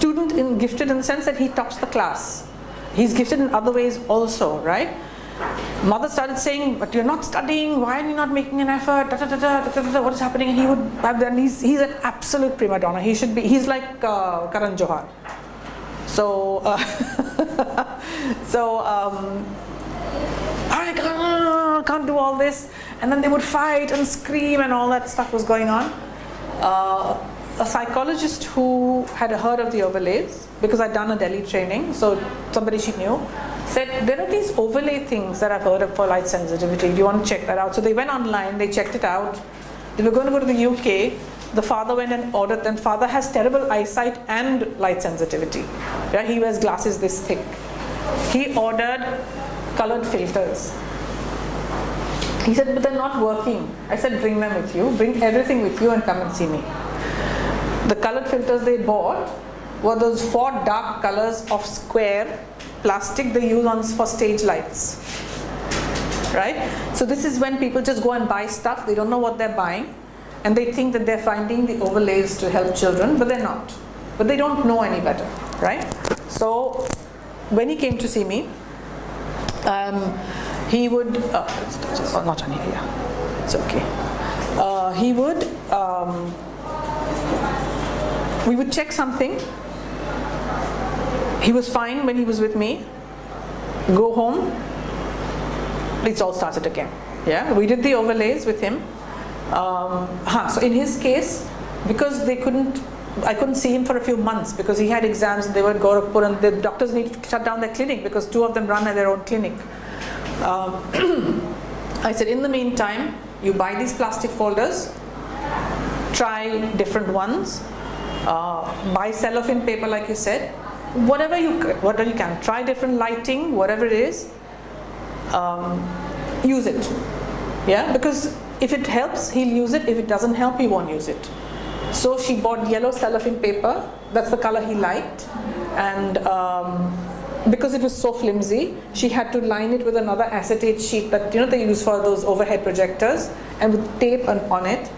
gifted in the sense that he tops the class. He's gifted in other ways also, right? Mother started saying, but you're not studying, why are you not making an effort, what is happening? And he would have done, he's an absolute prima donna. He's like Karan Johar. So, I can't do all this. And then they would fight and scream and all that stuff was going on. A psychologist who had heard of the overlays, because I'd done a Delhi training, so somebody she knew, said, there are these overlay things that I've heard of for light sensitivity. Do you want to check that out? So they went online, they checked it out. They were going to go to the UK. The father went and ordered them. Father has terrible eyesight and light sensitivity. Yeah, he wears glasses this thick. He ordered colored filters. He said, but they're not working. I said, bring them with you. Bring everything with you and come and see me. The colored filters they bought were those 4 dark colors of square plastic they use for stage lights. Right? So this is when people just go and buy stuff. They don't know what they're buying. And they think that they're finding the overlays to help children, but they're not. But they don't know any better, right? So when he came to see me, he would, not on here, yeah, it's okay. He would, we would check something. He was fine when he was with me. Go home, it all started again. Yeah, we did the overlays with him. So in his case, because I couldn't see him for a few months because he had exams and they were at Gorakhpur and the doctors needed to shut down their clinic because 2 of them run their own clinic. I said, in the meantime, you buy these plastic folders, try different ones, buy cellophane paper like you said, whatever you can, try different lighting, whatever it is, use it. Yeah, because if it helps, he'll use it. If it doesn't help, he won't use it. So she bought yellow cellophane paper. That's the color he liked. And because it was so flimsy, she had to line it with another acetate sheet that they use for those overhead projectors, and with tape on it.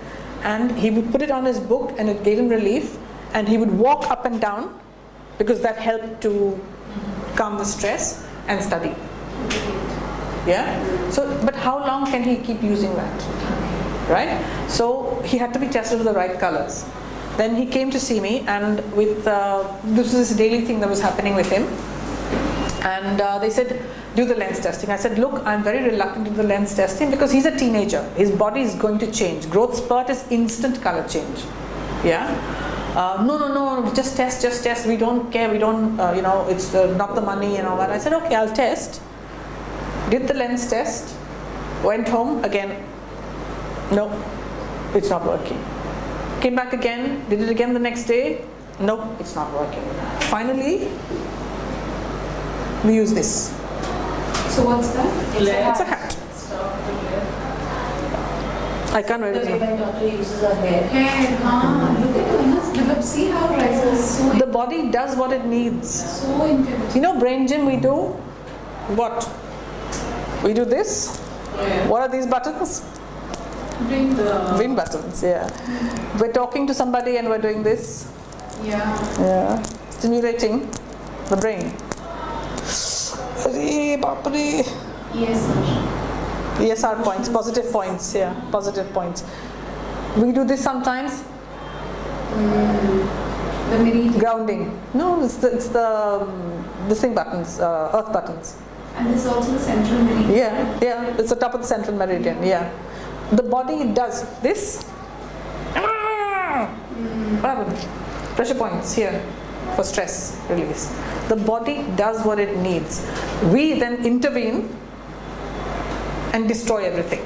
And he would put it on his book, and it gave him relief. And he would walk up and down because that helped to calm the stress and study. Yeah. So, but how long can he keep using that? Right? So he had to be tested with the right colors. Then he came to see me, and with this is a daily thing that was happening with him. And they said, do the lens testing. I said, look, I'm very reluctant to do the lens testing because he's a teenager. His body is going to change. Growth spurt is instant color change. Yeah. No, just test. We don't care. We don't, it's not the money and all that. I said, okay, I'll test. Did the lens test. Went home again. No, it's not working. Came back again. Did it again the next day. Nope, it's not working. Finally, we use this. So what's that? It's a hat. I can't read it now. When doctor uses a hair. Look at Irlen. See how it rises so The body does what it needs. so intuitive. You know, brain gym we do what? We do this. What are these buttons? Bring the Brain buttons, yeah. We're talking to somebody and we're doing this. Yeah. Stimulating the brain. yes. ESR points, positive points, yeah, positive points. We do this sometimes. The meridian. Grounding. No, it's the thing buttons, earth buttons. And this is also the central meridian. Yeah, it's the top of the central meridian, yeah. The body does this. What happened? Pressure points here for stress release. The body does what it needs. We then intervene and destroy everything.